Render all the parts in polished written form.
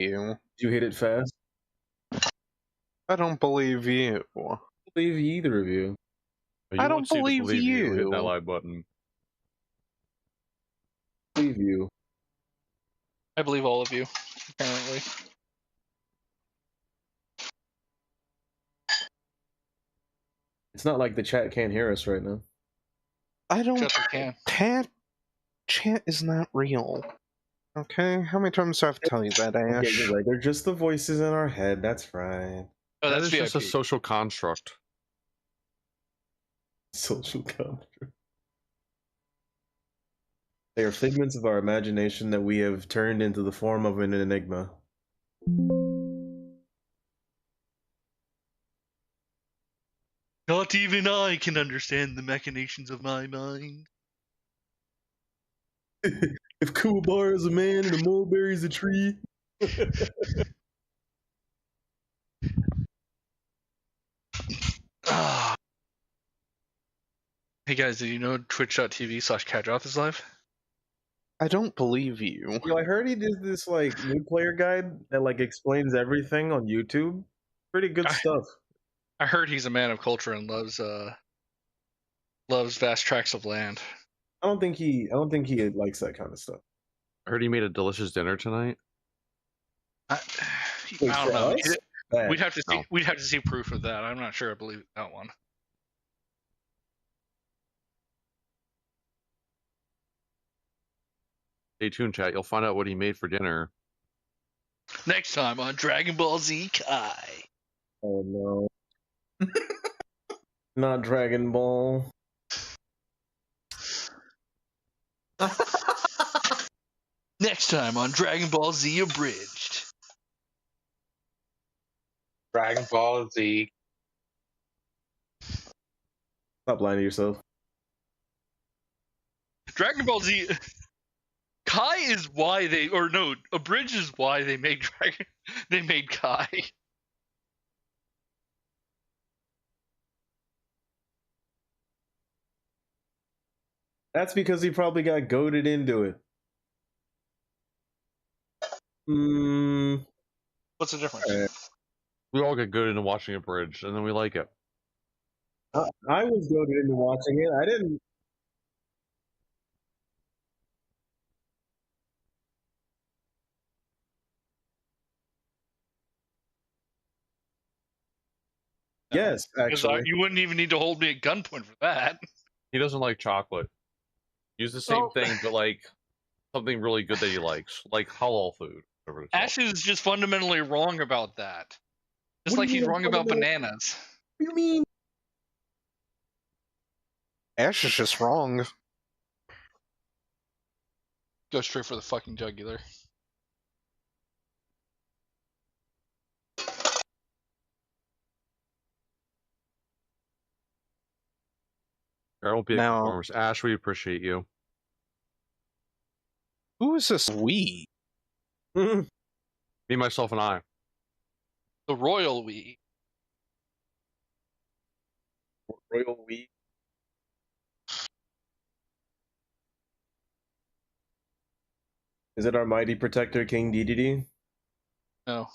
you. Did you hit it fast? I don't believe you. I don't believe either of you. I don't believe you. Hit that like button. I believe you. I believe all of you, apparently. It's not like the chat can't hear us right now. I don't. Just can. Chat is not real. Okay? How many times do I have to tell you that, Ash? Okay, you're right. They're just the voices in our head. That's right. Oh, That that's is just a VIP. social construct. Social construct. They are figments of our imagination that we have turned into the form of an enigma. Not even I can understand the machinations of my mind. If Kuwabar is a man and a mulberry is a tree. Hey guys, did you know twitch.tv/Cadroth is live? I don't believe you. Yo, I heard he did this like new player guide that like explains everything on YouTube. Pretty good stuff. I heard he's a man of culture and loves vast tracts of land. I don't think he likes that kind of stuff. I heard he made a delicious dinner tonight. I Wait, don't for know. us? Bad. We'd have to see. No. We'd have to see proof of that. I'm not sure I believe that one. Stay tuned, chat. You'll find out what he made for dinner. Next time on Dragon Ball Z Kai. Oh no. Not Dragon Ball. Next time on Dragon Ball Z Abridged. Dragon Ball Z. Stop lying to yourself. Dragon Ball Z. Kai is why they, or no, Abridged is why they made Dragon. They made Kai. That's because he probably got goaded into it. What's the difference? We all get good into watching a bridge, and then we like it. I was goaded into watching it. I didn't. Yes, Because actually. you wouldn't even need to hold me at gunpoint for that. He doesn't like chocolate. Use the same thing, but like something really good that he likes, like halal food. whatever it's called. Ash is just fundamentally wrong about that. Just What like do you he's mean wrong about fundamental- bananas. What do you mean? Ash is just wrong. Go straight for the fucking jugular. I won't be a Now- performance. Ash, we appreciate you. Who is this we? Me, myself, and I. The royal we. Royal we. Is it our mighty protector, King DDD? No.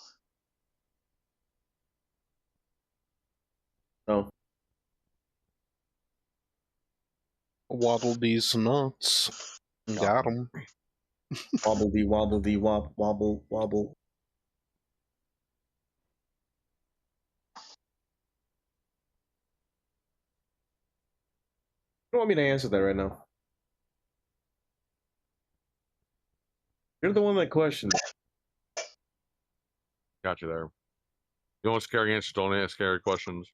No. Waddle these nuts. Got him. Wobble dee wobble dee wop wobble wobble. You don't want me to answer that right now. You're the one that questioned. Got you there. You want scary answers? Don't ask scary questions.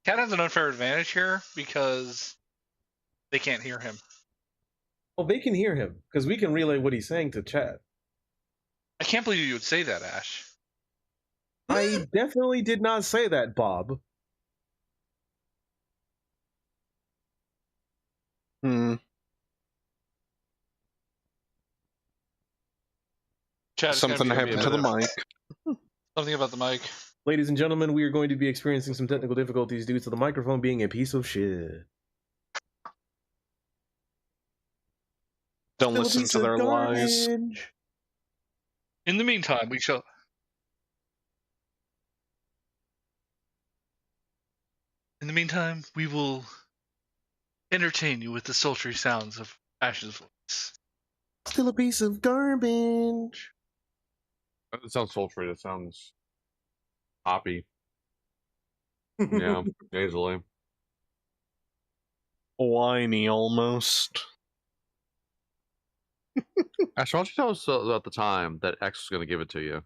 Cat has an unfair advantage here because they can't hear him. Well, they can hear him because we can relay what he's saying to chat. I can't believe you would say that, Ash. I definitely did not say that, Bob. Chat, it's gonna Something be a happened to the minute. mic. Something about the mic. Ladies and gentlemen, we are going to be experiencing some technical difficulties due to the microphone being a piece of shit. Don't Still a listen piece to of their lies. garbage. In the meantime, we will entertain you with the sultry sounds of Ash's voice. Still a piece of garbage. That sounds sultry. That sounds hoppy. Yeah, easily. Whiny almost. Ash, why don't you tell us about the time that X was going to give it to you?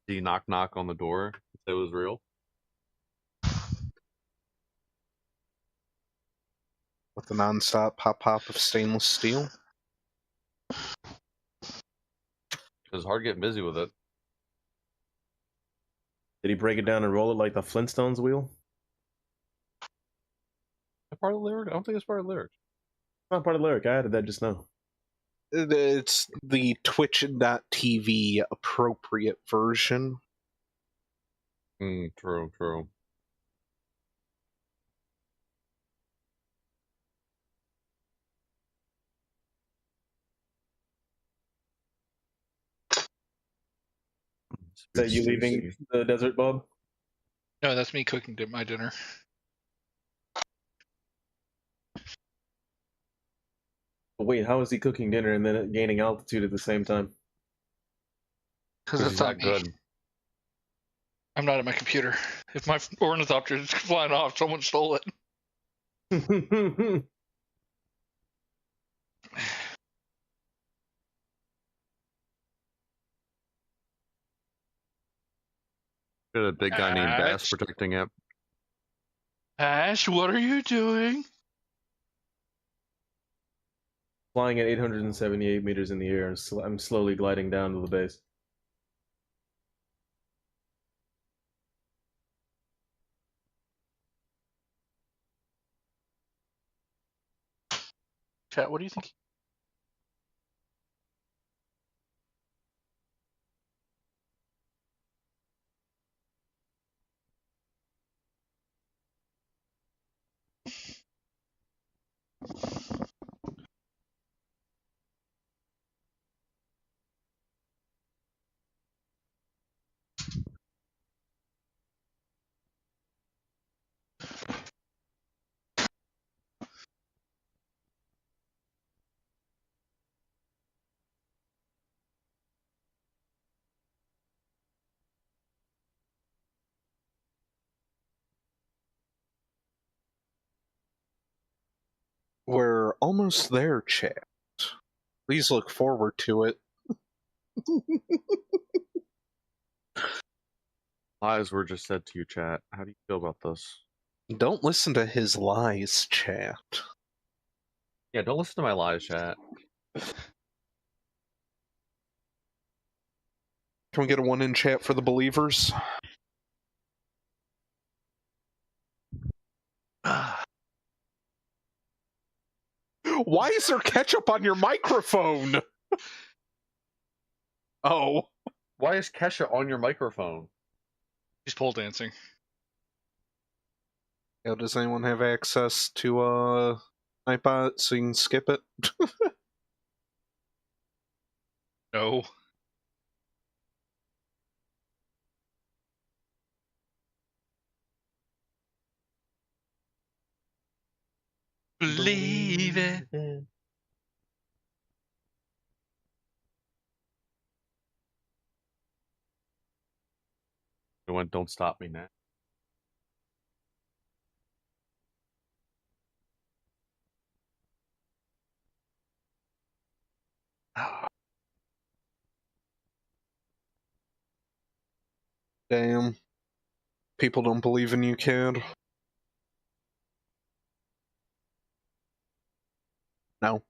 Did he knock on the door? Say it was real? With the non-stop pop of stainless steel. It's hard getting busy with it. Did he break it down and roll it like the Flintstones wheel? Is that part of the lyric? I don't think it's part of the lyrics. Not part of the lyric. I added that just now. It's the Twitch.tv appropriate version. True. Is that you leaving the desert, Bob? No, that's me cooking my dinner. But wait, how is he cooking dinner and then gaining altitude at the same time? Because He's it's not not me. good. I'm not at my computer. If my ornithopter is flying off, someone stole it. Got a big guy named Bass Ash? protecting it. Ash, what are you doing? Flying at 878 meters in the air, I'm slowly gliding down to the base. Chat, what do you think? We're almost there, chat. Please look forward to it. Lies were just said to you, chat. How do you feel about this? Don't listen to his lies, chat. Yeah, don't listen to my lies, chat. Can we get a one in chat for the believers? Why is there ketchup on your microphone? Oh. Why is Kesha on your microphone? He's pole dancing. Yeah, does anyone have access to Nightbot so you can skip it? No. Believe it. Everyone, don't stop me now. Damn. People don't believe in you, kid. No.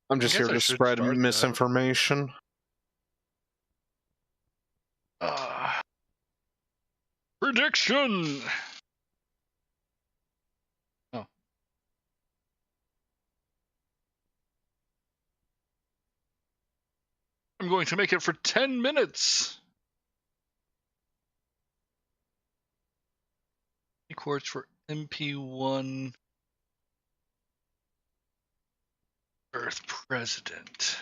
I'm just here I to should spread start that. misinformation. Prediction! Oh. I'm going to make it for 10 minutes. Quartz for MP1 Earth President.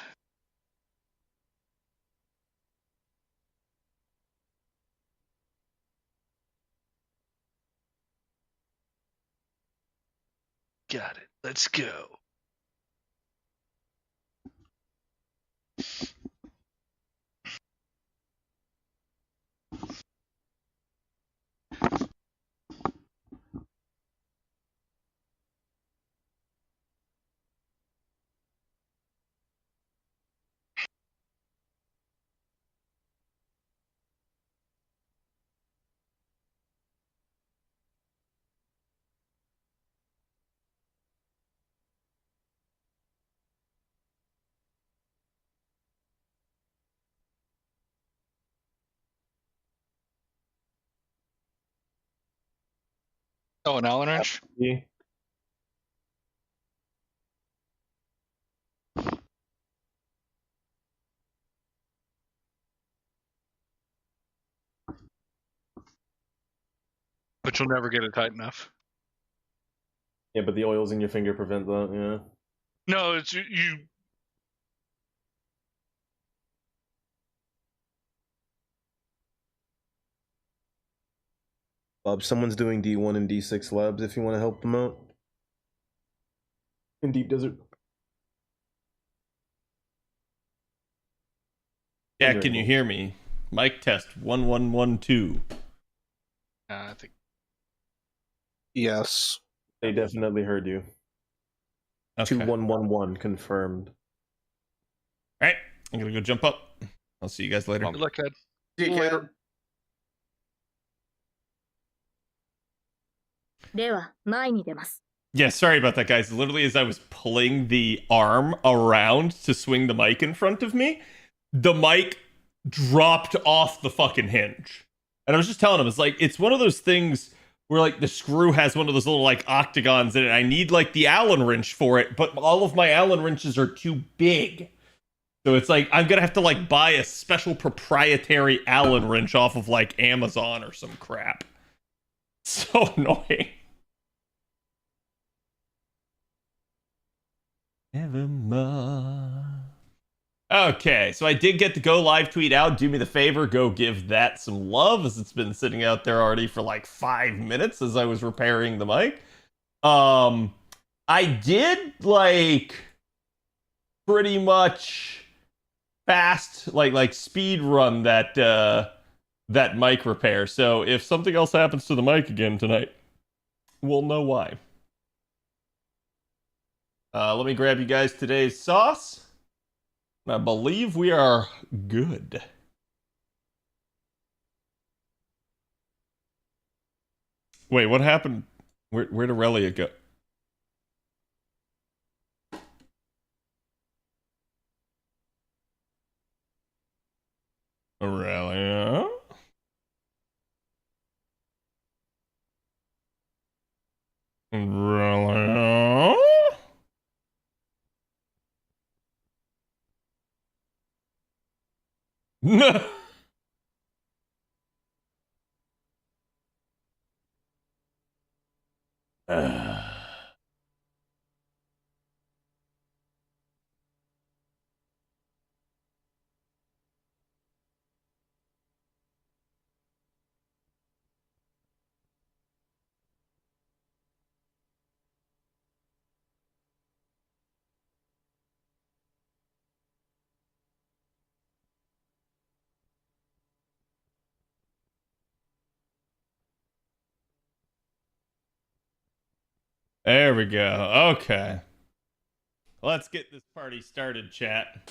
Got it. Let's go. Oh, an Allen wrench? Yeah. But you'll never get it tight enough. Yeah, but the oils in your finger prevent that, yeah. No, it's you. Bob, someone's doing D1 and D6 labs if you want to help them out. In Deep Desert. Yeah, can you hear me? Mic test 1112. I think. Yes. They definitely heard you. Okay. 2111 confirmed. All right, I'm gonna go jump up. I'll see you guys later. Good luck, Ed. See you later. では前に出ます。 Yeah, sorry about that, guys. Literally, as I was pulling the arm around to swing the mic in front of me, the mic dropped off the fucking hinge. And I was just telling him, it's like, it's one of those things where, like, the screw has one of those little, like, octagons in it. I need, like, the Allen wrench for it, but all of my Allen wrenches are too big. So it's like, I'm gonna have to, like, buy a special proprietary Allen wrench off of, like, Amazon or some crap. So annoying. Nevermore. Okay, so I did get the go live tweet out. Do me the favor, go give that some love, as it's been sitting out there already for like 5 minutes as I was repairing the mic. I did like pretty much fast, like speed run that that mic repair. So if something else happens to the mic again tonight, we'll know why. Let me grab you guys today's sauce. I believe we are good. Wait, what happened? Where'd Aurelia go? Aurelia? Aurelia? No. There we go. Okay. Let's get this party started, chat.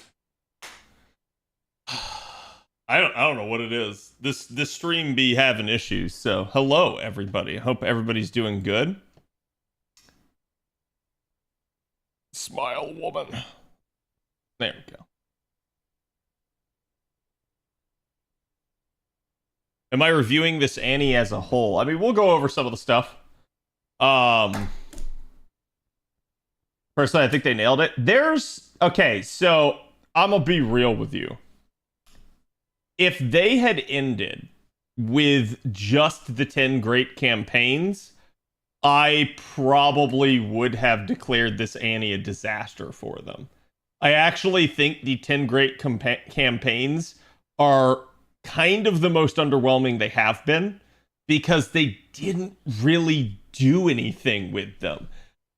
I don't know what it is. This stream be having issues. So, hello everybody. Hope everybody's doing good. Smile, woman. There we go. Am I reviewing this Annie as a whole? I mean, we'll go over some of the stuff. Personally, I think they nailed it. Okay, so I'm gonna be real with you. If they had ended with just the 10 great campaigns, I probably would have declared this Annie a disaster for them. I actually think the 10 great campaigns are kind of the most underwhelming they have been, because they didn't really do anything with them.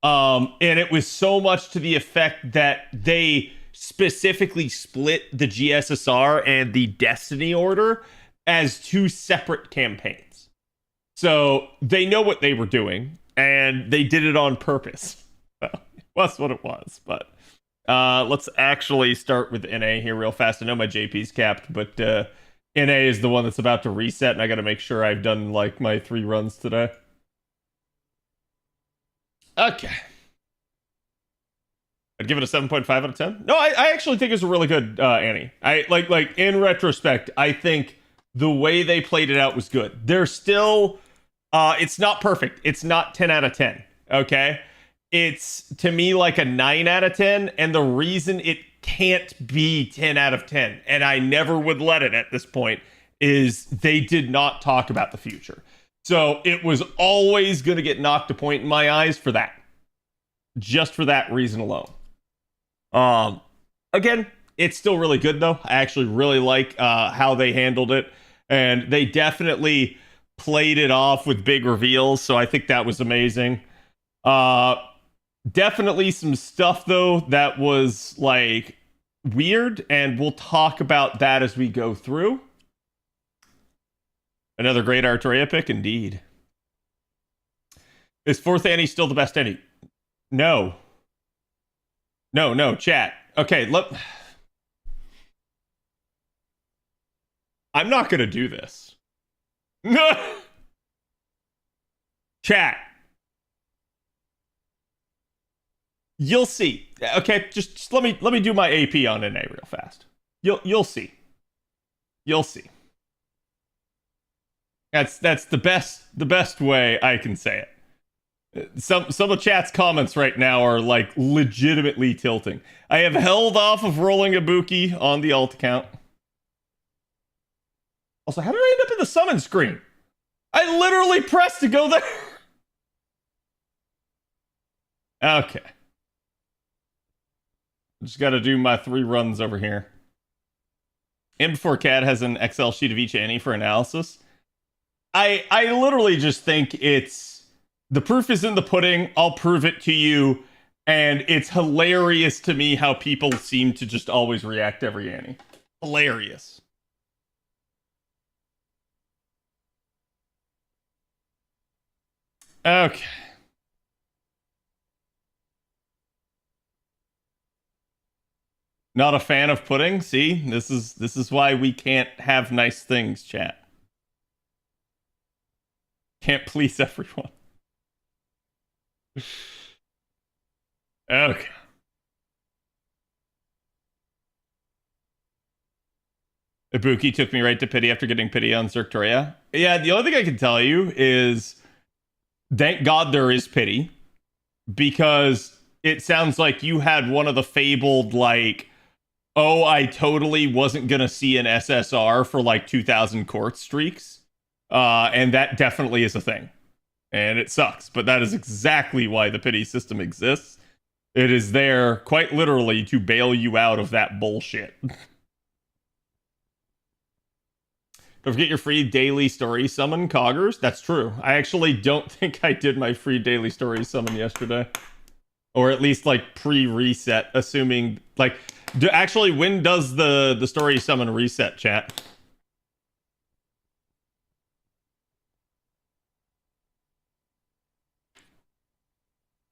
And it was so much to the effect that they specifically split the GSSR and the Destiny Order as two separate campaigns. So they know what they were doing, and they did it on purpose. Well, that's what it was. But let's actually start with NA here real fast. I know my JP's capped, but NA is the one that's about to reset, and I got to make sure I've done like my 3 runs today. Okay. I'd give it a 7.5 out of 10. No, I actually think it's a really good Annie. I like in retrospect, I think the way they played it out was good. They're still it's not perfect. It's not 10 out of 10. Okay? It's to me like a 9 out of 10, and the reason it can't be 10 out of 10, and I never would let it at this point, is they did not talk about the future. So it was always going to get knocked a point in my eyes for that. Just for that reason alone. Again, it's still really good though. I actually really like how they handled it, and they definitely played it off with big reveals, so I think that was amazing. Definitely some stuff though that was like weird, and we'll talk about that as we go through. Another great Artoria pick, indeed. Is 4th Annie still the best Annie? No. No, chat. Okay, I'm not gonna do this. Chat. You'll see. Okay, just let me do my AP on NA real fast. You'll see. You'll see. That's the best way I can say it. Some of chat's comments right now are like legitimately tilting. I have held off of rolling Ibuki on the alt account. Also, how did I end up in the summon screen? I literally pressed to go there. Okay. Just got to do my 3 runs over here. M4CAD has an Excel sheet of each Annie for analysis. I literally just think it's... The proof is in the pudding. I'll prove it to you. And it's hilarious to me how people seem to just always react to every Annie. Hilarious. Okay. Not a fan of pudding? See? This is why we can't have nice things, chat. Can't please everyone. Okay. Ibuki took me right to pity after getting pity on Zerctoria. Yeah, the only thing I can tell you is thank God there is pity, because it sounds like you had one of the fabled, like, oh, I totally wasn't going to see an SSR for like 2,000 quartz streaks. And that definitely is a thing. And it sucks, but that is exactly why the pity system exists. It is there, quite literally, to bail you out of that bullshit. Don't forget your free daily story summon, Coggers. That's true. I actually don't think I did my free daily story summon yesterday. Or at least, like, pre-reset, assuming, like... Actually, when does the story summon reset, chat?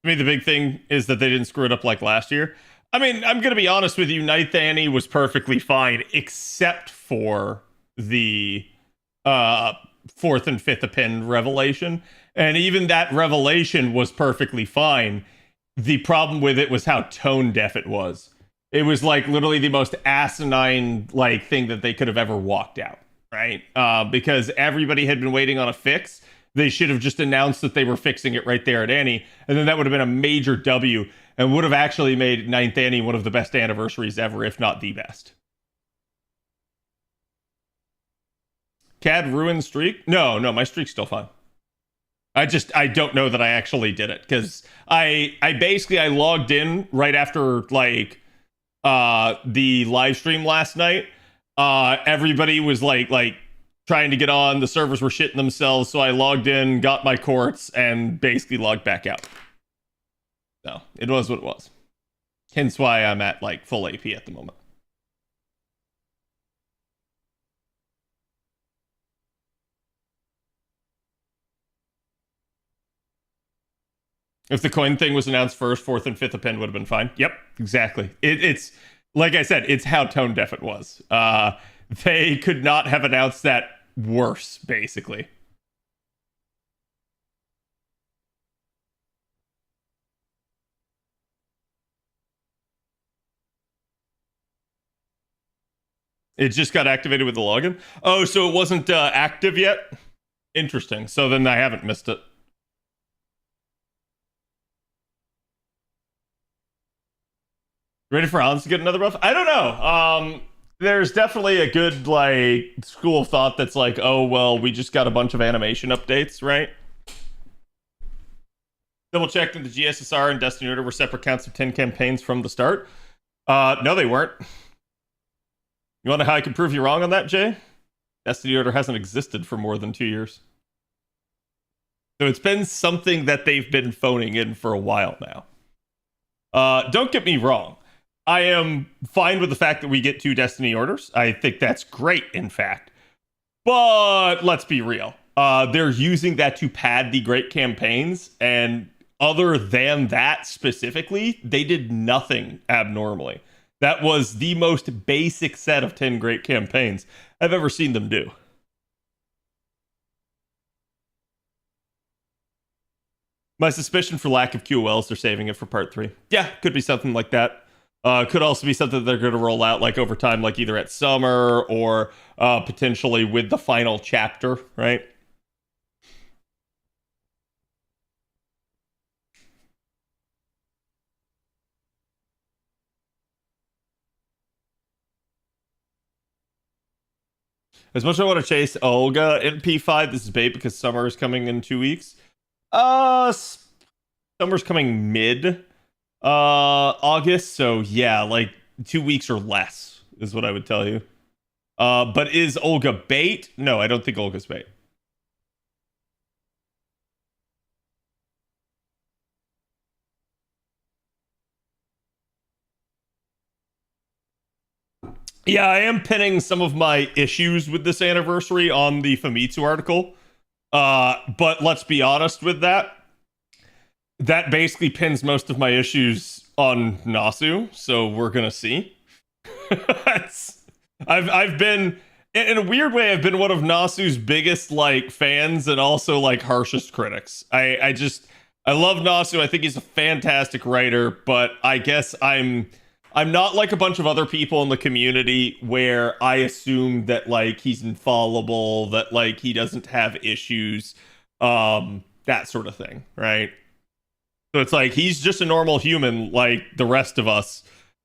I mean, the big thing is that they didn't screw it up like last year. I mean, I'm going to be honest with you. 9th Annie was perfectly fine, except for the 4th and 5th append revelation. And even that revelation was perfectly fine. The problem with it was how tone deaf it was. It was like literally the most asinine like thing that they could have ever walked out, right? Because everybody had been waiting on a fix. They should have just announced that they were fixing it right there at Annie, and then that would have been a major W and would have actually made 9th Annie one of the best anniversaries ever, if not the best. CAD ruined streak? No, my streak's still fine. I don't know that I actually did it because I logged in right after like the live stream last night. Everybody was like trying to get on, the servers were shitting themselves, so I logged in, got my quartz, and basically logged back out. So it was what it was. Hence why I'm at like full AP at the moment. If the coin thing was announced first, fourth and fifth append would have been fine. Yep, exactly. It's like I said, it's how tone deaf it was. They could not have announced that worse, basically. It just got activated with the login. Oh, so it wasn't active yet? Interesting. So then I haven't missed it. Ready for Hans to get another buff? I don't know. There's definitely a good like school of thought that's like, oh well, we just got a bunch of animation updates, right? Double checked that the GSSR and Destiny Order were separate counts of 10 campaigns from the start. No, they weren't. You want to know how I can prove you wrong on that, Jay? Destiny Order hasn't existed for more than 2 years. So it's been something that they've been phoning in for a while now. Don't get me wrong. I am fine with the fact that we get 2 Destiny Orders. I think that's great, in fact. But let's be real. They're using that to pad the great campaigns, and other than that specifically, they did nothing abnormally. That was the most basic set of 10 great campaigns I've ever seen them do. My suspicion for lack of QOLs, they're saving it for part 3. Yeah, could be something like that. Could also be something they're going to roll out like over time, like either at summer or potentially with the final chapter, right? As much as I want to chase Olga in P5, this is bait because summer is coming in 2 weeks. Summer's coming mid August, so yeah, like 2 weeks or less is what I would tell you. But is Olga bait? No, I don't think Olga's bait. Yeah, I am pinning some of my issues with this anniversary on the Famitsu article. But let's be honest with that. That basically pins most of my issues on Nasu, so we're gonna see. I've been, in a weird way, I've been one of Nasu's biggest like fans and also like harshest critics. I love Nasu. I think he's a fantastic writer, but I guess I'm not like a bunch of other people in the community where I assume that like he's infallible, that like he doesn't have issues, that sort of thing, right? So it's like he's just a normal human like the rest of us,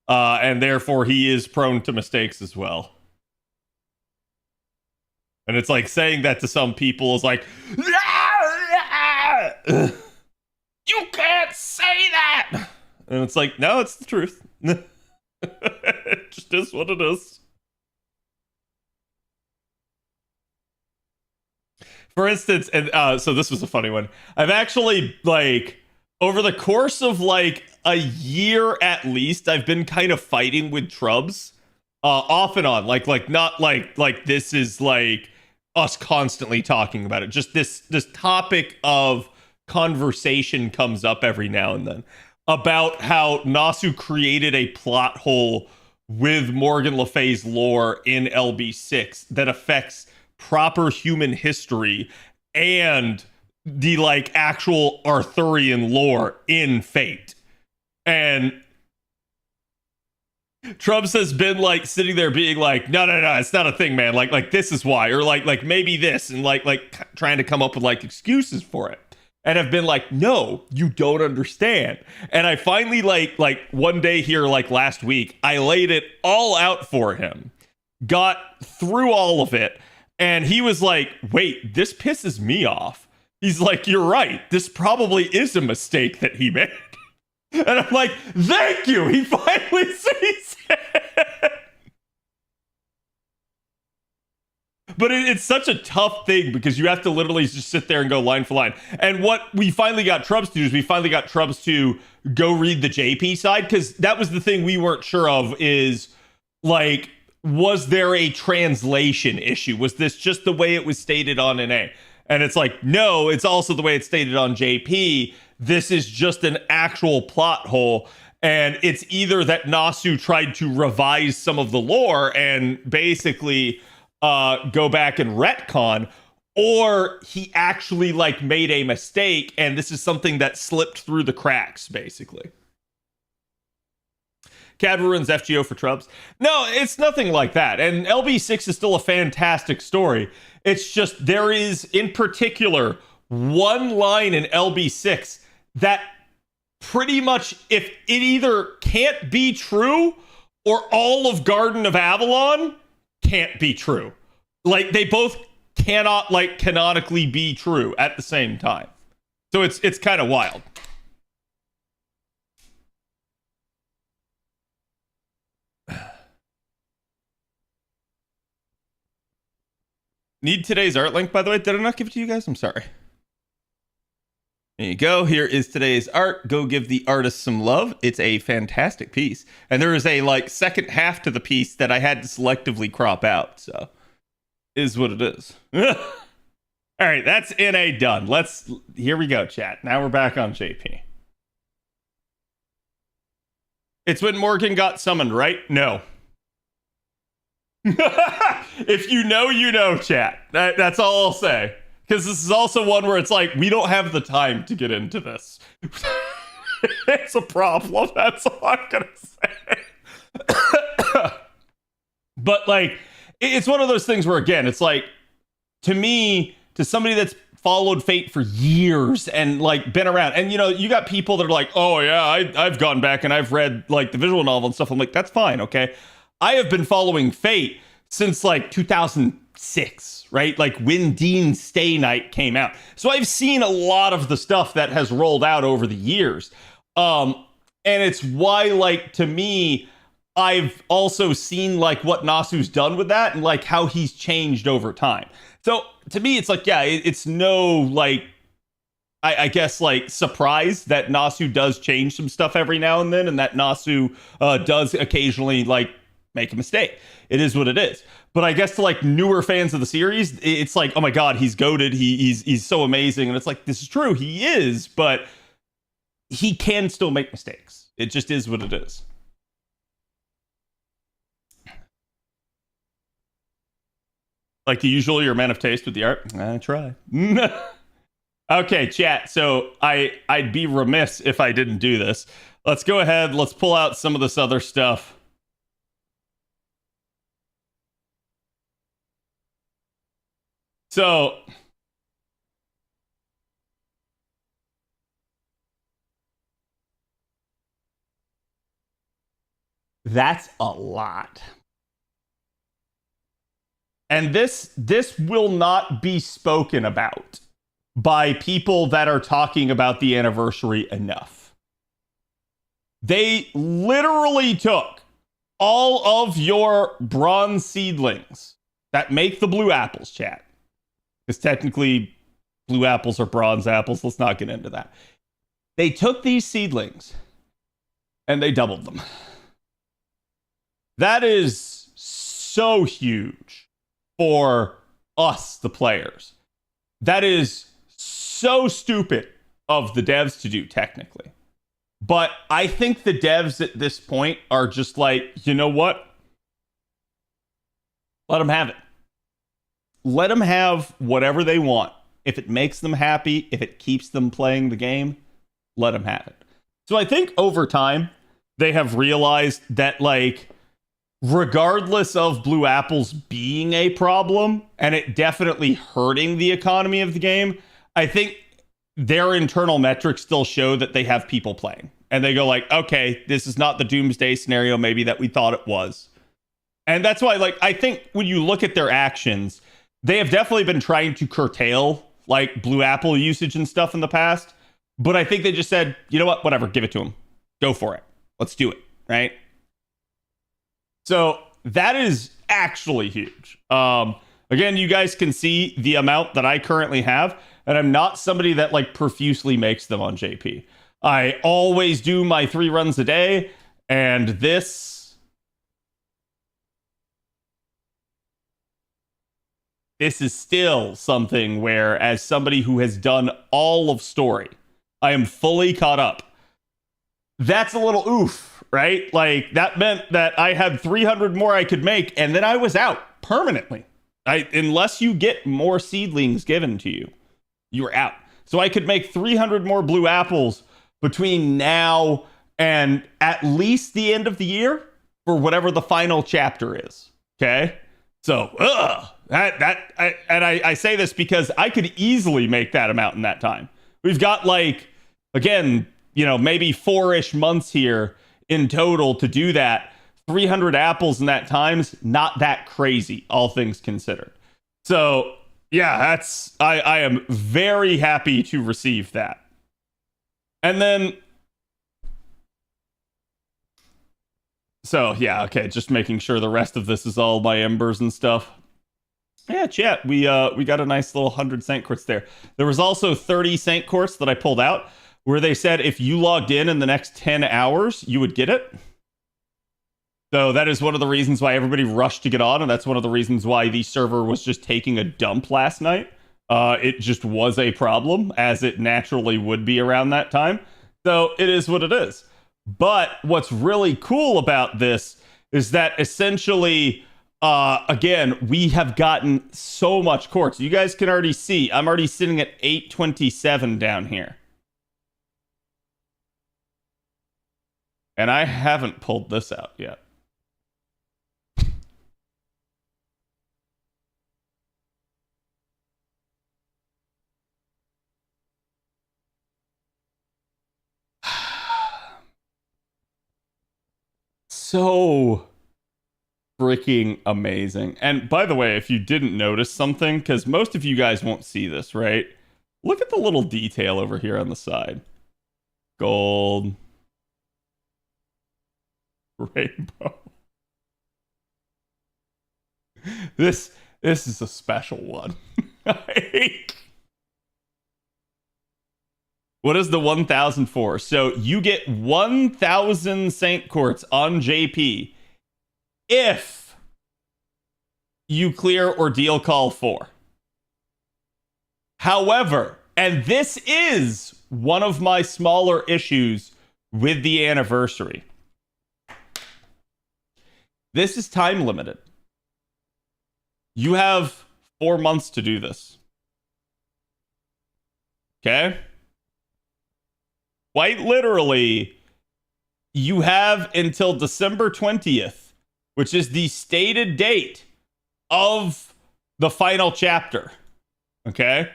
and therefore he is prone to mistakes as well. And it's like saying that to some people is like, you can't say that! And it's like, no, it's the truth. It just is what it is. For instance, and so this was a funny one. I've actually, like, over the course of, like, a year at least, I've been kind of fighting with Trubs. Off and on. Like not like this is, like, us constantly talking about it. Just this topic of conversation comes up every now and then. About how Nasu created a plot hole with Morgan Le Fay's lore in LB6 that affects proper human history and the like actual Arthurian lore in Fate. And Trumps has been like sitting there being like, no, it's not a thing, man. Like this is why, or like maybe this, and like trying to come up with like excuses for it. And I've been like, no, you don't understand. And I finally like one day here, like last week, I laid it all out for him, got through all of it, And he was like, wait, this pisses me off. He's like, you're right. This probably is a mistake that he made. And I'm like, thank you. He finally sees it. But it's such a tough thing because you have to literally just sit there and go line for line. And what we finally got Trubs to do is we finally got Trubs to go read the JP side, because that was the thing we weren't sure of is, like, was there a translation issue? Was this just the way it was stated on NA? And it's like, no, it's also the way it's stated on JP. This is just an actual plot hole. And it's either that Nasu tried to revise some of the lore and basically go back and retcon, or he actually like made a mistake and this is something that slipped through the cracks, basically. Cad ruins FGO for Trubs. No, it's nothing like that. And LB6 is still a fantastic story. It's just there is, in particular, one line in LB6 that pretty much, if it either can't be true or all of Garden of Avalon can't be true. Like, they both cannot, like, canonically be true at the same time. So it's kind of wild. Need today's art link, by the way? Did I not give it to you guys? I'm sorry. There you go. Here is today's art. Go give the artist some love. It's a fantastic piece. And there is a, like, second half to the piece that I had to selectively crop out. So, is what it is. All right, that's NA done. Here we go, chat. Now we're back on JP. It's when Morgan got summoned, right? No. If you know, chat. That's all I'll say. Because this is also one where it's like, we don't have the time to get into this. It's a problem. That's all I'm going to say. But, like, it's one of those things where, again, it's like, to me, to somebody that's followed Fate for years and, like, been around. And, you know, you got people that are like, oh, yeah, I've gone back and I've read, like, the visual novel and stuff. I'm like, that's fine, okay? I have been following Fate since, like, 2006, right? Like, when Dean's Stay Night came out. So I've seen a lot of the stuff that has rolled out over the years. And it's why, like, to me, I've also seen, like, what Nasu's done with that and, like, how he's changed over time. So, to me, it's like, yeah, it's no, like, I guess, like, surprise that Nasu does change some stuff every now and then, and that Nasu does occasionally, like, make a mistake. It is what it is. But I guess to, like, newer fans of the series, it's like, oh my god, he's goated, he's so amazing, and it's like, this is true, he is, but he can still make mistakes. It just is what it is. Like the usual, you're a man of taste with the art. I try. Okay, chat. So I'd be remiss if I didn't do this. Let's go ahead. Let's pull out some of this other stuff. So that's a lot. And this will not be spoken about by people that are talking about the anniversary enough. They literally took all of your bronze seedlings that make the blue apples, chat. Because technically, blue apples are bronze apples. Let's not get into that. They took these seedlings and they doubled them. That is so huge for us, the players. That is so stupid of the devs to do, technically. But I think the devs at this point are just like, you know what? Let them have it. Let them have whatever they want. If it makes them happy, if it keeps them playing the game, let them have it. So I think over time, they have realized that, like, regardless of blue apples being a problem and it definitely hurting the economy of the game, I think their internal metrics still show that they have people playing. And they go like, okay, this is not the doomsday scenario maybe that we thought it was. And that's why, like, I think when you look at their actions, they have definitely been trying to curtail like Blue Apple usage and stuff in the past. But I think they just said, you know what, whatever, give it to them. Go for it. Let's do it, right? So that is actually huge. Again, you guys can see the amount that I currently have, and I'm not somebody that like profusely makes them on JP. I always do my 3 runs a day, and this is still something where, as somebody who has done all of story, I am fully caught up. That's a little oof, right? Like, that meant that I had 300 more I could make, and then I was out permanently. Unless you get more seedlings given to you, you're out. So I could make 300 more blue apples between now and at least the end of the year for whatever the final chapter is. Okay? So, I say this because I could easily make that amount in that time. We've got like, again, you know, maybe 4-ish months here in total to do that. 300 apples in that time's not that crazy, all things considered. So, yeah, that's I am very happy to receive that. And then, so yeah, okay, just making sure the rest of this is all my embers and stuff. Yeah, chat, we got a nice little 100 Saint Quartz there. There was also 30 Saint Quartz that I pulled out, where they said if you logged in the next 10 hours, you would get it. So that is one of the reasons why everybody rushed to get on, and that's one of the reasons why the server was just taking a dump last night. It just was a problem, as it naturally would be around that time. So it is what it is. But what's really cool about this is that essentially, again, we have gotten so much quartz. You guys can already see, I'm already sitting at 827 down here. And I haven't pulled this out yet. So freaking amazing. And by the way, if you didn't notice something, because most of you guys won't see this, right? Look at the little detail over here on the side. Gold. Rainbow. This is a special one. What is the 1,000 for? So you get 1,000 Saint Quartz on JP if you clear Ordeal Call 4. However, and this is one of my smaller issues with the anniversary, this is time limited. You have 4 months to do this. Okay? Quite literally, you have until December 20th, which is the stated date of the final chapter. Okay?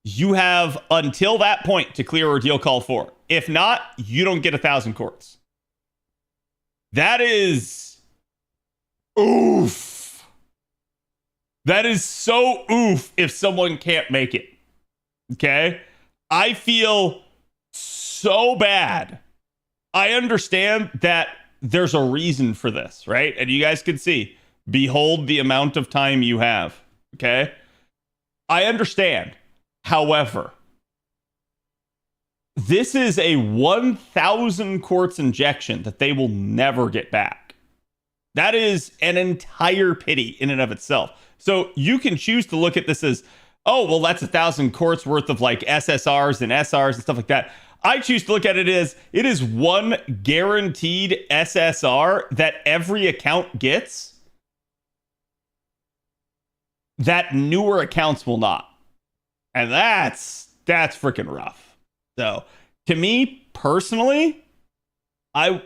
You have until that point to clear Ordeal Call 4. If not, you don't get 1,000 quartz. That is oof. That is so oof if someone can't make it. Okay? I feel so bad. I understand that there's a reason for this, right? And you guys can see, behold the amount of time you have, okay? I understand. However, this is a 1,000 quartz injection that they will never get back. That is an entire pity in and of itself. So you can choose to look at this as, oh, well, that's 1,000 quartz worth of like SSRs and SRs and stuff like that. I choose to look at it as it is one guaranteed SSR that every account gets that newer accounts will not. And that's freaking rough. So to me personally, I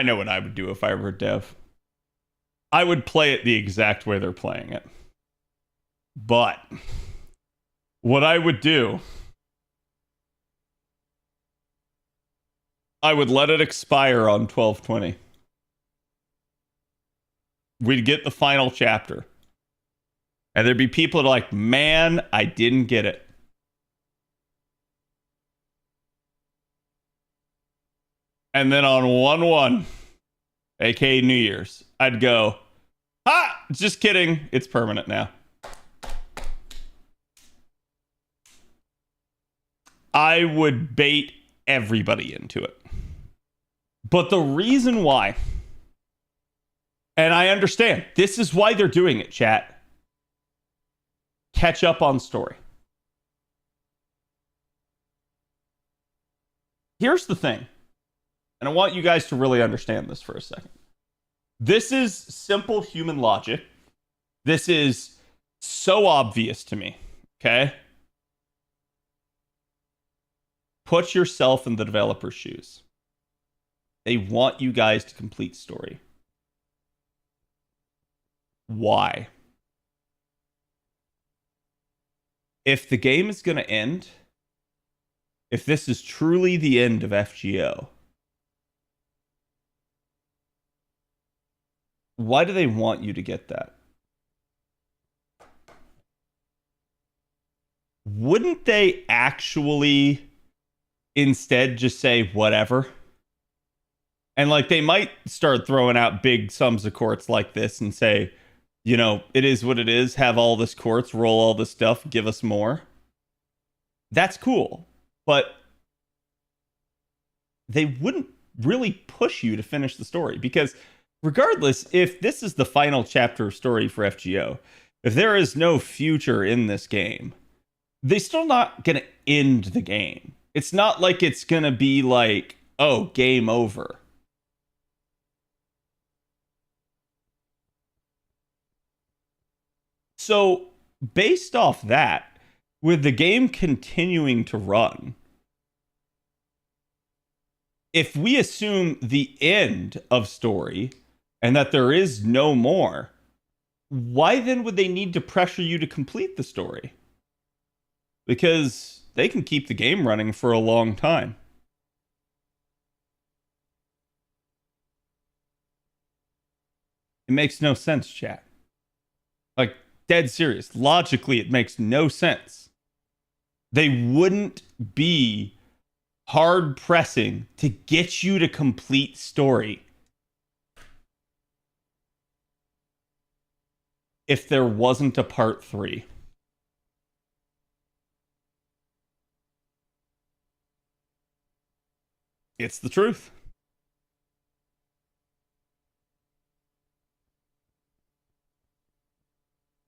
know what I would do if I were a dev. I would play it the exact way they're playing it. But what I would do I would let it expire on 12/20. We'd get the final chapter. And there'd be people that are like, man, I didn't get it. And then on 1/1, aka New Year's, I'd go, just kidding. It's permanent now. I would bait everybody into it. But the reason why, and I understand, this is why they're doing it, chat. Catch up on story. Here's the thing, and I want you guys to really understand this for a second. This is simple human logic. This is so obvious to me, okay? Put yourself in the developer's shoes. They want you guys to complete story. Why? If the game is going to end, if this is truly the end of FGO, why do they want you to get that? Wouldn't they actually instead just say whatever? And like they might start throwing out big sums of quartz like this and say, you know, it is what it is, have all this quartz, roll all this stuff, give us more. That's cool. But they wouldn't really push you to finish the story, because regardless, if this is the final chapter of story for FGO, if there is no future in this game, they're still not going to end the game. It's not like it's going to be like, oh, game over. So, based off that, with the game continuing to run, if we assume the end of story and that there is no more, why then would they need to pressure you to complete the story? Because they can keep the game running for a long time. It makes no sense, chat. Like, dead serious. Logically, it makes no sense. They wouldn't be hard pressing to get you to complete story if there wasn't a part 3. It's the truth.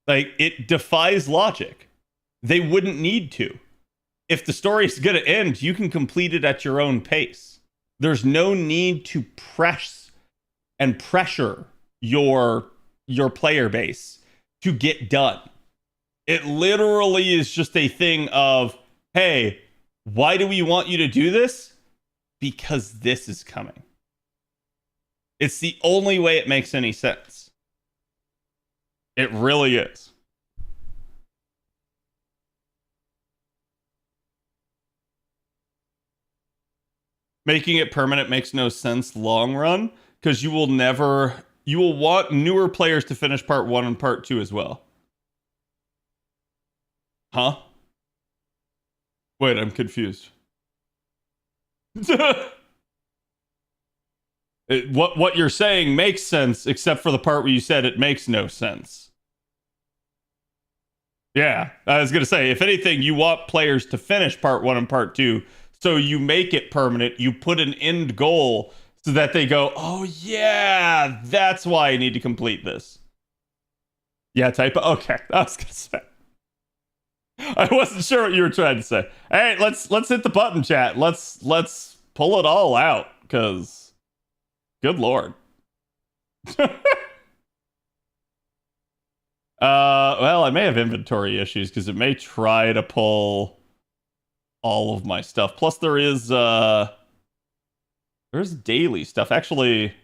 Like, it defies logic. They wouldn't need to. If the story is going to end, you can complete it at your own pace. There's no need to press and pressure your player base to get done. It literally is just a thing of, hey, why do we want you to do this? Because this is coming. It's the only way it makes any sense. It really is. Making it permanent makes no sense long run, because you will want newer players to finish part 1 and part 2 as well. Huh? Wait, I'm confused. What you're saying makes sense, except for the part where you said it makes no sense. Yeah, I was going to say, if anything, you want players to finish part 1 and part 2, so you make it permanent, you put an end goal so that they go, oh yeah, that's why I need to complete this. Yeah, typo. Okay, I was going to say. I wasn't sure what you were trying to say. All right, let's hit the button, chat. Let's pull it all out, because good lord. Well, I may have inventory issues because it may try to pull all of my stuff. Plus, there's daily stuff. Actually,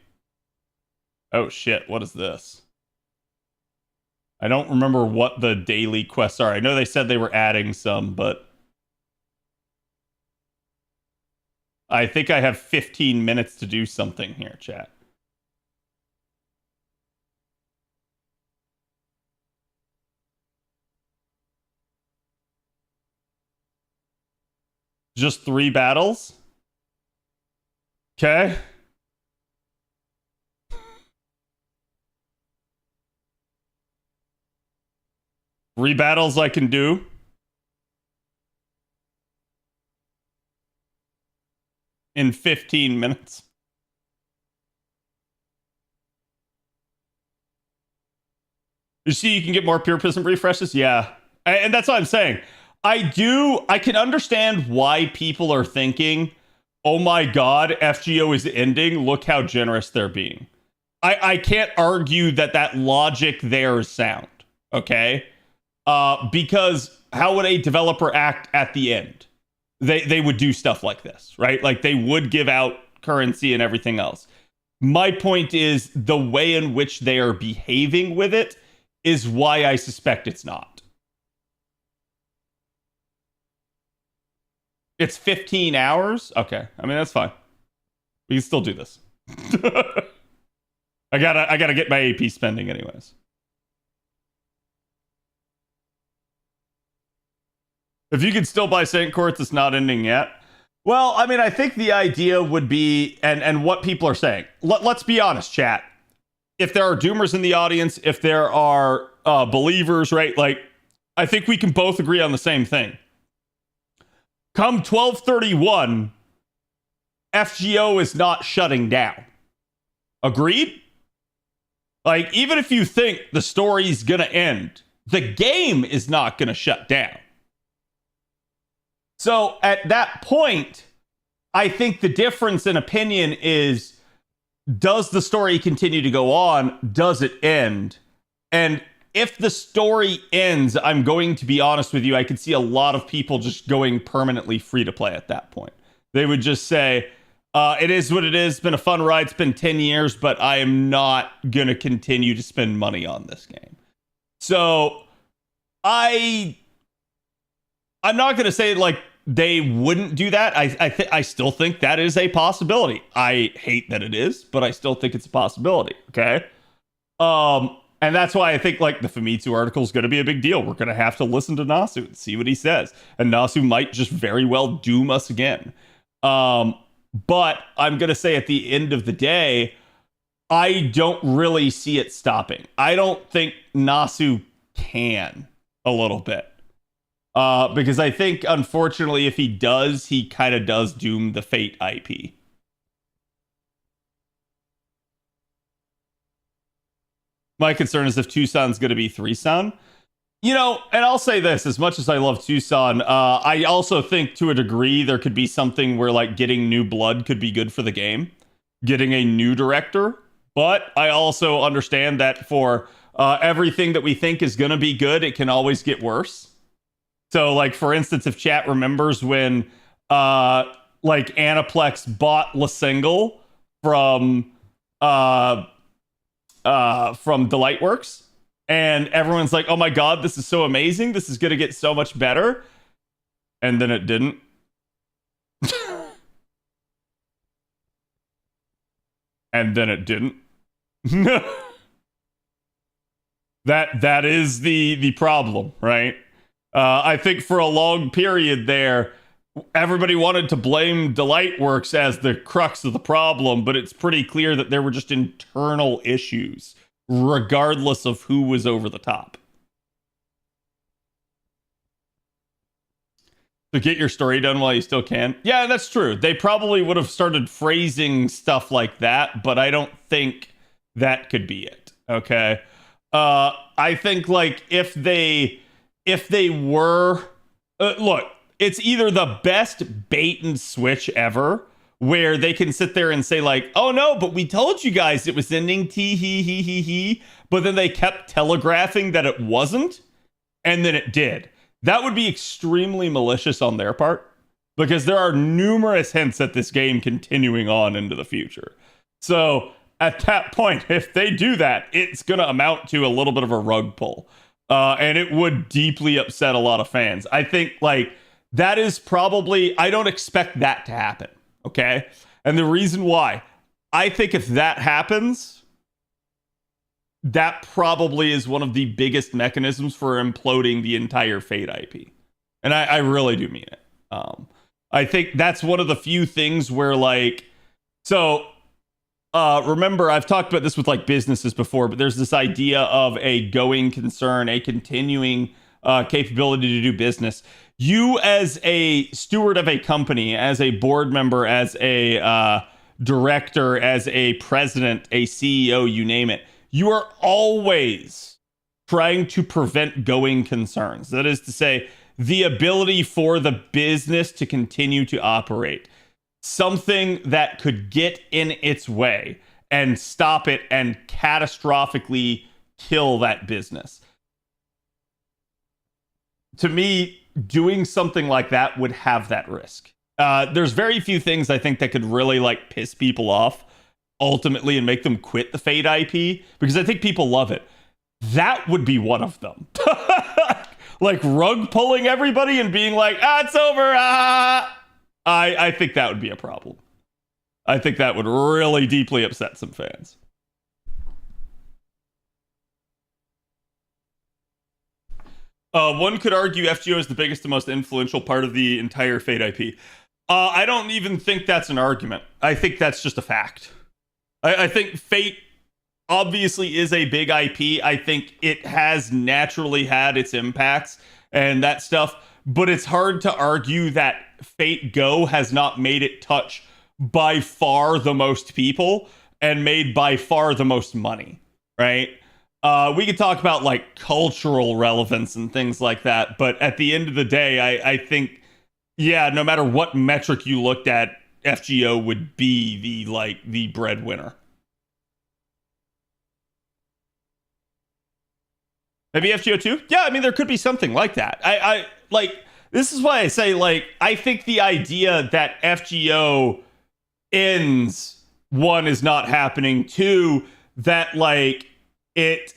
oh shit, what is this? I don't remember what the daily quests are. I know they said they were adding some, but I think I have 15 minutes to do something here, chat. Just 3 battles? Okay. Three battles I can do. In 15 minutes. You see, you can get more pure prism refreshes? Yeah. And that's what I'm saying. I can understand why people are thinking, oh my god, FGO is ending. Look how generous they're being. I can't argue that logic there is sound. Okay? Because how would a developer act at the end? They would do stuff like this, right? Like they would give out currency and everything else. My point is the way in which they are behaving with it is why I suspect it's not. It's 15 hours? Okay. I mean, that's fine. We can still do this. I gotta get my AP spending anyways. If you could still buy Saint Quartz, it's not ending yet. Well, I mean, I think the idea would be, and what people are saying. Let's be honest, chat. If there are doomers in the audience, if there are believers, right? Like, I think we can both agree on the same thing. Come 12/31, FGO is not shutting down. Agreed? Like, even if you think the story's gonna end, the game is not gonna shut down. So at that point, I think the difference in opinion is, does the story continue to go on? Does it end? And if the story ends, I'm going to be honest with you, I could see a lot of people just going permanently free to play at that point. They would just say, it is what it is. It's been a fun ride. It's been 10 years, but I am not going to continue to spend money on this game. So I'm not going to say like they wouldn't do that. I still think that is a possibility. I hate that it is, but I still think it's a possibility. Okay. And that's why I think like the Famitsu article is going to be a big deal. We're going to have to listen to Nasu and see what he says. And Nasu might just very well doom us again. But I'm going to say at the end of the day, I don't really see it stopping. I don't think Nasu can a little bit. Because I think, unfortunately, if he does, he kind of does doom the Fate IP. My concern is if Tucson's going to be 3-son. You know, and I'll say this, as much as I love Tucson, I also think to a degree there could be something where like getting new blood could be good for the game. Getting a new director. But I also understand that for everything that we think is going to be good, it can always get worse. So like, for instance, if chat remembers when like Aniplex bought La Single from Delightworks, and everyone's like, oh my god, this is so amazing, this is going to get so much better, and then it didn't. And then it didn't. that is the problem, right? I think for a long period there, everybody wanted to blame Delightworks as the crux of the problem, but it's pretty clear that there were just internal issues, regardless of who was over the top. So get your story done while you still can. Yeah, that's true. They probably would have started phrasing stuff like that, but I don't think that could be it. Okay. I think like if they were look, it's either the best bait and switch ever, where they can sit there and say like, oh no, but we told you guys it was ending he, but then they kept telegraphing that it wasn't, and then it did. That would be extremely malicious on their part, because there are numerous hints at this game continuing on into the future. So at that point, if they do that, it's going to amount to a little bit of a rug pull. And it would deeply upset a lot of fans. I think like that is probably, I don't expect that to happen. Okay? And the reason why, I think if that happens, that probably is one of the biggest mechanisms for imploding the entire Fate IP. And I really do mean it. I think that's one of the few things where, like, so remember, I've talked about this with like businesses before, but there's this idea of a going concern, a continuing capability to do business. You, as a steward of a company, as a board member, as a director, as a president, a CEO, you name it, you are always trying to prevent going concerns. That is to say, the ability for the business to continue to operate. Something that could get in its way and stop it and catastrophically kill that business. To me, doing something like that would have that risk. There's very few things I think that could really like piss people off ultimately and make them quit the Fate IP, because I think people love it. That would be one of them. Like rug pulling everybody and being like, it's over. I think that would be a problem. I think that would really deeply upset some fans. One could argue FGO is the biggest and most influential part of the entire Fate IP. I don't even think that's an argument. I think that's just a fact. I think Fate obviously is a big IP. I think it has naturally had its impacts and that stuff, but it's hard to argue that Fate Go has not made it touch by far the most people and made by far the most money, right? We could talk about like cultural relevance and things like that, but at the end of the day, I think, yeah, no matter what metric you looked at, FGO would be the breadwinner. Maybe FGO 2? Yeah, I mean, there could be something like that. I like, this is why I say, like, I think the idea that FGO ends, one, is not happening. Two, that, like, it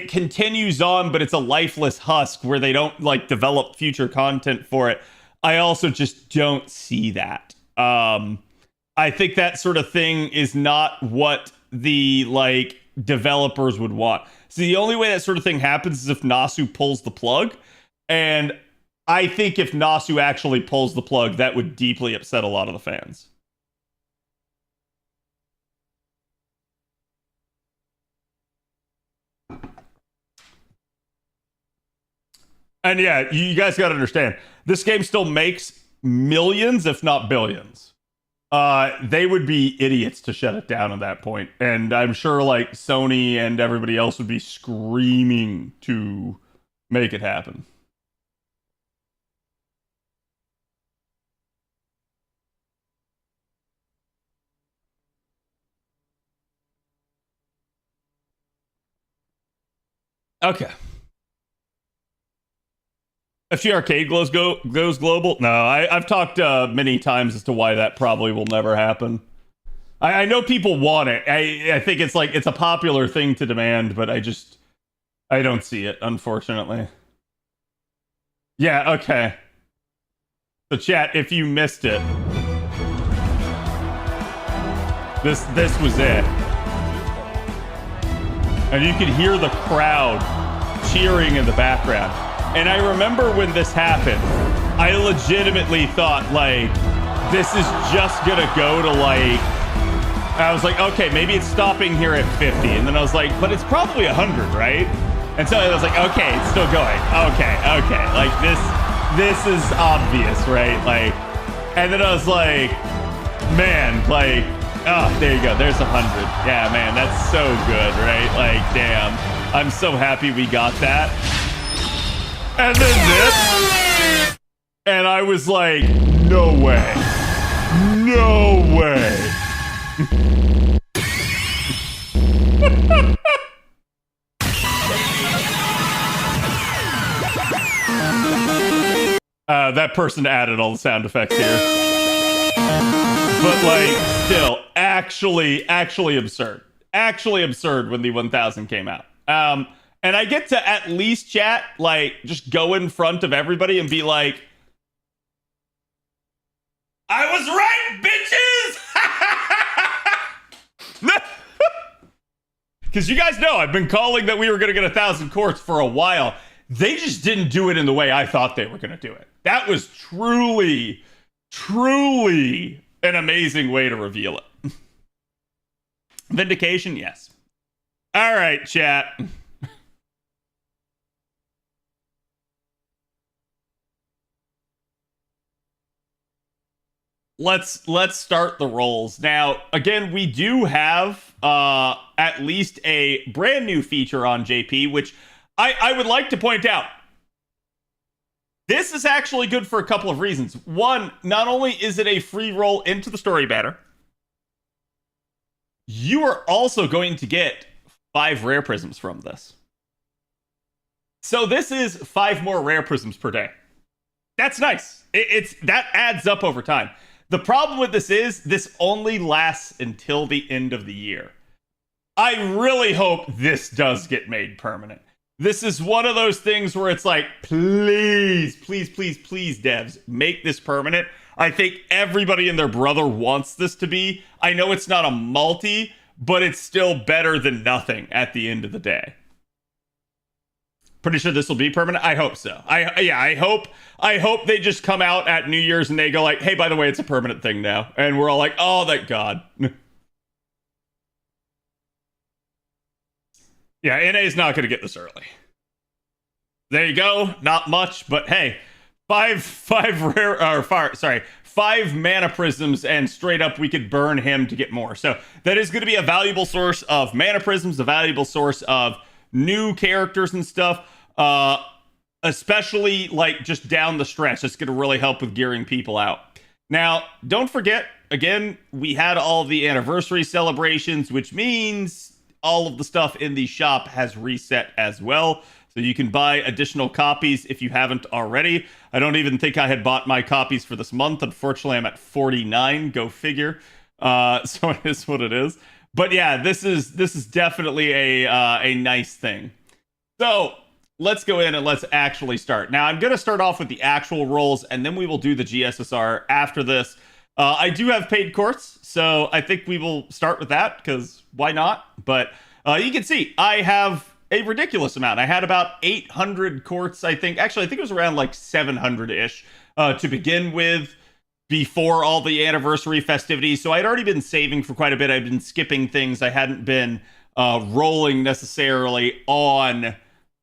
continues on, but it's a lifeless husk where they don't, like, develop future content for it. I also just don't see that. I think that sort of thing is not what the, like, developers would want. So the only way that sort of thing happens is if Nasu pulls the plug. And I think if Nasu actually pulls the plug, that would deeply upset a lot of the fans. And yeah, you guys got to understand, this game still makes millions, if not billions. They would be idiots to shut it down at that point. And I'm sure like Sony and everybody else would be screaming to make it happen. Okay. FG Arcade goes global? No, I've talked many times as to why that probably will never happen. I know people want it. I think it's like, it's a popular thing to demand, but I don't see it, unfortunately. Yeah, okay. So chat, if you missed it, this was it. And you could hear the crowd cheering in the background. And I remember when this happened, I legitimately thought, like, this is just gonna go to, like, I was like, okay, maybe it's stopping here at 50. And then I was like, but it's probably 100, right? And so I was like, okay, it's still going. Okay. Like, this is obvious, right? Like, and then I was like, man, like, oh, there you go. There's 100. Yeah, man, that's so good, right? Like, damn. I'm so happy we got that. And then this, and I was like, no way. No way. That person added all the sound effects here. But like, still, actually absurd. Actually absurd when the 1000 came out. And I get to at least chat, like, just go in front of everybody and be like, I was right, bitches! Because you guys know I've been calling that we were going to get 1,000 quartz for a while. They just didn't do it in the way I thought they were going to do it. That was truly, truly an amazing way to reveal it. Vindication, yes. All right, chat. Let's start the rolls. Now, again, we do have at least a brand new feature on JP, which I would like to point out. This is actually good for a couple of reasons. One, not only is it a free roll into the story banner, you are also going to get 5 rare prisms from this. So this is 5 more rare prisms per day. That's nice. That adds up over time. The problem with this is this only lasts until the end of the year. I really hope this does get made permanent. This is one of those things where it's like, please, please, please, please, devs, make this permanent. I think everybody and their brother wants this to be. I know it's not a multi, but it's still better than nothing at the end of the day. Pretty sure this will be permanent. I hope so. I hope they just come out at New Year's and they go like, hey, by the way, it's a permanent thing now. And we're all like, oh, thank God. Yeah, NA is not going to get this early. There you go. Not much, but hey, 5 mana prisms, and straight up we could burn him to get more. So that is going to be a valuable source of mana prisms, a valuable source of new characters and stuff, especially like just down the stretch. It's going to really help with gearing people out. Now, don't forget, again, we had all the anniversary celebrations, which means all of the stuff in the shop has reset as well. So you can buy additional copies if you haven't already. I don't even think I had bought my copies for this month. Unfortunately, I'm at 49. Go figure. So it is what it is. But yeah, this is definitely a nice thing. So let's go in and let's actually start. Now I'm going to start off with the actual rolls, and then we will do the GSSR after this. I do have paid quartz, so I think we will start with that, because why not? But you can see I have a ridiculous amount. I had about 800 quartz, I think. Actually, I think it was around like 700-ish to begin with, before all the anniversary festivities. So I'd already been saving for quite a bit. I'd been skipping things. I hadn't been rolling necessarily on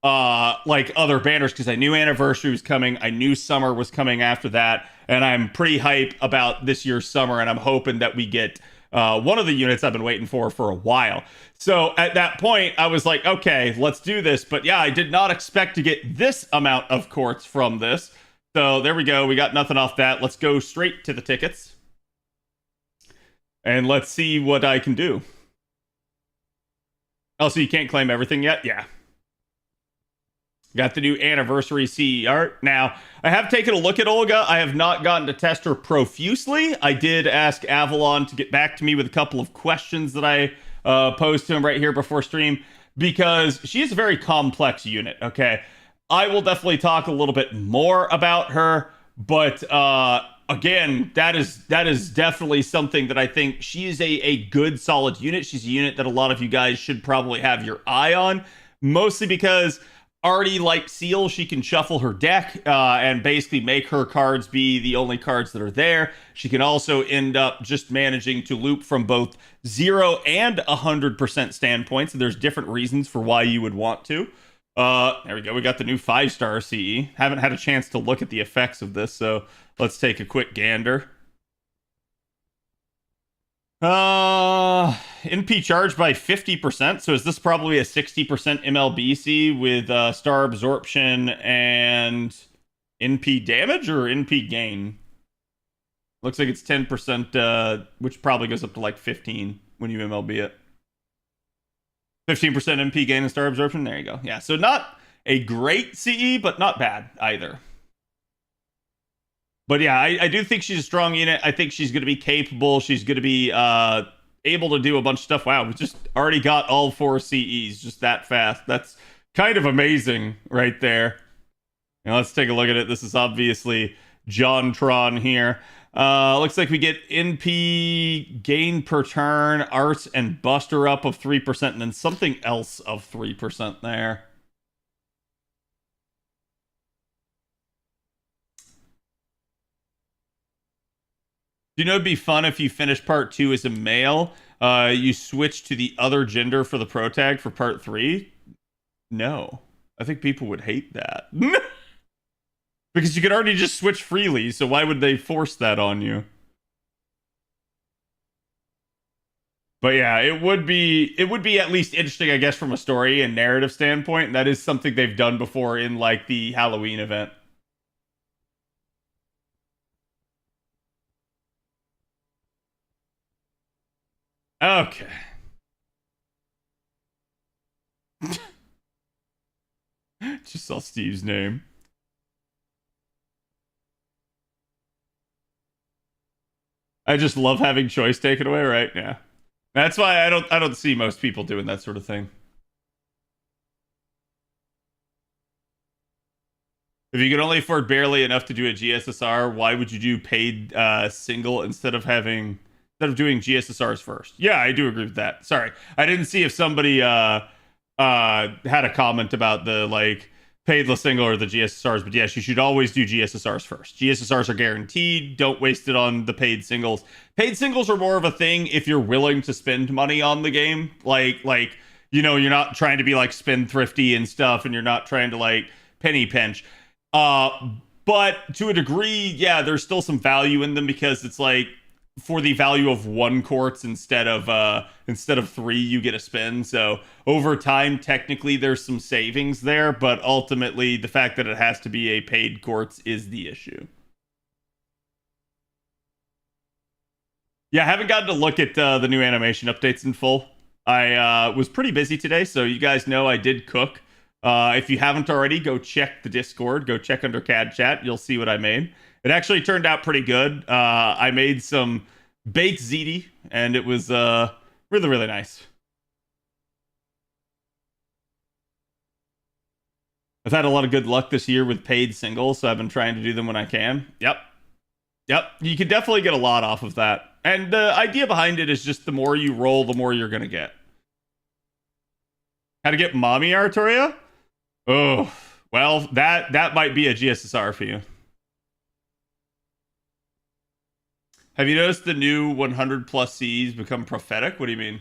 like other banners, because I knew anniversary was coming. I knew summer was coming after that. And I'm pretty hype about this year's summer. And I'm hoping that we get one of the units I've been waiting for a while. So at that point, I was like, okay, let's do this. But yeah, I did not expect to get this amount of quartz from this. So there we go. We got nothing off that. Let's go straight to the tickets. And let's see what I can do. Oh, so you can't claim everything yet? Yeah. Got the new anniversary CE art. Now, I have taken a look at Olga. I have not gotten to test her profusely. I did ask Avalon to get back to me with a couple of questions that I posed to him right here before stream, because she is a very complex unit, okay? I will definitely talk a little bit more about her, but again, that is definitely something that I think she is a good, solid unit. She's a unit that a lot of you guys should probably have your eye on, mostly because already like Seal, she can shuffle her deck and basically make her cards be the only cards that are there. She can also end up just managing to loop from both 0 and 100% standpoints, and there's different reasons for why you would want to. There we go. We got the new 5-star CE. Haven't had a chance to look at the effects of this, so let's take a quick gander. NP charged by 50%. So is this probably a 60% MLBC with star absorption and NP damage, or NP gain? Looks like it's 10%, which probably goes up to like 15 when you MLB it. 15% MP gain and star absorption. There you go. Yeah, so not a great CE, but not bad either. But yeah, I do think she's a strong unit. I think she's going to be capable. She's going to be able to do a bunch of stuff. Wow, we just already got all 4 CEs just that fast. That's kind of amazing right there. Now let's take a look at it. This is obviously JonTron here. Looks like we get NP gain per turn, art and buster up of 3%, and then something else of 3% there. Do you know it'd be fun if you finish part 2 as a male? You switch to the other gender for the pro tag for part 3? No. I think people would hate that. Because you could already just switch freely, so why would they force that on you? But yeah, it would be at least interesting, I guess, from a story and narrative standpoint, and that is something they've done before in like the Halloween event. Okay. Just saw Steve's name. I just love having choice taken away, right? Yeah. That's why I don't see most people doing that sort of thing. If you can only afford barely enough to do a GSSR, why would you do paid single instead of doing GSSRs first? Yeah, I do agree with that. Sorry, I didn't see if somebody had a comment about the like paidless single or the GSSRs, but yes, you should always do GSSRs first. GSSRs are guaranteed. Don't waste it on the paid singles. Paid singles are more of a thing if you're willing to spend money on the game. Like you know, you're not trying to be like spendthrifty and stuff, and you're not trying to like penny pinch. But to a degree, yeah, there's still some value in them because it's like for the value of 1 quartz instead of 3 you get a spin. So over time technically there's some savings there, but ultimately the fact that it has to be a paid quartz is the issue. Yeah, I haven't gotten to look at the new animation updates in full. I was pretty busy today, so you guys know I did cook. If you haven't already, go check the Discord. Go check under CAD chat. You'll see what I made. It actually turned out pretty good. I made some baked ziti, and it was really, really nice. I've had a lot of good luck this year with paid singles, so I've been trying to do them when I can. Yep. You can definitely get a lot off of that. And the idea behind it is just the more you roll, the more you're going to get. How to get mommy, Arturia? Oh, well, that might be a GSSR for you. Have you noticed the new 100 plus Cs become prophetic? What do you mean?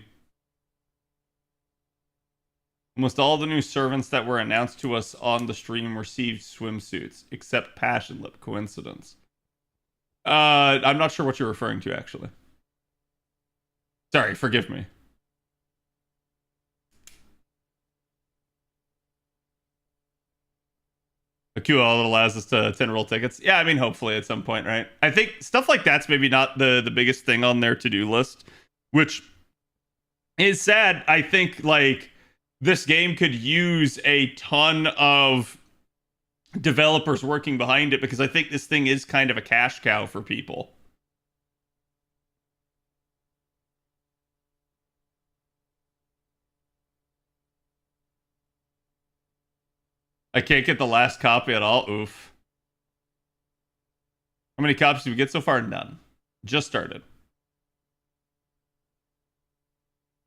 Almost all the new servants that were announced to us on the stream received swimsuits, except Passion Lip. Coincidence? I'm not sure what you're referring to, actually. Sorry, forgive me. QL allows us to 10 roll tickets. Yeah, I mean, hopefully at some point, right? I think stuff like that's maybe not the biggest thing on their to-do list, which is sad. I think, like, this game could use a ton of developers working behind it because I think this thing is kind of a cash cow for people. I can't get the last copy at all. Oof. How many copies did we get so far? None. Just started.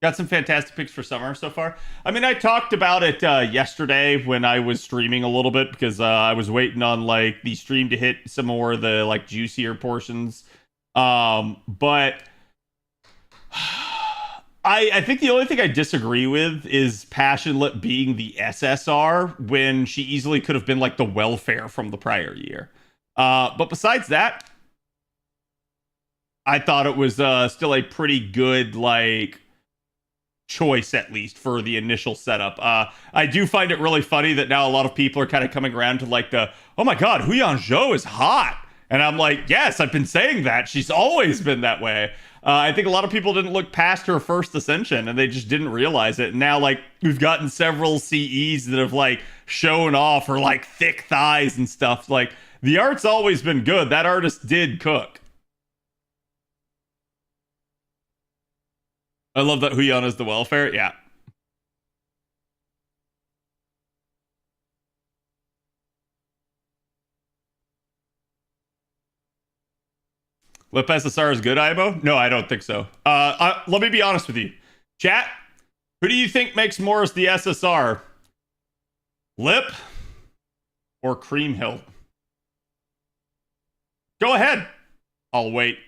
Got some fantastic picks for summer so far. I mean, I talked about it yesterday when I was streaming a little bit because I was waiting on like the stream to hit some more of the like juicier portions. But I think the only thing I disagree with is Passionate being the SSR when she easily could have been like the welfare from the prior year. But besides that, I thought it was still a pretty good like choice, at least for the initial setup. I do find it really funny that now a lot of people are kind of coming around to like the, oh my god, Huyan Zhou is hot. And I'm like, yes, I've been saying that. She's always been that way. I think a lot of people didn't look past her first ascension and they just didn't realize it. And now, like, we've gotten several CEs that have, like, shown off her, like, thick thighs and stuff. Like, the art's always been good. That artist did cook. I love that Huyan is the welfare. Yeah. Lip SSR is good, Ibo? No, I don't think so. Let me be honest with you. Chat, who do you think makes more as the SSR? Lip or Cream Hill? Go ahead. I'll wait.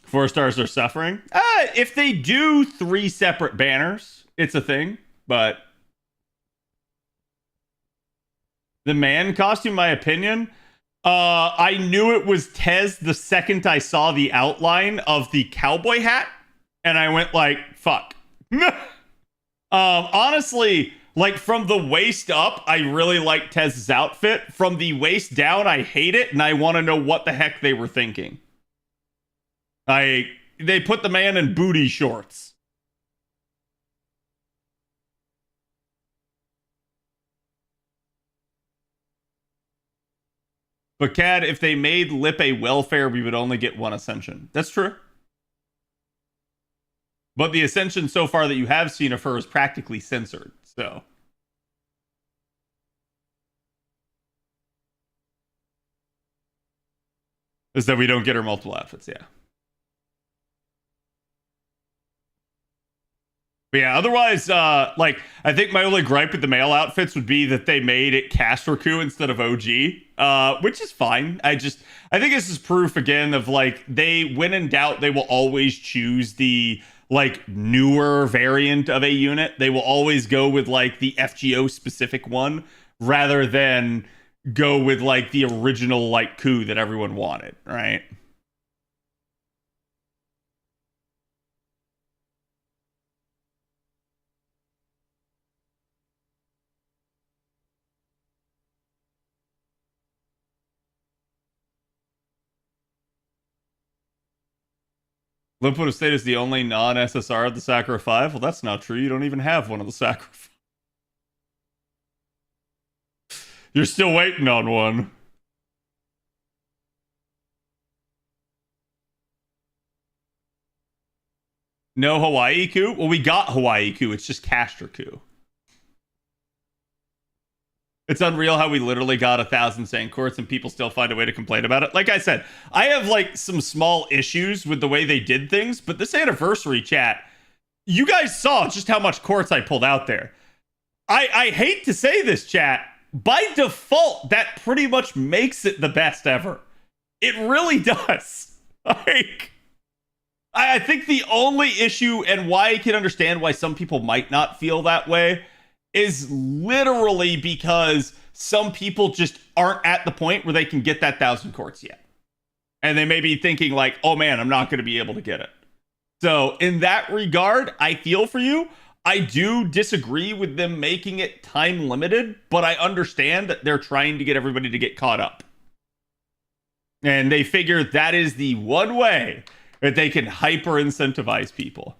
4 stars are suffering. If they do 3 separate banners, it's a thing. But the man costume, my opinion, I knew it was Tez the second I saw the outline of the cowboy hat, and I went like, fuck. Honestly, like from the waist up, I really like Tez's outfit. From the waist down, I hate it, and I want to know what the heck they were thinking. They put the man in booty shorts. But Cad, if they made Lip a welfare, we would only get 1 ascension. That's true. But the ascension so far that you have seen of her is practically censored, so. Is that we don't get her multiple outfits, yeah. But yeah, otherwise, like, I think my only gripe with the male outfits would be that they made it Castraku instead of OG, which is fine. I think this is proof, again, of, like, when in doubt, they will always choose the, like, newer variant of a unit. They will always go with, like, the FGO-specific one, rather than go with, like, the original, like, coup that everyone wanted, right? Lip would have stayed as the only non-SSR of the Sacro 5. Well, that's not true. You don't even have one of the Sacro 5. You're still waiting on one. No Hawaii coup? Well, we got Hawaii coup. It's just Castor coup. It's unreal how we literally got 1,000 sand quartz and people still find a way to complain about it. Like I said, I have like some small issues with the way they did things, but this anniversary chat, you guys saw just how much quartz I pulled out there. I hate to say this, chat. By default, that pretty much makes it the best ever. It really does. Like, I think the only issue, and why I can understand why some people might not feel that way, is literally because some people just aren't at the point where they can get that 1,000 quartz yet. And they may be thinking like, oh man, I'm not going to be able to get it. So in that regard, I feel for you. I do disagree with them making it time limited, but I understand that they're trying to get everybody to get caught up. And they figure that is the one way that they can hyper incentivize people.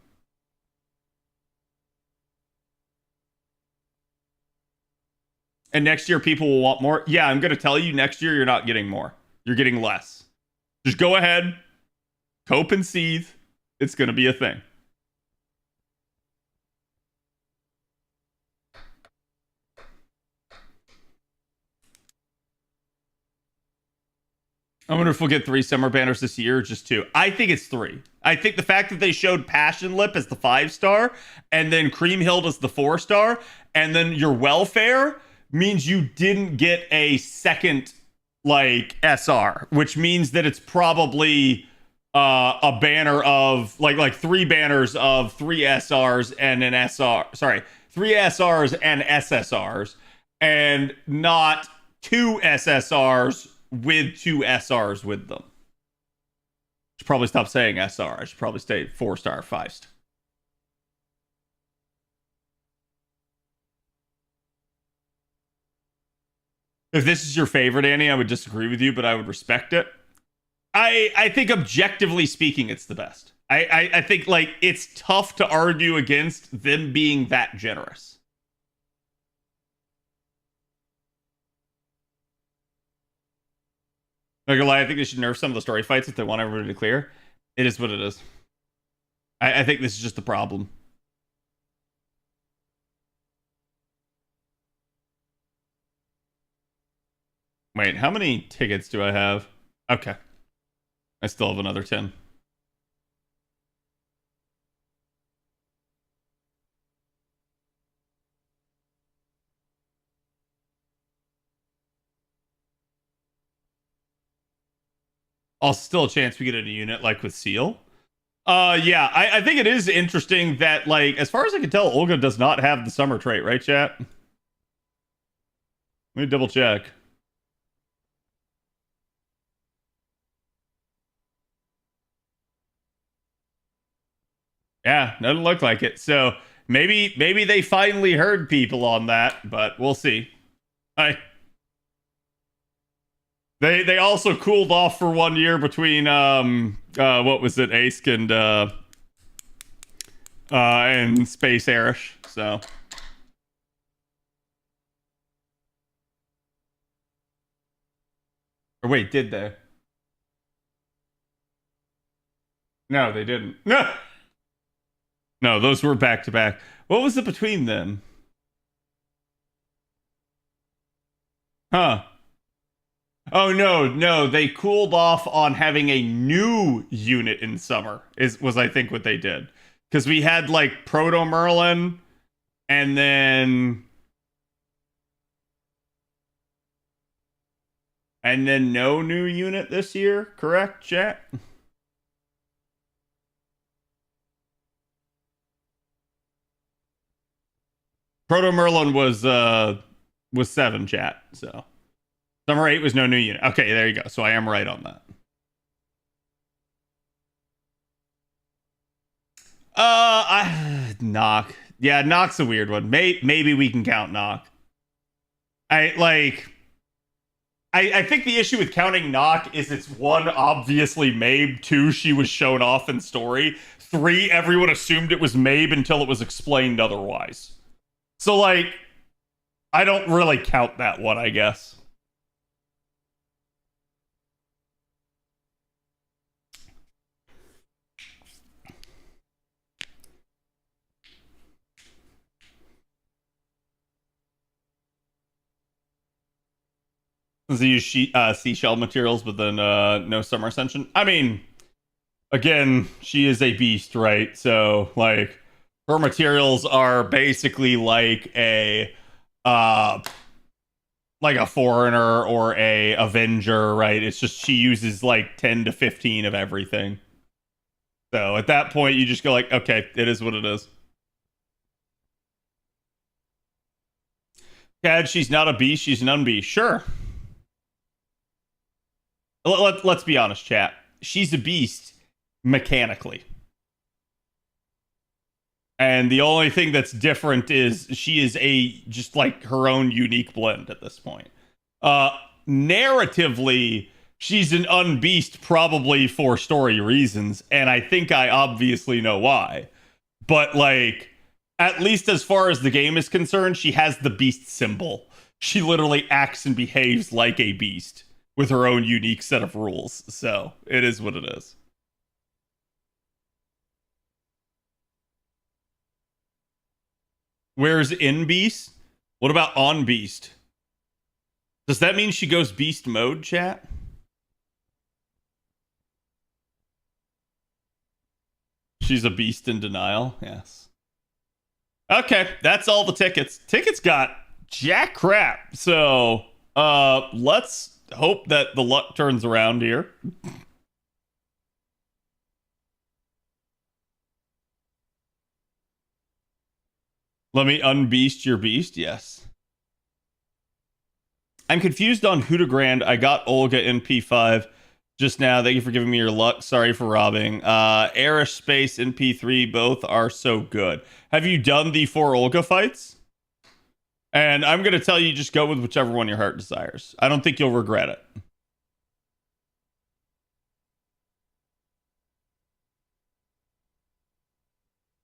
And next year people will want more. Yeah, I'm going to tell you, next year you're not getting more. You're getting less. Just go ahead, cope and seethe. It's going to be a thing. I wonder if we'll get 3 summer banners this year or just 2. I think it's 3. I think the fact that they showed Passion Lip as the 5-star and then Cream Hill as the 4-star and then your welfare means you didn't get a second like SR, which means that it's probably a banner of like 3 banners of 3 SRs and an SR. Sorry, 3 SRs and SSRs, and not 2 SSRs with 2 SRs with them. I should probably stop saying SR. I should probably say 4-star, 5-star. If this is your favorite, Annie, I would disagree with you, but I would respect it. I think objectively speaking, it's the best. I think like it's tough to argue against them being that generous. Not gonna lie, I think they should nerf some of the story fights if they want everybody to clear. It is what it is. I think this is just the problem. Wait, how many tickets do I have? Okay. I still have another 10. Also, still a chance we get a unit like with Seal. Yeah, I think it is interesting that, like, as far as I can tell, Olga does not have the summer trait, right, chat? Let me double check. Yeah, doesn't look like it. So maybe they finally heard people on that, but we'll see. They also cooled off for 1 year between what was it, Ask and Space Airish, so. Or wait, did they? No, they didn't. No. No, those were back to back. What was it between them? Huh. Oh no, they cooled off on having a new unit in summer. Was I think what they did. Because we had like Proto Merlin and then no new unit this year, correct, chat? Proto Merlin was 7, chat, so Summer 8 was no new unit. Okay, there you go. So I am right on that. Knock. Yeah, Knock's a weird one. Maybe we can count Knock. I think the issue with counting Knock is it's 1, obviously Mabe. 2, she was shown off in story. 3, everyone assumed it was Mabe until it was explained otherwise. So, like, I don't really count that one, I guess. They use seashell materials, but then no summer ascension. I mean, again, she is a beast, right? So, like, her materials are basically like a foreigner or a avenger, right? It's just she uses like 10 to 15 of everything. So at that point, you just go like, okay, it is what it is. Cad, she's not a beast, she's an unbeast. Sure. Let's be honest, chat. She's a beast mechanically. And the only thing that's different is she is just like her own unique blend at this point. Narratively, she's an unbeast probably for story reasons, and I think I obviously know why. But like, at least as far as the game is concerned, she has the beast symbol. She literally acts and behaves like a beast with her own unique set of rules. So it is what it is. Where's in beast? What about on beast? Does that mean she goes beast mode, chat? She's a beast in denial. Yes. Okay, that's all the tickets. Tickets got jack crap. So let's hope that the luck turns around here. Let me unbeast your beast. Yes. I'm confused on Hudagrand. I got Olga in P5 just now. Thank you for giving me your luck. Sorry for robbing. Airish Space in P3. Both are so good. Have you done the 4 Olga fights? And I'm going to tell you, just go with whichever one your heart desires. I don't think you'll regret it.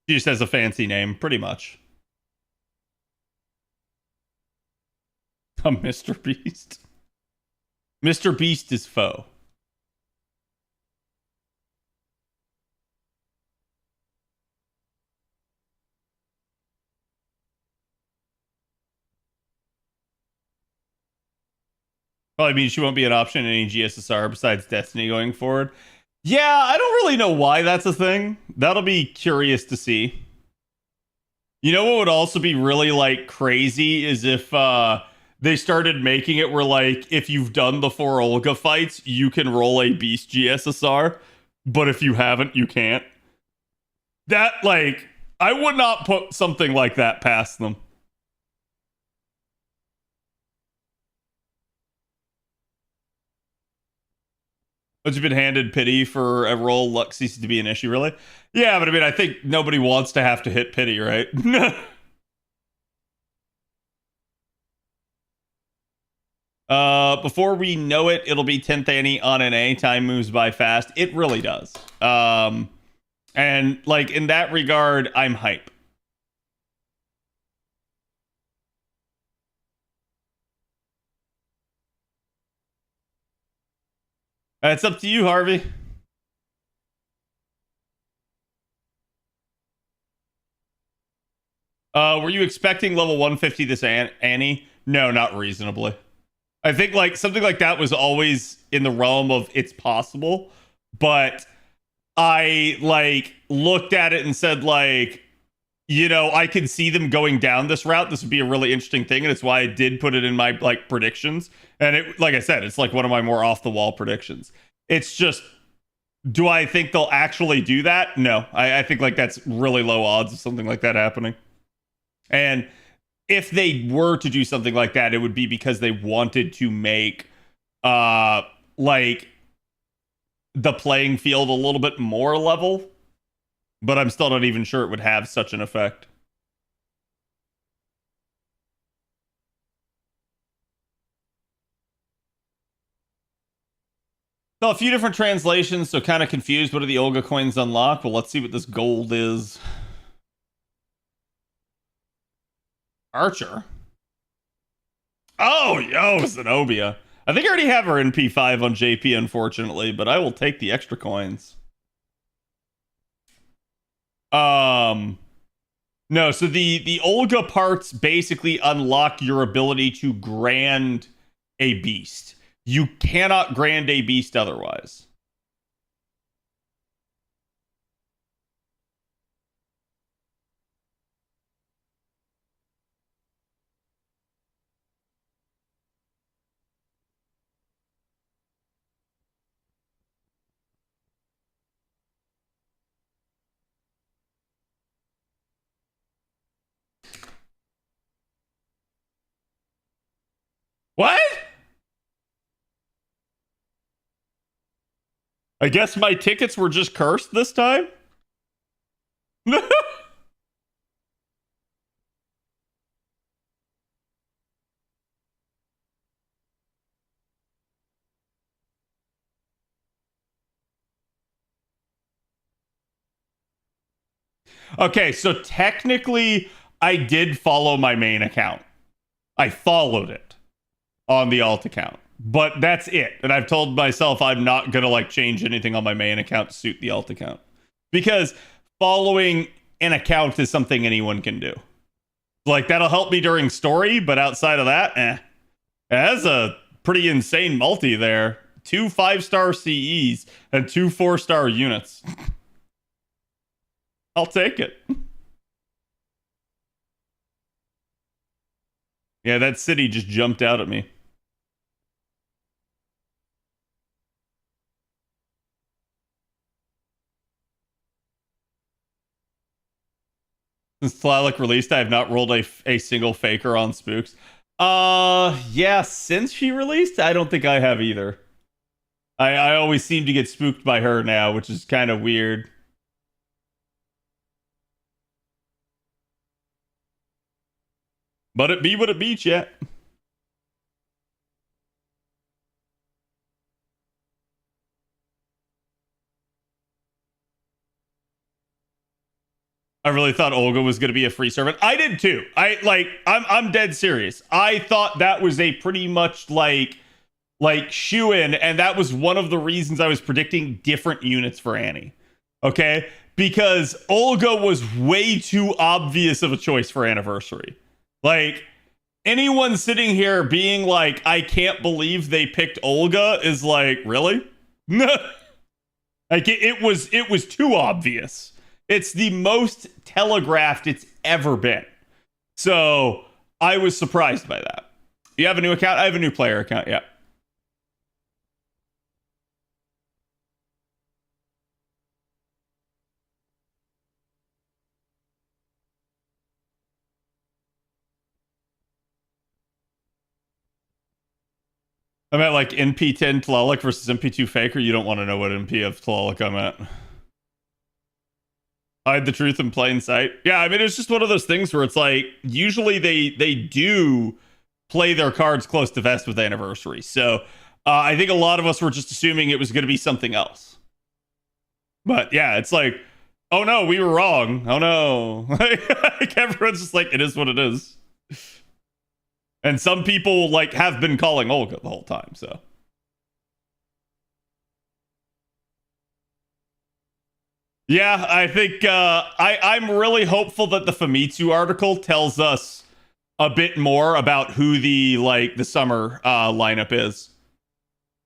She just has a fancy name, pretty much. A Mr. Beast. Mr. Beast is foe. Probably means she won't be an option in any GSSR besides Destiny going forward. Yeah, I don't really know why that's a thing. That'll be curious to see. You know what would also be really like crazy is if they started making it where like if you've done the 4 Olga fights, you can roll a beast GSSR, but if you haven't, you can't. That like I would not put something like that past them. But you've been handed pity for a role, luck ceases to be an issue, really? Yeah, but I mean, I think nobody wants to have to hit pity, right? Before we know it, it'll be 10th Annie on NA. Time moves by fast. It really does. And like in that regard, I'm hype. It's up to you, Harvey. Were you expecting level 150 this Annie? No, not reasonably. I think like something like that was always in the realm of it's possible, but I like looked at it and said like, you know, I can see them going down this route. This would be a really interesting thing, and it's why I did put it in my like predictions. And it, like I said, it's like one of my more off the wall predictions. It's just, do I think they'll actually do that? No, I think like that's really low odds of something like that happening. And if they were to do something like that, it would be because they wanted to make like the playing field a little bit more level. But I'm still not even sure it would have such an effect. So a few different translations, so kind of confused. What do the Olga coins unlock? Well, let's see what this gold is. Archer. Oh, yo, Zenobia. I think I already have her in P5 on JP, unfortunately, but I will take the extra coins. No, so the Olga parts basically unlock your ability to grand a beast. You cannot grand a beast otherwise. What? I guess my tickets were just cursed this time? Okay, so technically I did follow my main account. I followed it on the alt account. But that's it. And I've told myself I'm not going to like change anything on my main account to suit the alt account. Because following an account is something anyone can do. Like that'll help me during story, but outside of that, That's a pretty insane multi there. 2 5-star CEs and 2 4-star units. I'll take it. Yeah, that city just jumped out at me. Since Tlaloc released, I have not rolled a single faker on spooks. Yeah, since she released, I don't think I have either. I always seem to get spooked by her now, which is kind of weird. But it be what it be, chat. I really thought Olga was going to be a free servant. I did too. I'm dead serious. I thought that was a pretty much like shoe-in, and that was one of the reasons I was predicting different units for Annie. Okay? Because Olga was way too obvious of a choice for Anniversary. Like, anyone sitting here being like, I can't believe they picked Olga is like, really? Like it was too obvious. It's the most telegraphed it's ever been. So I was surprised by that. You have a new account? I have a new player account, yeah. I meant like NP10 Tlaloc versus NP2 Faker. You don't want to know what NP of Tlaloc I'm at. Hide the truth in plain sight. Yeah, I mean, it's just one of those things where it's like, usually they do play their cards close to vest with anniversary. So I think a lot of us were just assuming it was going to be something else. But yeah, it's like, oh no, we were wrong. Oh no. Like everyone's just like, it is what it is. And some people like have been calling Olga the whole time, so. Yeah, I think I'm really hopeful that the Famitsu article tells us a bit more about who the summer lineup is.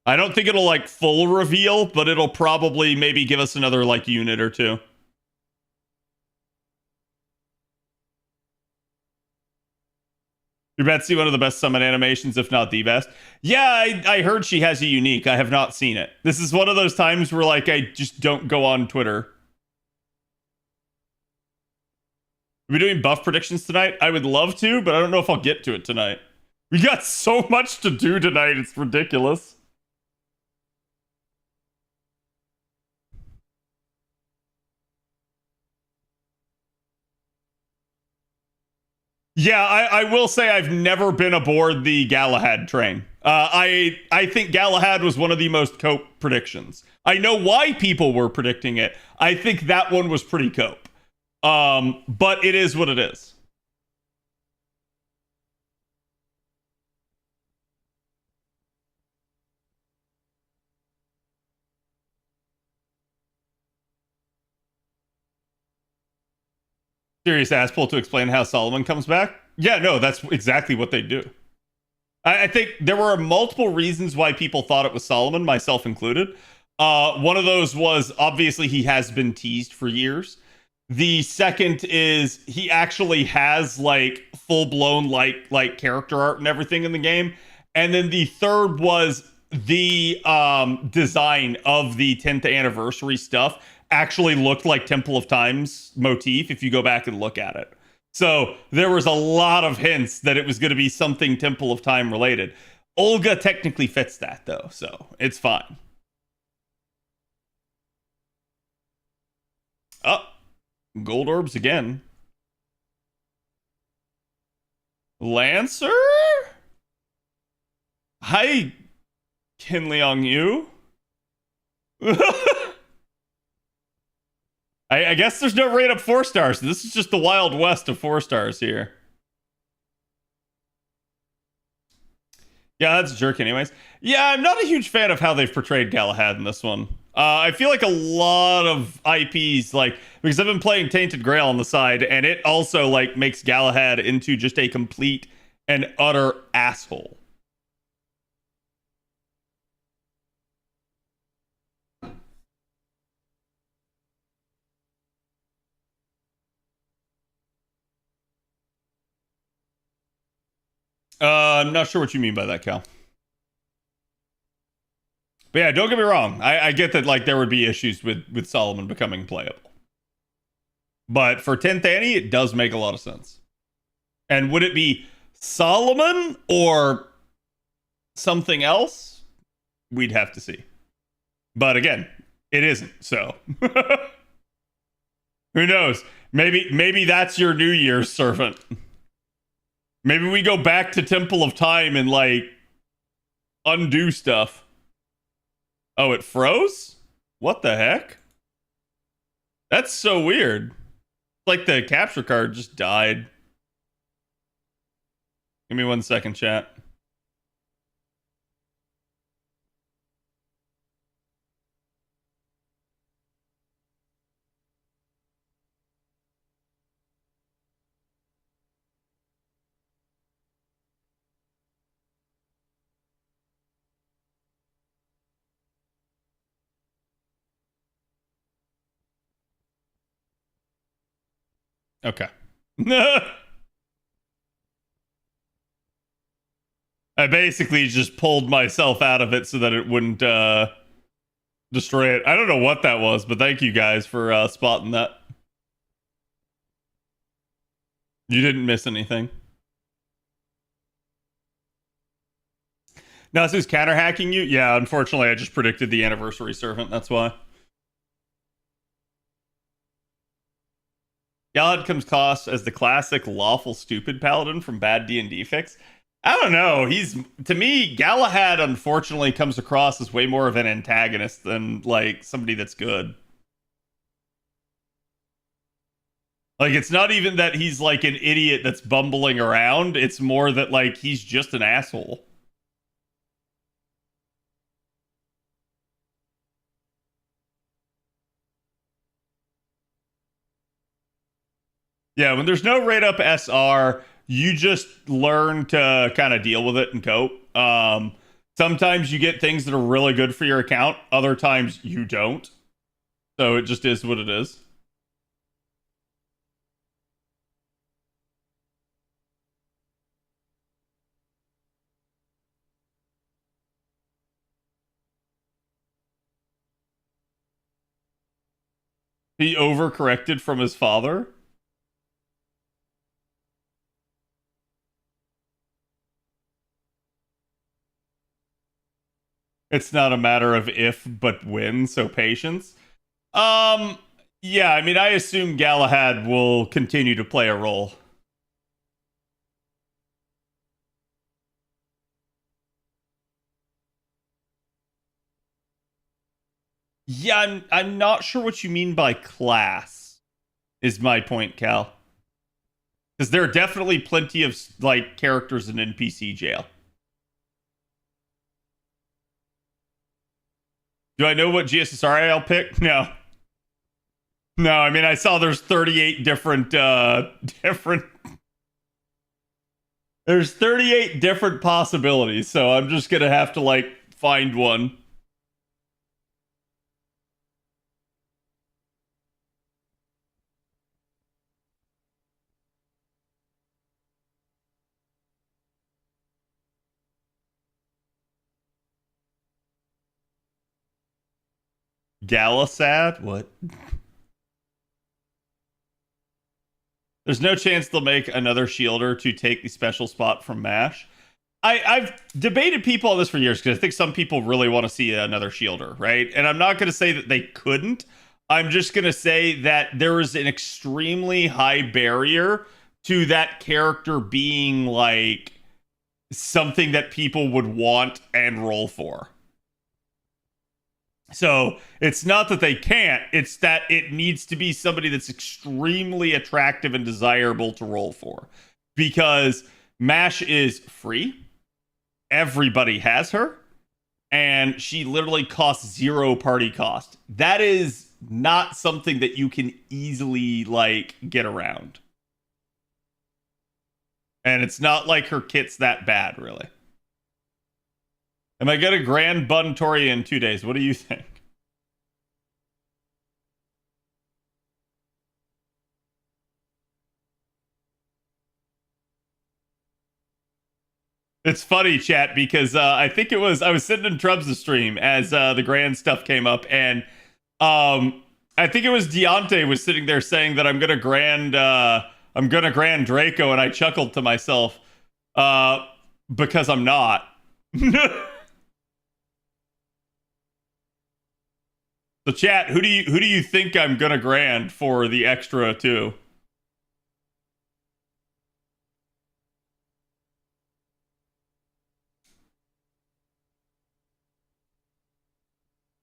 I don't think it'll like full reveal, but it'll probably maybe give us another like unit or two. Your Betsy, one of the best summon animations, if not the best. Yeah, I heard she has a unique. I have not seen it. This is one of those times where like I just don't go on Twitter. Are we doing buff predictions tonight? I would love to, but I don't know if I'll get to it tonight. We got so much to do tonight, it's ridiculous. Yeah, I will say I've never been aboard the Galahad train. I think Galahad was one of the most cope predictions. I know why people were predicting it. I think that one was pretty cope. But it is what it is. Serious ass pull to explain how Solomon comes back? Yeah, no, that's exactly what they do. I think there were multiple reasons why people thought it was Solomon, myself included. One of those was obviously he has been teased for years. The second is he actually has like full-blown like character art and everything in the game. And then the third was the design of the 10th anniversary stuff actually looked like Temple of Time's motif if you go back and look at it. So there was a lot of hints that it was going to be something Temple of Time related. Olga technically fits that though, so it's fine. Oh, gold orbs again. Lancer? Hi, Kin Leong Yu. I guess there's no rate up 4 stars. This is just the Wild West of 4 stars here. Yeah, that's a jerk anyways. Yeah, I'm not a huge fan of how they've portrayed Galahad in this one. I feel like a lot of IPs, like, because I've been playing Tainted Grail on the side, and it also, like, makes Galahad into just a complete and utter asshole. I'm not sure what you mean by that, Cal. But yeah, don't get me wrong. I get that like there would be issues with Solomon becoming playable. But for 10th Annie, it does make a lot of sense. And would it be Solomon or something else? We'd have to see. But again, it isn't, so. Who knows? Maybe that's your New Year's servant. Maybe we go back to Temple of Time and, like, undo stuff. Oh, it froze? What the heck? That's so weird. Like the capture card just died. Give me 1 second, chat. Okay. I basically just pulled myself out of it so that it wouldn't destroy it. I don't know what that was, but thank you guys for spotting that. You didn't miss anything. Nasu's counter hacking you? Yeah, unfortunately, I just predicted the anniversary servant. That's why. Galahad comes across as the classic lawful stupid paladin from bad D&D fix. I don't know. To me, Galahad unfortunately comes across as way more of an antagonist than like somebody that's good. Like, it's not even that he's like an idiot that's bumbling around. It's more that like he's just an asshole. Yeah, when there's no rate up SR, you just learn to kind of deal with it and cope. Sometimes you get things that are really good for your account. Other times you don't. So it just is what it is. He overcorrected from his father. It's not a matter of if, but when, so patience. Yeah, I mean, I assume Galahad will continue to play a role. Yeah, I'm not sure what you mean by class, is my point, Cal. Because there are definitely plenty of, like, characters in NPC jail. Do I know what GSSR I'll pick? No. No, I mean, I saw there's 38 different, There's 38 different possibilities, so I'm just gonna have to, like, find one. Galasad? What? There's no chance they'll make another shielder to take the special spot from MASH. I've debated people on this for years because I think some people really want to see another shielder, right? And I'm not going to say that they couldn't. I'm just going to say that there is an extremely high barrier to that character being like something that people would want and roll for. So it's not that they can't, it's that it needs to be somebody that's extremely attractive and desirable to roll for. Because MASH is free, everybody has her, and she literally costs 0 party cost. That is not something that you can easily, like, get around. And it's not like her kit's that bad, really. Am I going to Grand Buntoria in 2 days? What do you think? It's funny, chat, because I think I was sitting in Trubs' stream as the Grand stuff came up, and I think it was Deontay was sitting there saying that I'm gonna Grand Draco, and I chuckled to myself because I'm not. So chat, who do you think I'm gonna Grand for the extra 2?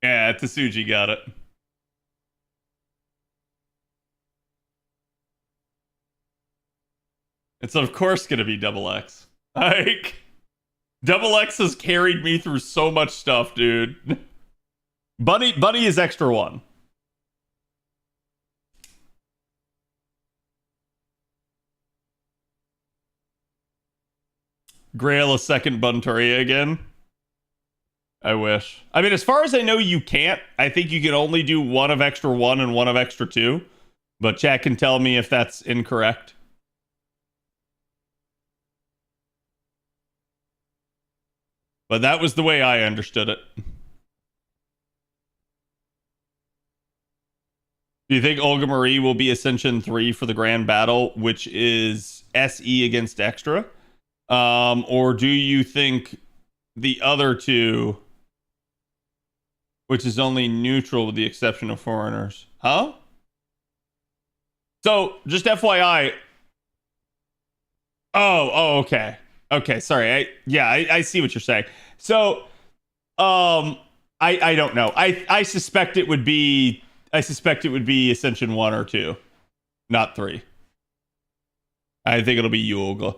Yeah, Tsuji got it. It's of course gonna be Double X. Like, Double X has carried me through so much stuff, dude. Bunny is extra 1. Grail a second Bunturia again. I wish. I mean, as far as I know, you can't. I think you can only do 1 of extra 1 and 1 of extra 2. But chat can tell me if that's incorrect. But that was the way I understood it. Do you think Olga Marie will be Ascension 3 for the Grand Battle, which is SE against Extra? Or do you think the other two, which is only neutral with the exception of foreigners? Huh? So, just FYI. Oh, okay. Okay, sorry. I see what you're saying. So, I don't know. I suspect it would be Ascension 1 or 2, not 3. I think it'll be you, Olga.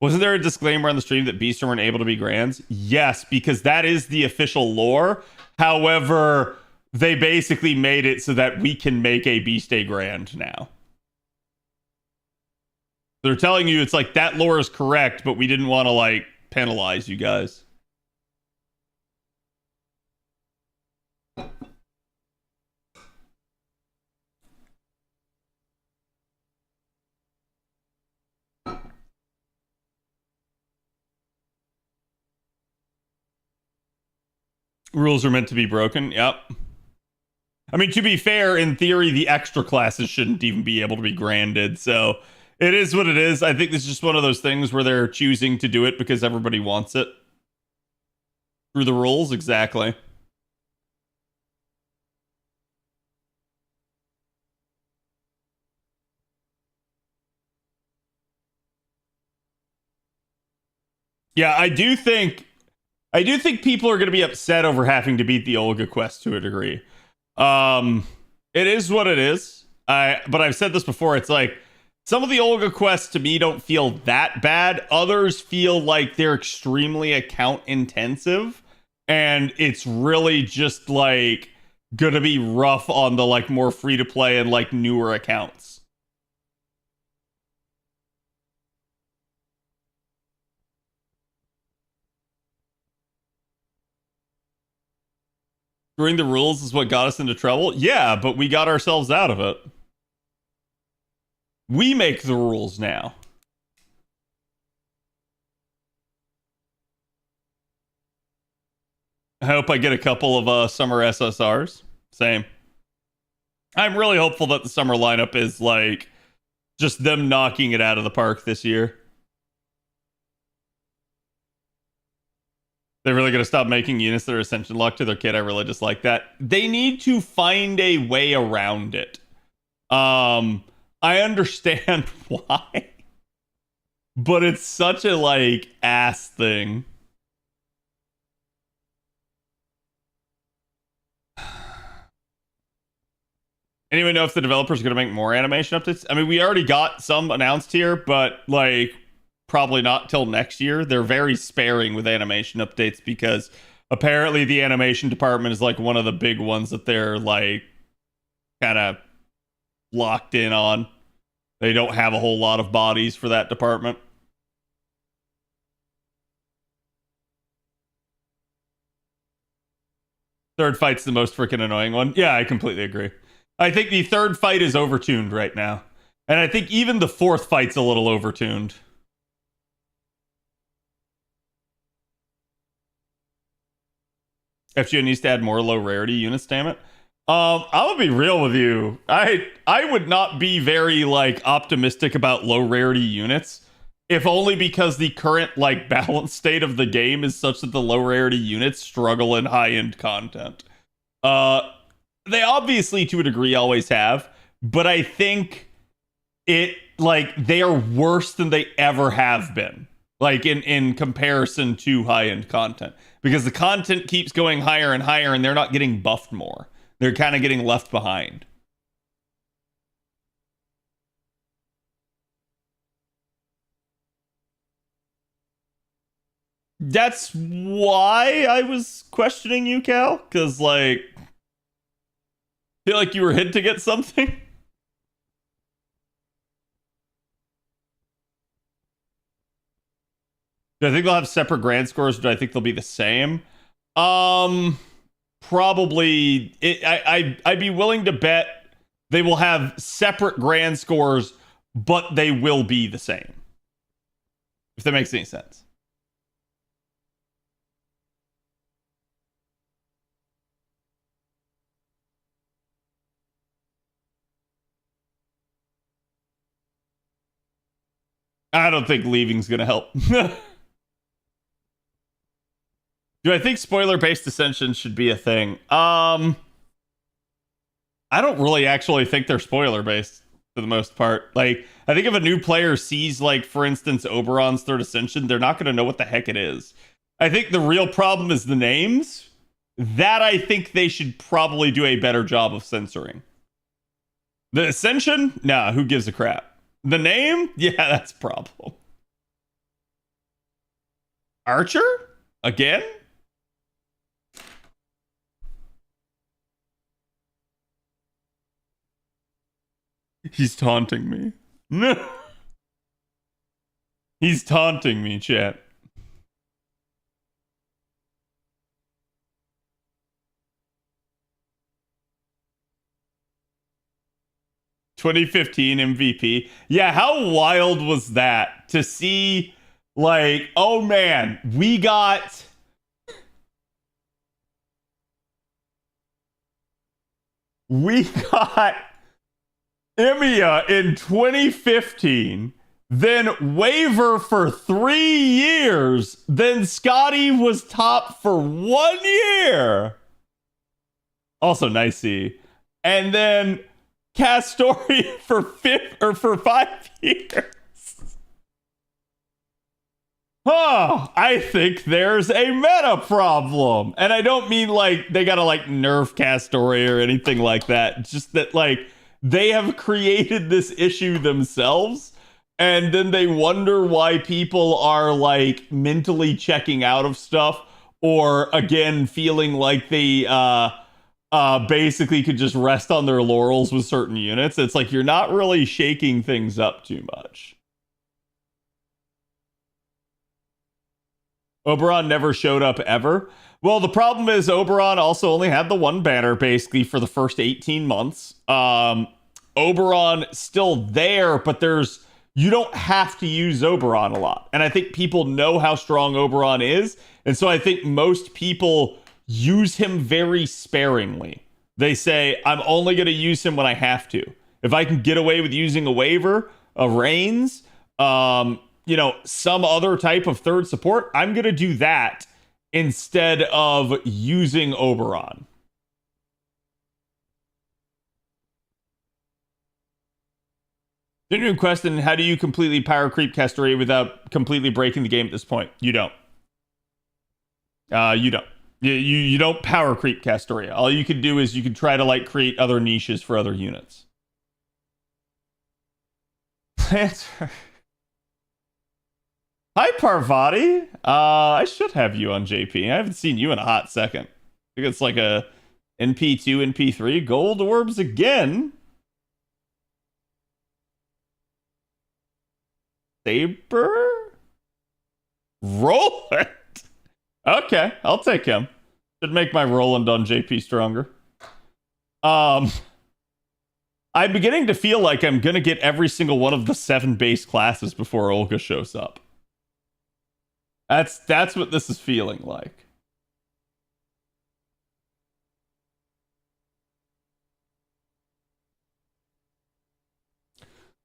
Wasn't there a disclaimer on the stream that beasts weren't able to be grands? Yes, because that is the official lore. However, they basically made it so that we can make a beast a grand now. They're telling you it's like that lore is correct, but we didn't want to like penalize you guys. Rules are meant to be broken. Yep. I mean, to be fair, in theory, the extra classes shouldn't even be able to be granted. So it is what it is. I think this is just one of those things where they're choosing to do it because everybody wants it. Through the rules, exactly. Yeah, I do think people are going to be upset over having to beat the Olga quest to a degree. It is what it is. But I've said this before. It's like some of the Olga quests to me don't feel that bad. Others feel like they're extremely account intensive, and it's really just like going to be rough on the like more free to play and like newer accounts. Screwing the rules is what got us into trouble? Yeah, but we got ourselves out of it. We make the rules now. I hope I get a couple of summer SSRs. Same. I'm really hopeful that the summer lineup is like just them knocking it out of the park this year. They're really going to stop making units that are Ascension locked to their kit. I really dislike that. They need to find a way around it. I understand why, but it's such a like ass thing. Anyone know if the developers are going to make more animation updates? I mean, we already got some announced here, but like probably not till next year. They're very sparing with animation updates because apparently the animation department is like one of the big ones that they're like kind of locked in on. They don't have a whole lot of bodies for that department. Third fight's the most freaking annoying one. Yeah, I completely agree. I think the third fight is overtuned right now. And I think even the fourth fight's a little overtuned. FGO needs to add more low rarity units, damn it. I'm gonna be real with you. I would not be very like optimistic about low rarity units, if only because the current like balance state of the game is such that the low rarity units struggle in high end content. They obviously to a degree always have, but I think it like they are worse than they ever have been. Like in comparison to high end content, because the content keeps going higher and higher and they're not getting buffed more. They're kind of getting left behind. That's why I was questioning you, Cal, because like feel like you were hinting at something. Do I think they'll have separate grand scores? Or do I think they'll be the same? probably I'd be willing to bet they will have separate grand scores, but they will be the same. If that makes any sense. I don't think leaving's gonna help. Do I think spoiler-based ascension should be a thing? I don't really actually think they're spoiler-based for the most part. Like, I think if a new player sees, like, for instance, Oberon's third ascension, they're not gonna know what the heck it is. I think the real problem is the names. That I think they should probably do a better job of censoring. The ascension? Nah, who gives a crap? The name? Yeah, that's a problem. Archer? Again? He's taunting me. No. He's taunting me, chat. "2015 MVP." Yeah, how wild was that to see, like, oh man, we got Emiya in 2015, then waiver for 3 years, then Scotty was top for 1 year. Also nicey. And then Castoria for 5 years. I think there's a meta problem. And I don't mean like they gotta like nerf Castoria or anything like that. Just that like they have created this issue themselves, and then they wonder why people are like mentally checking out of stuff, or again feeling like they basically could just rest on their laurels with certain units. It's like you're not really shaking things up too much. Oberon never showed up ever. Well, the problem is Oberon also only had the one banner basically for the first 18 months. Oberon still there, but you don't have to use Oberon a lot. And I think people know how strong Oberon is. And so I think most people use him very sparingly. They say, I'm only going to use him when I have to. If I can get away with using a waiver, a Reigns, some other type of third support, I'm going to do that instead of using Oberon. Genuine question, how do you completely power creep Castoria without completely breaking the game at this point? You don't. You don't. You don't power creep Castoria. All you can do is you can try to like create other niches for other units. Planter. Hi Parvati. I should have you on JP. I haven't seen you in a hot second. I think it's like a NP2, NP3. Gold orbs again. Saber? Roland? Okay, I'll take him. Should make my Roland on JP stronger. I'm beginning to feel like I'm gonna get every single one of the 7 base classes before Olga shows up. That's what this is feeling like.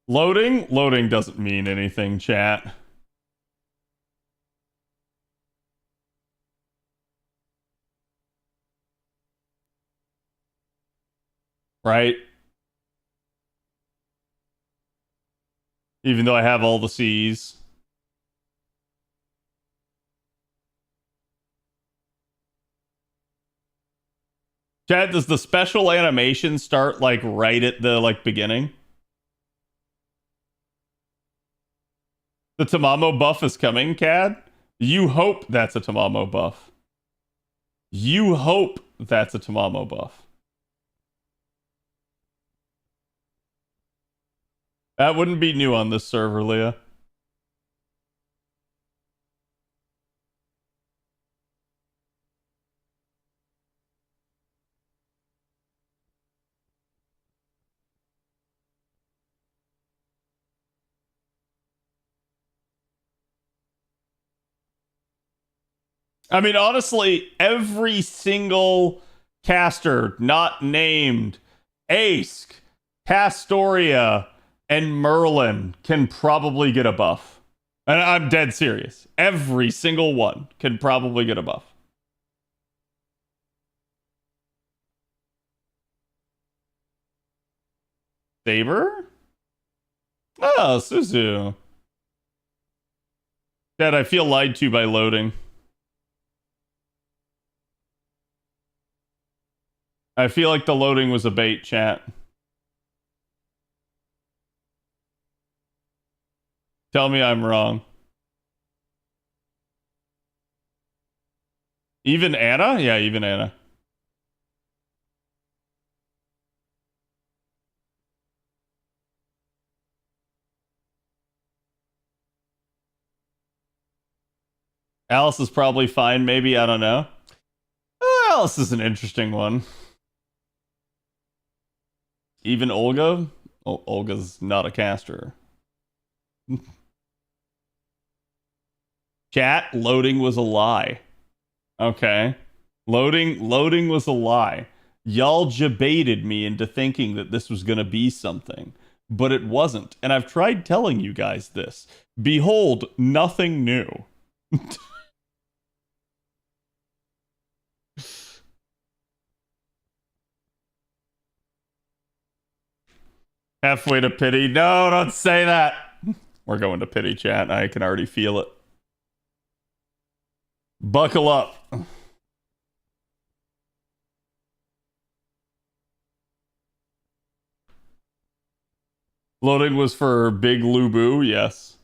Loading? Loading doesn't mean anything, chat. Right? Even though I have all the C's. Chat, does the special animation start like right at the like beginning? The Tamamo buff is coming, Cad? You hope that's a Tamamo buff. You hope that's a Tamamo buff. That wouldn't be new on this server, Leah. I mean, honestly, every single caster not named Ace, Castoria, and Merlin can probably get a buff. And I'm dead serious. Every single one can probably get a buff. Saber? Oh, Suzu. Dad, I feel lied to by loading. I feel like the loading was a bait, chat. Tell me I'm wrong. Even Anna? Yeah, even Anna. Alice is probably fine, maybe. I don't know. Alice is an interesting one. Even Olga? Olga's not a caster. Chat, loading was a lie. Okay. Loading was a lie. Y'all jebaited me into thinking that this was going to be something, but it wasn't. And I've tried telling you guys this. Behold, nothing new. Halfway to pity. No, don't say that. We're going to pity, chat. I can already feel it. Buckle up. Loading was for Big Lubu, yes.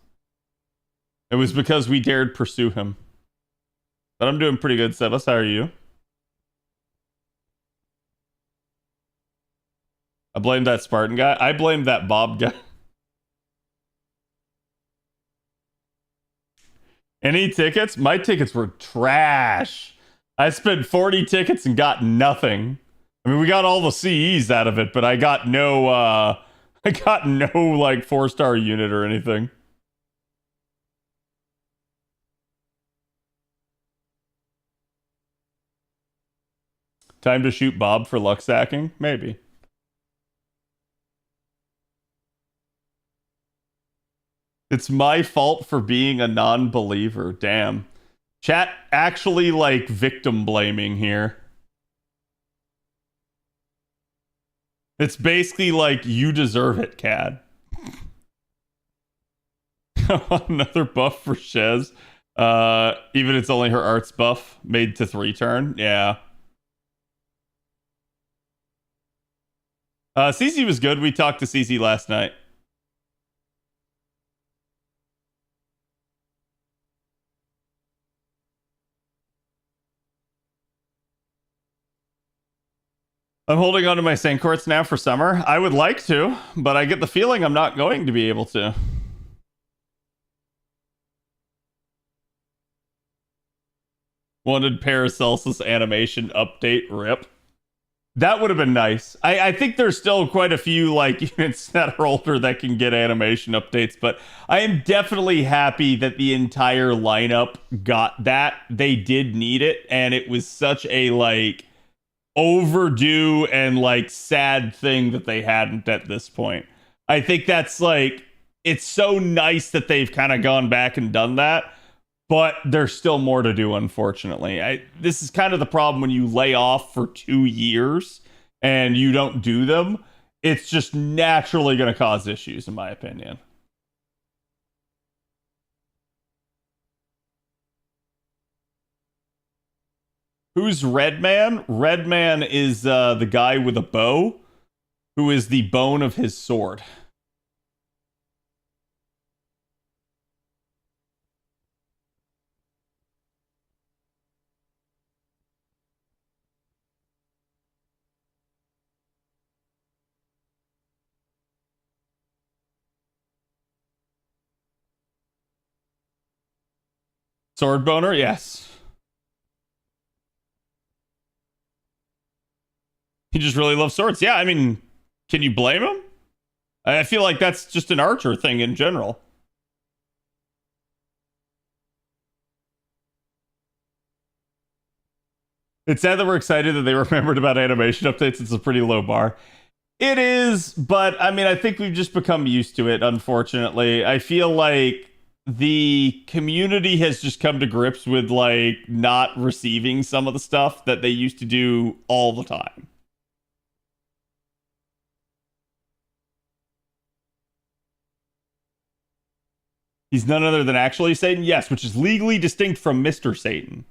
It was because we dared pursue him. But I'm doing pretty good, Sebas. How are you? I blame that Spartan guy. I blame that Bob guy. Any tickets? My tickets were trash. I spent 40 tickets and got nothing. I mean, we got all the CEs out of it, but I got no like 4-star unit or anything. Time to shoot Bob for luck sacking? Maybe. It's my fault for being a non-believer. Damn. Chat actually like victim blaming here. It's basically like you deserve it, Cad. Another buff for Shez. Even it's only her arts buff made to 3-turn. Yeah. CC was good. We talked to CC last night. I'm holding on to my St. Quartz now for summer. I would like to, but I get the feeling I'm not going to be able to. Wanted Paracelsus animation update, rip. That would have been nice. I think there's still quite a few like units that are older that can get animation updates, but I am definitely happy that the entire lineup got that. They did need it, and it was such a like overdue and like sad thing that they hadn't at this point. I think that's like, it's so nice that they've kind of gone back and done that, but there's still more to do, unfortunately. This is kind of the problem when you lay off for 2 years and you don't do them. It's just naturally going to cause issues, in my opinion. Who's Redman? Redman is the guy with a bow, who is the bone of his sword. Sword boner? Yes. He just really loves swords. Yeah, I mean, can you blame him? I feel like that's just an archer thing in general. It's sad that we're excited that they remembered about animation updates. It's a pretty low bar. It is, but I mean, I think we've just become used to it, unfortunately. I feel like the community has just come to grips with, like, not receiving some of the stuff that they used to do all the time. He's none other than actually Satan? Yes, which is legally distinct from Mr. Satan.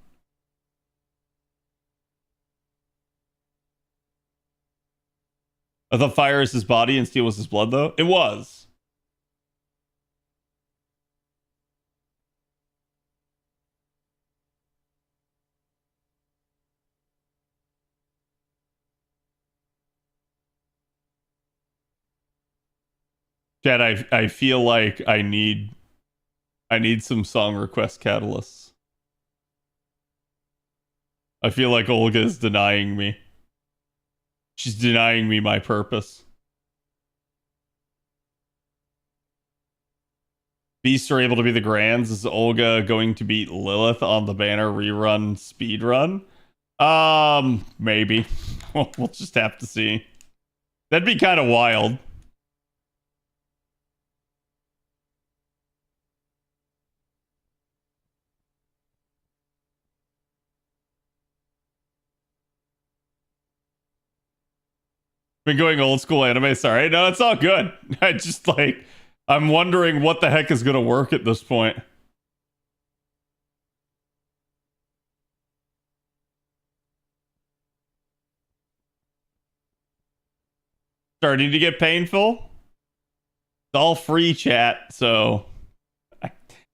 I thought fire is his body and steel was his blood, though. It was. Chad, I feel like I need some song request catalysts. I feel like Olga is denying me. She's denying me my purpose. Beasts are able to be the Grands. Is Olga going to beat Lilith on the banner rerun speedrun? Maybe. We'll just have to see. That'd be kind of wild. Been going old school anime. Sorry, no, it's all good. I just like, I'm wondering what the heck is gonna work at this point. Starting to get painful. It's all free chat, so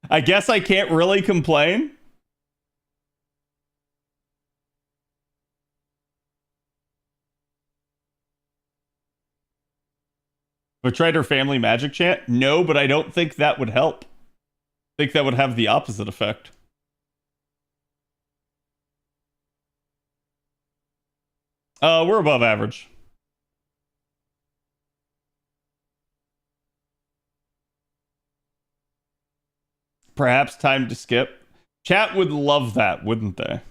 I guess I can't really complain. Have I tried her family magic chant? No, but I don't think that would help. I think that would have the opposite effect. We're above average. Perhaps time to skip. Chat would love that, wouldn't they?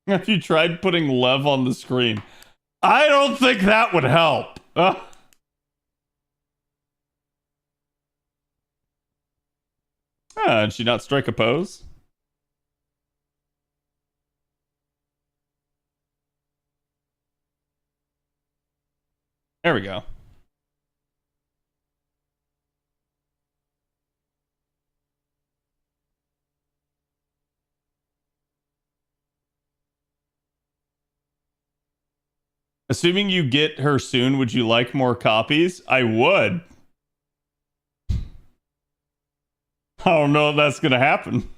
Have you tried putting Lev on the screen? I don't think that would help. Did she not strike a pose? There we go. Assuming you get her soon, would you like more copies? I would. I don't know if that's gonna happen.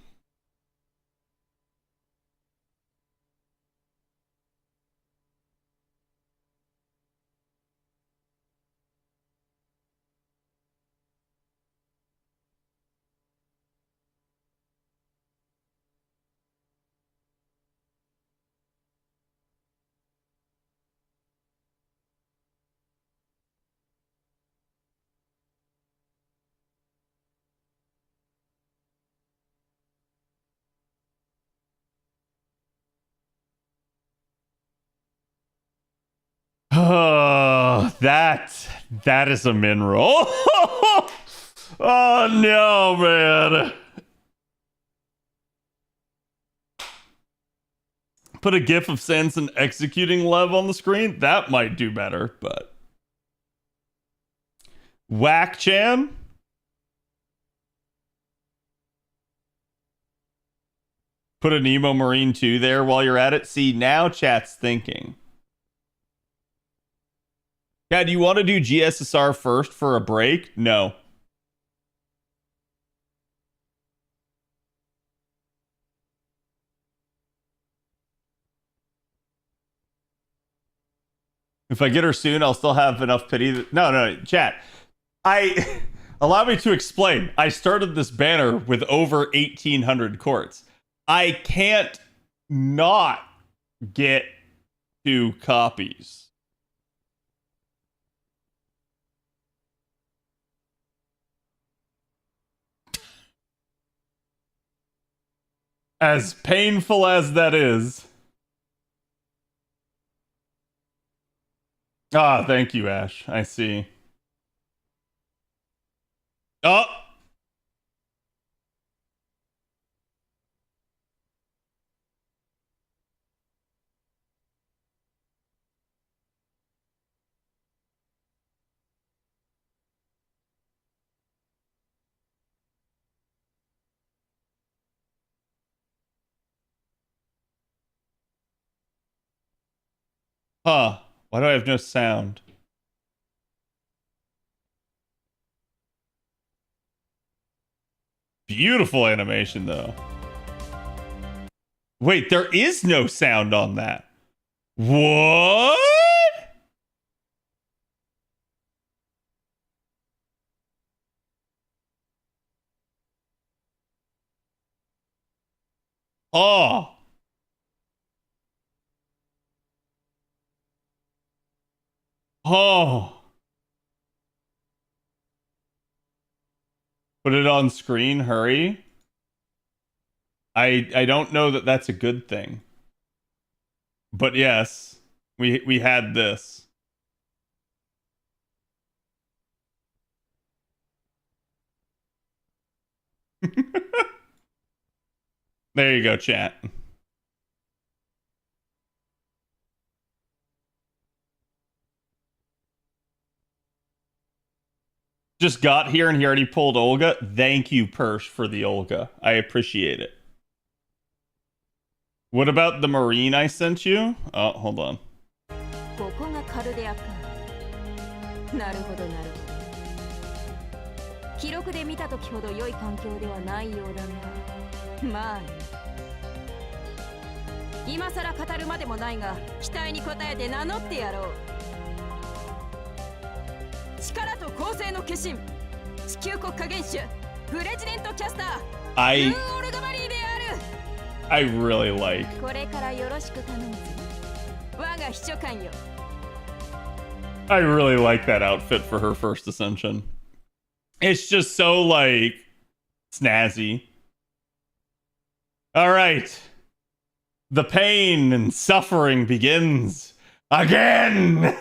That is a mineral. Oh no, man. Put a gif of Sanson executing Lev on the screen. That might do better, but Whack-chan? Put a Nemo Marine 2 there while you're at it. See, now chat's thinking. Yeah, do you want to do GSSR first for a break? No. If I get her soon, I'll still have enough pity. No, chat. Allow me to explain. I started this banner with over 1,800 quartz. I can't not get 2 copies. As painful as that is. Ah, thank you, Ash. I see. Oh! Huh. Why do I have no sound? Beautiful animation, though. Wait, there is no sound on that. What? Oh. Oh. Put it on screen, hurry. I don't know that that's a good thing. But yes, we had this. There you go, chat. Just got here and he already pulled Olga. Thank you, Persh, for the Olga. I appreciate it. What about the Marine I sent you? Oh, hold on. ここがカルデアか。なるほどなるほど。記録で見た時ほど良い環境ではないようだが、まあ今さら語るまでもないが、期待に応えて名乗ってやろう。力と公正の化身、地球国家元首、プレジデントキャスター、オルガマリーである。I really like. これからよろしく頼むぞ。我が秘書官よ。I really like that outfit for her first ascension. It's just so, like, snazzy. All right. The pain and suffering begins again.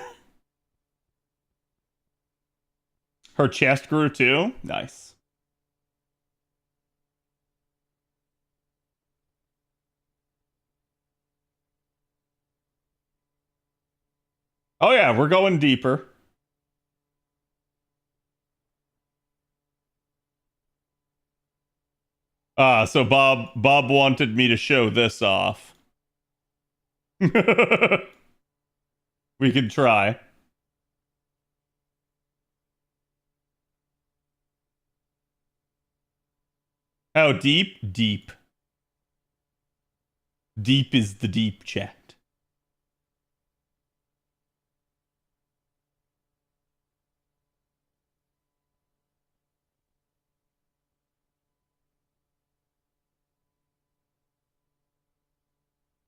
Her chest grew too. Nice. Oh yeah, we're going deeper. So Bob wanted me to show this off. We can try. How deep? Deep. Deep is the deep, chat.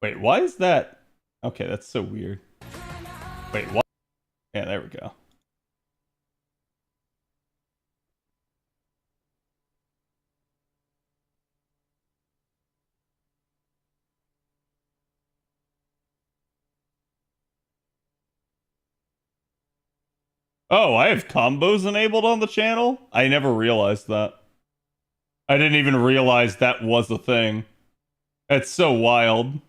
Wait, why is that? Okay, that's so weird. Wait, what? Yeah, there we go. Oh, I have combos enabled on the channel? I never realized that. I didn't even realize that was a thing. That's so wild.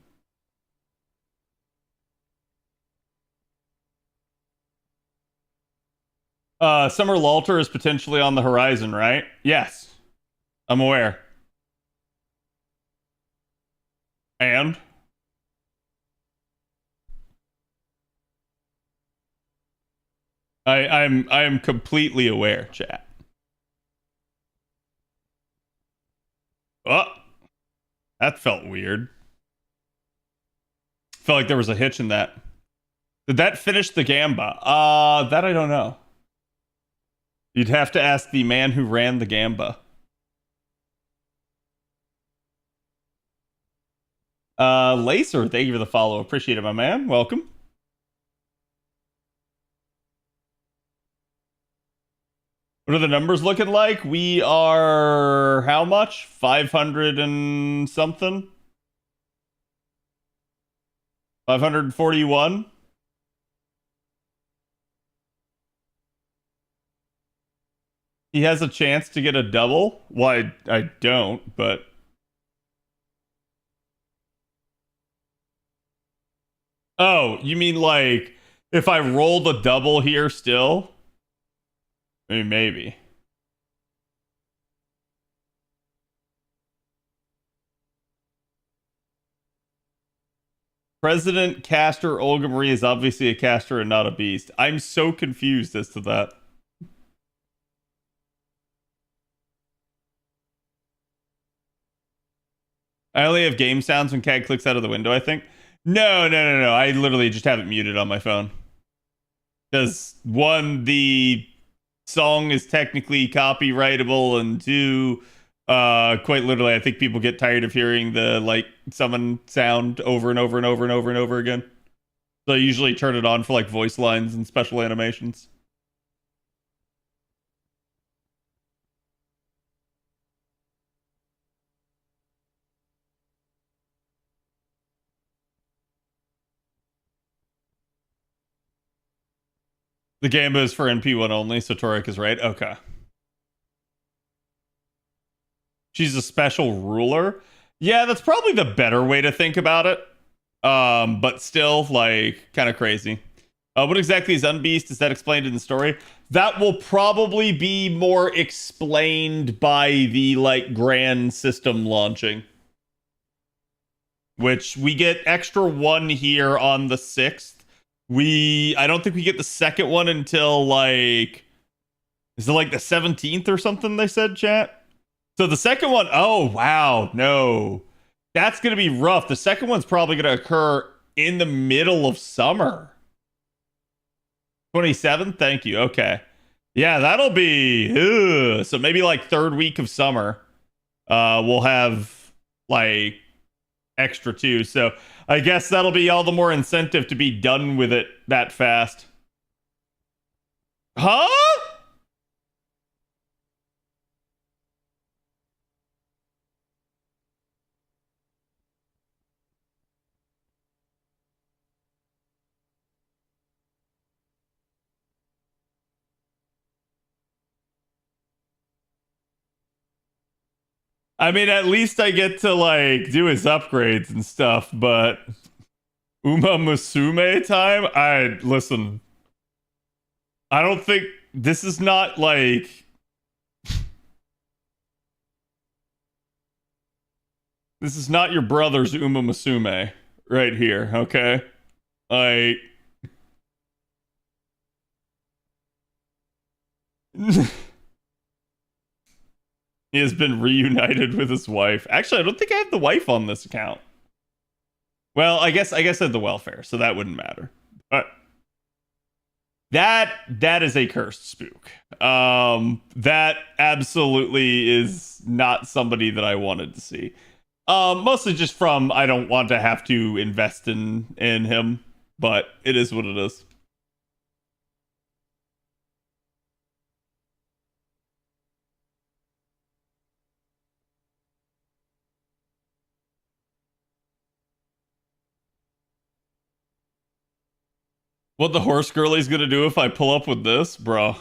Summer Lalter is potentially on the horizon, right? Yes. I'm aware. And? I'm completely aware, chat. Oh, that felt weird. Felt like there was a hitch in that. Did that finish the Gamba? That I don't know. You'd have to ask the man who ran the Gamba. Lacer, thank you for the follow. Appreciate it, my man. Welcome. What are the numbers looking like? We are how much? 500 and something? 541? He has a chance to get a double? Well, I don't, but... Oh, you mean like, if I roll the double here still? I mean, maybe. President caster Olga Marie is obviously a caster and not a beast. I'm so confused as to that. I only have game sounds when Cad clicks out of the window, I think. No. I literally just have it muted on my phone. Because, one, the song is technically copyrightable, and two, quite literally, I think people get tired of hearing the, like, summon sound over and over and over and over and over again. So I usually turn it on for, like, voice lines and special animations. The Gamba is for NP1 only, so Torek is right. Okay. She's a special ruler. Yeah, that's probably the better way to think about it. But still, like, kind of crazy. What exactly is Unbeast? Is that explained in the story? That will probably be more explained by the, like, grand system launching. Which we get extra one here on the 6th. I don't think we get the second one until, like, is it like the 17th or something they said, chat? So the second one, oh, wow, no. That's going to be rough. The second one's probably going to occur in the middle of summer. 27th? Thank you. Okay. Yeah, that'll be, so maybe like third week of summer. We'll have, like, extra two. So I guess that'll be all the more incentive to be done with it that fast. Huh? I mean, at least I get to, like, do his upgrades and stuff, but Uma Musume time? Listen. I don't think this is not, like... This is not your brother's Uma Musume right here, okay? Like... He has been reunited with his wife. Actually, I don't think I have the wife on this account. Well, I guess I had the welfare, so that wouldn't matter. But that is a cursed spook. That absolutely is not somebody that I wanted to see. Mostly just from I don't want to have to invest in him, but it is what it is. What the horse girlie's gonna do if I pull up with this, bro?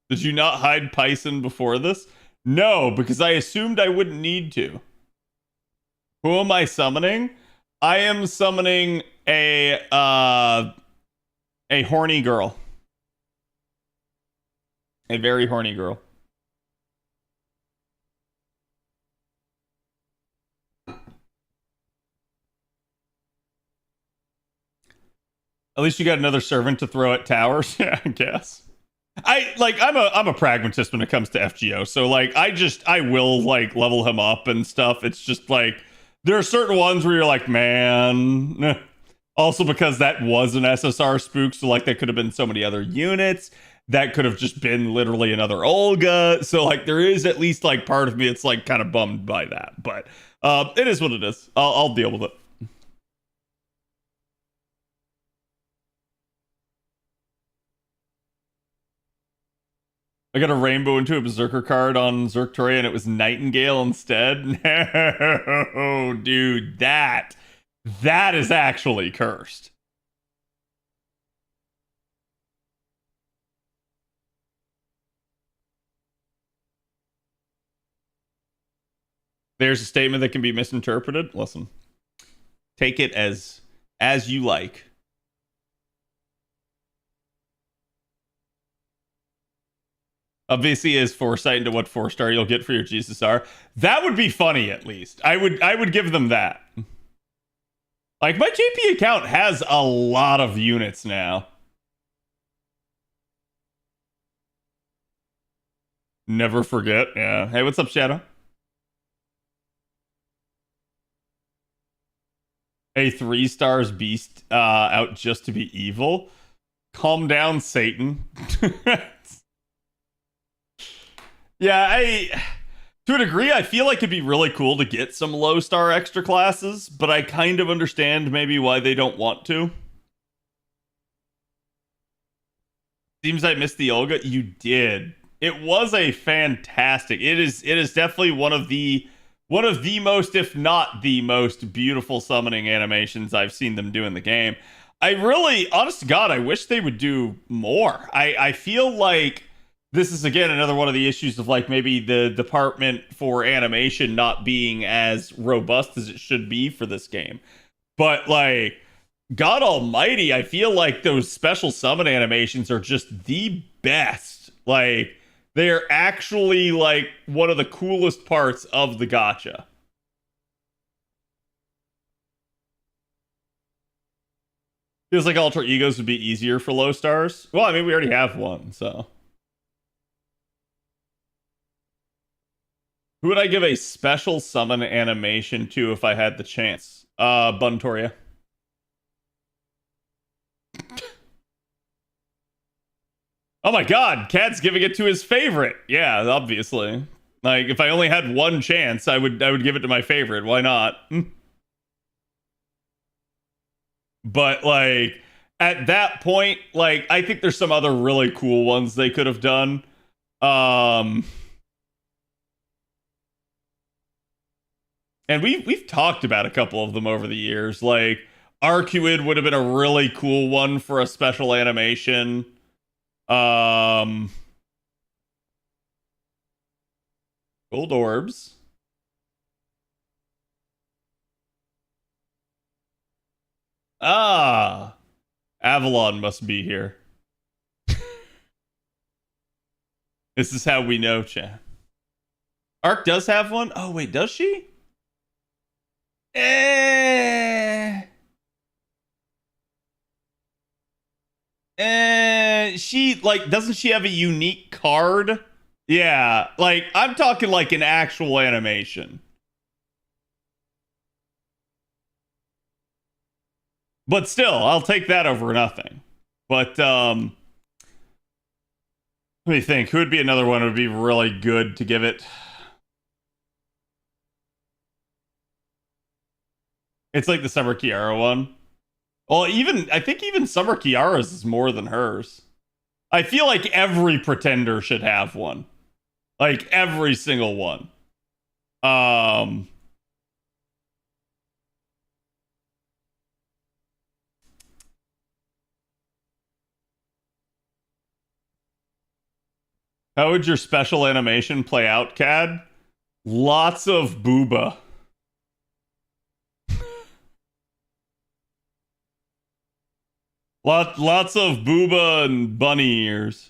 Did you not hide Python before this? No, because I assumed I wouldn't need to. Who am I summoning? I am summoning a horny girl. A very horny girl. At least you got another servant to throw at towers. Yeah, I guess. I'm a pragmatist when it comes to FGO. So like I will like level him up and stuff. It's just like there are certain ones where you're like, man. Also because that was an SSR spook, so like there could have been so many other units. That could have just been literally another Olga. So like there is at least like part of me that's like kind of bummed by that. But it is what it is. I'll deal with it. I got a rainbow into a berserker card on Zerktoria and it was Nightingale instead. No, dude, that is actually cursed. There's a statement that can be misinterpreted. Listen, take it as you like. Obviously, is foresight into what 4-star you'll get for your GSSR. That would be funny, at least. I would give them that. Like, my JP account has a lot of units now. Never forget. Yeah. Hey, what's up, Shadow? A 3-stars beast out just to be evil. Calm down, Satan. Yeah, to a degree, I feel like it'd be really cool to get some low-star extra classes, but I kind of understand maybe why they don't want to. Seems I missed the Olga. You did. It was a fantastic. It is definitely one of the most, if not the most, beautiful summoning animations I've seen them do in the game. I really, honest to God, I wish they would do more. I feel like this is, again, another one of the issues of, like, maybe the department for animation not being as robust as it should be for this game. But, like, God almighty, I feel like those special summon animations are just the best. Like, they are actually, like, one of the coolest parts of the gacha. Feels like alter egos would be easier for low stars. Well, I mean, we already have one, so. Who would I give a special summon animation to if I had the chance? Buntoria. Oh my god, Cad's giving it to his favorite. Yeah, obviously. Like, if I only had one chance, I would give it to my favorite. Why not? But, like, at that point, like, I think there's some other really cool ones they could have done. And we've talked about a couple of them over the years. Like, Arcuid would have been a really cool one for a special animation. Gold orbs. Ah, Avalon must be here. This is how we know, chat. Arc does have one? Oh, wait, does she? She, like, doesn't she have a unique card? Yeah, like, I'm talking like an actual animation. But still, I'll take that over nothing. But, let me think. Who would be another one who would be really good to give it? It's like the Summer Kiara one. Well, I think even Summer Kiara's is more than hers. I feel like every pretender should have one. Like, every single one. How would your special animation play out, Cad? Lots of booba. Lots of booba and bunny ears.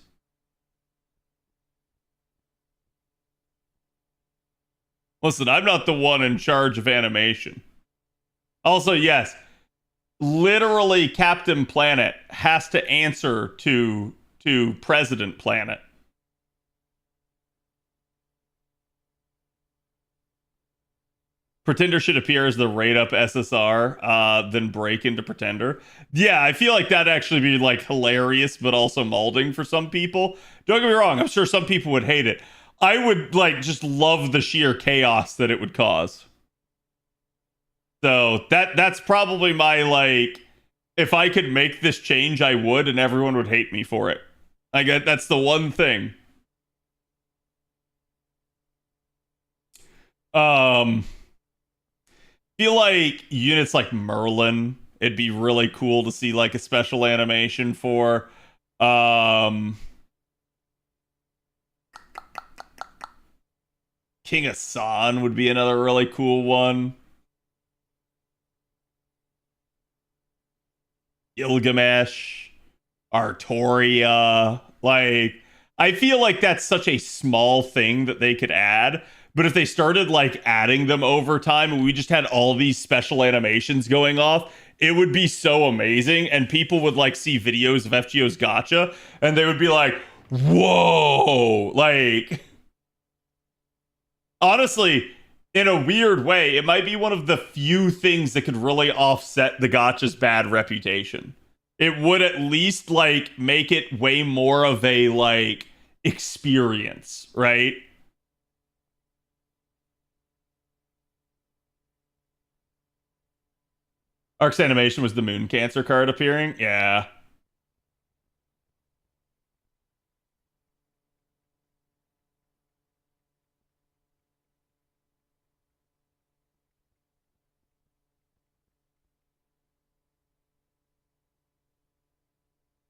Listen, I'm not the one in charge of animation. Also, yes, literally Captain Planet has to answer to President Planet. Pretender should appear as the rate up SSR, then break into Pretender. Yeah, I feel like that'd actually be, like, hilarious, but also molding for some people. Don't get me wrong, I'm sure some people would hate it. I would, like, just love the sheer chaos that it would cause. So, that's probably my, like, if I could make this change, I would, and everyone would hate me for it. That's the one thing. Feel like units like Merlin, it'd be really cool to see like a special animation for. King Hassan would be another really cool one. Gilgamesh, Artoria. Like, I feel like that's such a small thing that they could add. But if they started like adding them over time and we just had all these special animations going off, it would be so amazing. And people would like see videos of FGO's gacha and they would be like, whoa, like, honestly, in a weird way, it might be one of the few things that could really offset the gacha's bad reputation. It would at least like make it way more of a like experience, right? Ark's animation was the Moon Cancer card appearing. Yeah.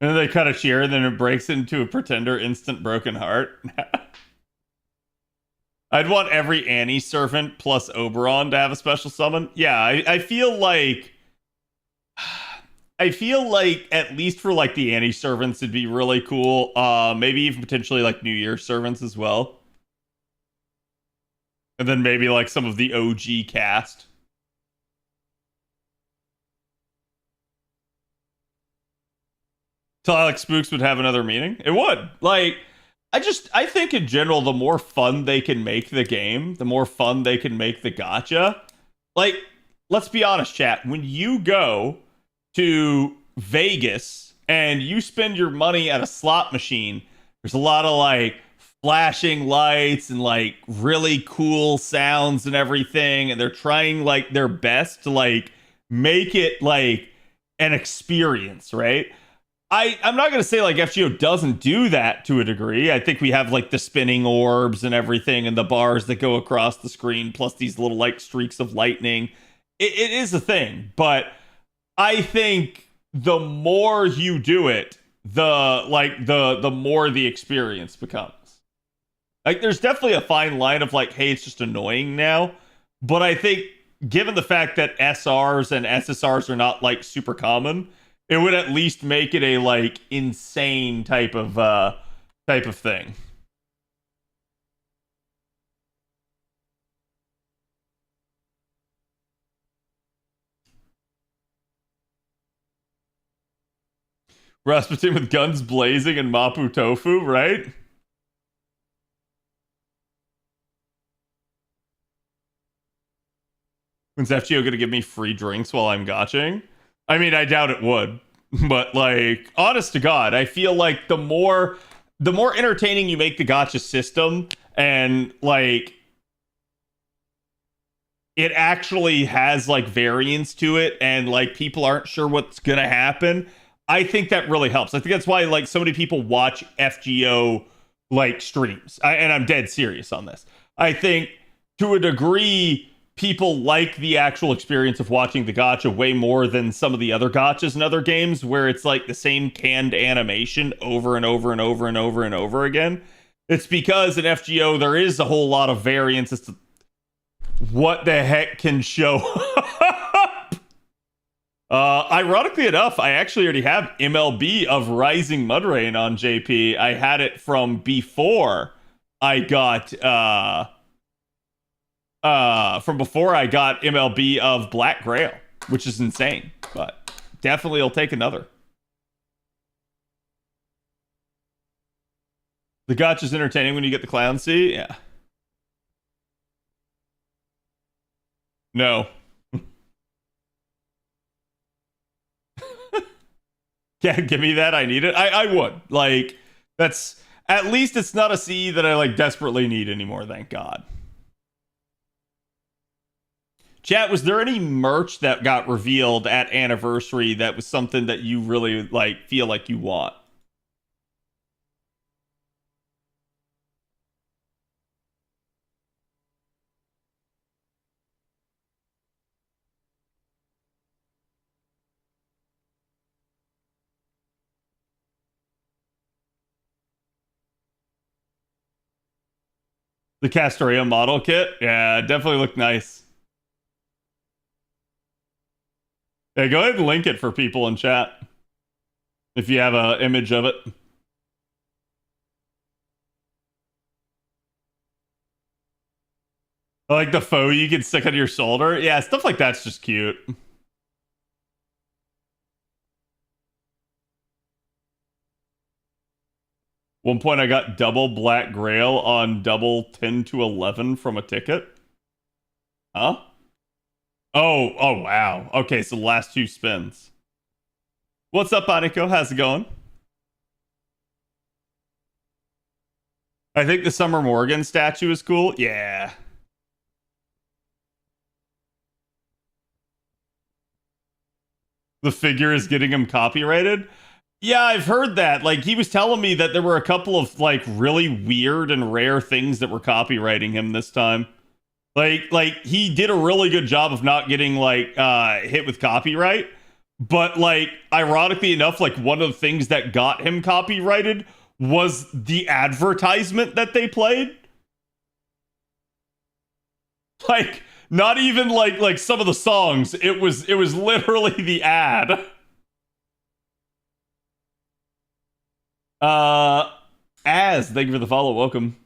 And then they cut a shear, and then it breaks into a pretender instant broken heart. I'd want every Annie servant plus Oberon to have a special summon. Yeah, I feel like at least for like the Annie servants, it'd be really cool. Maybe even potentially like New Year servants as well. And then maybe like some of the OG cast. Like Spooks would have another meaning. It would. Like, I think in general, the more fun they can make the game, the more fun they can make the gacha. Like, let's be honest, chat. When you go to Vegas and you spend your money at a slot machine, there's a lot of like flashing lights and like really cool sounds and everything. And they're trying like their best to like make it like an experience, right? I'm not going to say like FGO doesn't do that to a degree. I think we have like the spinning orbs and everything and the bars that go across the screen, plus these little like streaks of lightning. It is a thing, but I think the more you do it, the more the experience becomes. Like there's definitely a fine line of like, hey, it's just annoying now. But I think given the fact that SRs and SSRs are not like super common, it would at least make it a like insane type of thing. Rasputin with guns blazing and Mapu Tofu, right? When's FGO gonna give me free drinks while I'm gotching? I mean, I doubt it would, but like, honest to God, I feel like the more entertaining you make the gacha system, and like, it actually has like variance to it, and like people aren't sure what's gonna happen. I think that really helps. I think that's why like so many people watch FGO like streams, and I'm dead serious on this. I think to a degree, people like the actual experience of watching the gacha way more than some of the other gachas in other games where it's like the same canned animation over and over and over and over and over again. It's because in FGO there is a whole lot of variance as to what the heck can show up. Ironically enough, I actually already have MLB of Rising Mudrain on JP. I had it from before I got MLB of Black Grail, which is insane, but definitely I'll take another. The gacha's entertaining when you get the clown seat. Yeah. No. Yeah, give me that. I need it. I would. Like, that's at least it's not a C that I like desperately need anymore, thank God. Chat, was there any merch that got revealed at Anniversary that was something that you really like feel like you want? The Castoria model kit? Yeah, it definitely looked nice. Yeah, go ahead and link it for people in chat. If you have an image of it. Like the faux you can stick on your shoulder. Yeah, stuff like that's just cute. One point I got double black grail on double 10 to 11 from a ticket. Huh? Oh wow. Okay, so the last 2 spins. What's up, Aniko? How's it going? I think the Summer Morgan statue is cool. Yeah. The figure is getting him copyrighted. Yeah, I've heard that. Like, he was telling me that there were a couple of, like, really weird and rare things that were copywriting him this time. Like he did a really good job of not getting, like, hit with copyright. But, like, ironically enough, like, one of the things that got him copyrighted was the advertisement that they played. Like, not even, like some of the songs. It was literally the ad. Thank you for the follow. Welcome.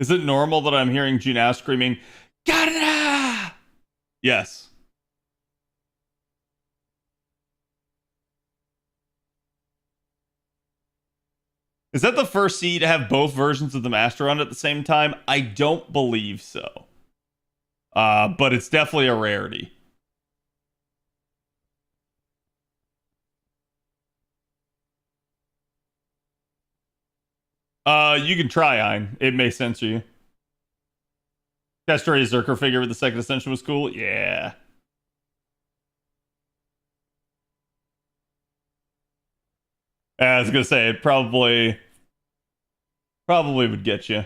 Is it normal that I'm hearing Gina screaming, "Gotta!" Yes. Is that the first C to have both versions of the Master on at the same time? I don't believe so. But it's definitely a rarity. You can try, Ein. It may censor you. Castoria Zerker figure with the second ascension was cool. Yeah. I was gonna say, it probably would get you.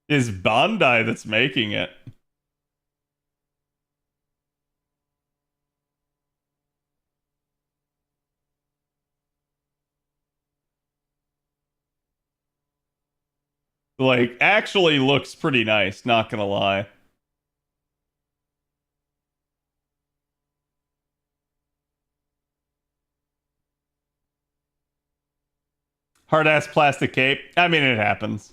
Is Bandai that's making it? Like, actually looks pretty nice, not gonna lie. Hard-ass plastic cape. I mean, it happens.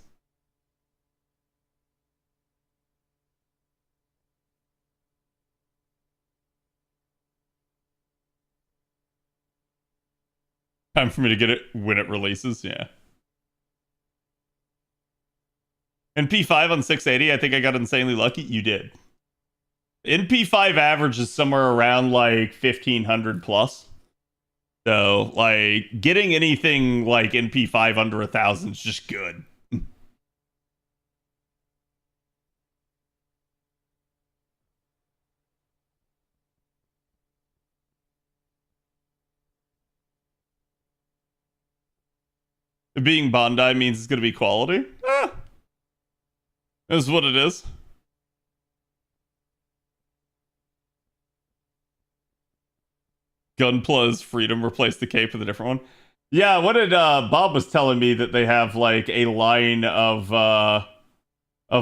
Time for me to get it when it releases, yeah. And P5 on 680, I think I got insanely lucky. You did. NP5 average is somewhere around like 1500 plus. So, like, getting anything like NP5 under 1,000 is just good. Being Bandai means it's going to be quality. Is what it is. Gunpla's freedom replaced the cape with a different one. Yeah, what did Bob was telling me that they have like a line of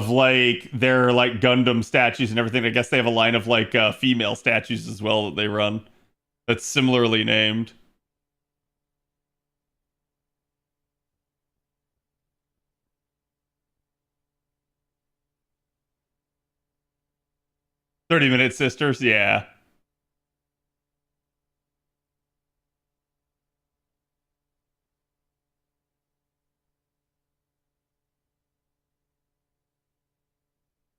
like their like Gundam statues and everything. I guess they have a line of like female statues as well that they run. That's similarly named. "30-minute sisters," yeah.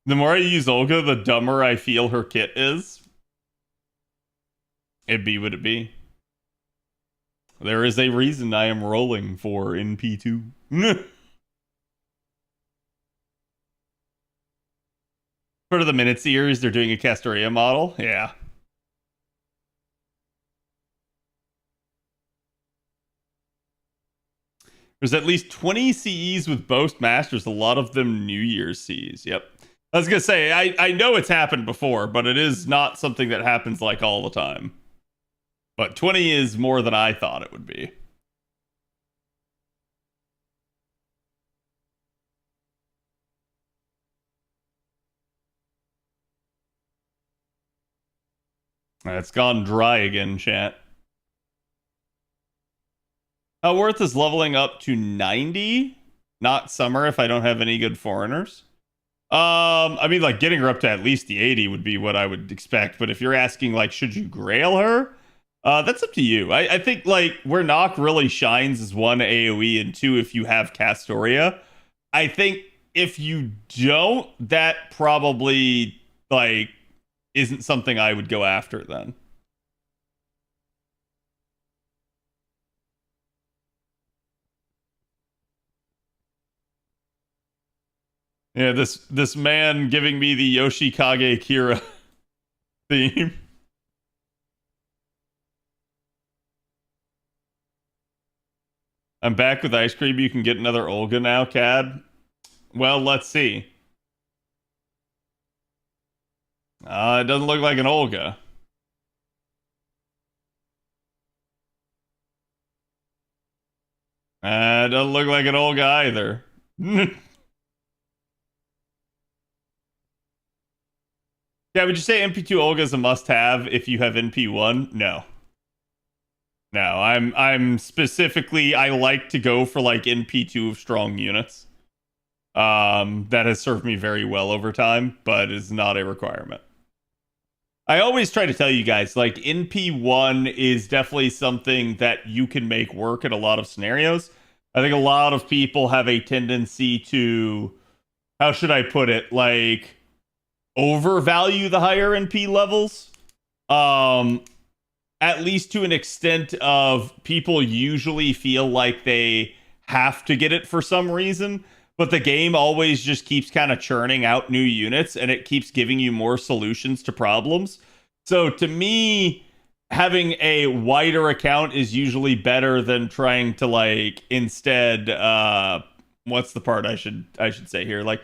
The more I use Olga, the dumber I feel her kit is. It be what it be. There is a reason I am rolling for NP2. For the minute series, they're doing a Castoria model. Yeah. There's at least 20 CEs with Boast Masters, a lot of them New Year's CEs. Yep. I was gonna say, I know it's happened before, but it is not something that happens like all the time. But 20 is more than I thought it would be. It's gone dry again, chat. How worth is leveling up to 90? Not summer if I don't have any good foreigners. I mean, like, getting her up to at least the 80 would be what I would expect. But if you're asking, like, should you grail her? That's up to you. I think, like, where Nock really shines is 1, AoE, and 2, if you have Castoria. I think if you don't, that probably, like, isn't something I would go after then. Yeah, this man giving me the Yoshikage Kira theme. I'm back with ice cream. You can get another Olga now, Cad. Well, let's see. It doesn't look like an Olga. It doesn't look like an Olga either. Yeah, would you say NP2 Olga is a must-have if you have NP1? No. No, I'm specifically, I like to go for like NP2 of strong units. That has served me very well over time, but is not a requirement. I always try to tell you guys, like, NP1 is definitely something that you can make work in a lot of scenarios. I think a lot of people have a tendency to, how should I put it, like, overvalue the higher NP levels. At least to an extent of people usually feel like they have to get it for some reason, but the game always just keeps kind of churning out new units and it keeps giving you more solutions to problems. So to me, having a wider account is usually better than trying to, like, instead, what's the part I should say here? Like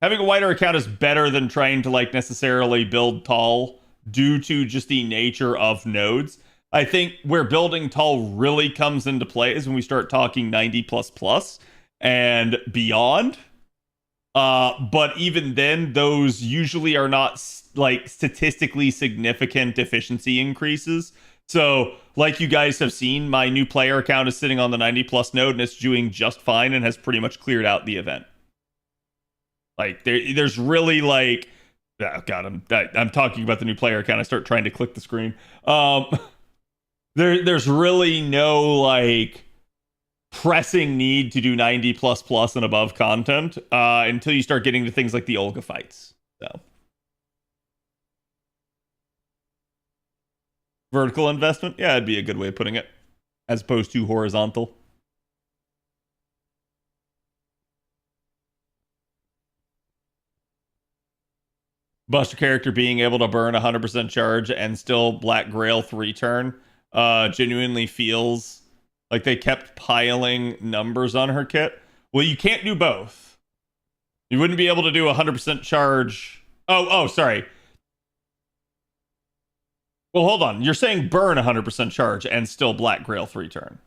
having a wider account is better than trying to, like, necessarily build tall due to just the nature of nodes. I think where building tall really comes into play is when we start talking 90++ and beyond. But even then, those usually are not, like, statistically significant efficiency increases. So, like you guys have seen, my new player account is sitting on the 90+ node and it's doing just fine and has pretty much cleared out the event. Like, there's really, like, oh god, I'm talking about the new player account. I start trying to click the screen. There's really no, like, pressing need to do 90++ and above content until you start getting to things like the Olga fights. So, vertical investment, yeah, it'd be a good way of putting it, as opposed to horizontal. Buster character being able to burn 100% charge and still Black Grail 3 turn genuinely feels like they kept piling numbers on her kit. Well, you can't do both. You wouldn't be able to do 100% charge. Oh, sorry. Well, hold on. You're saying burn 100% charge and still Black Grail 3 turn.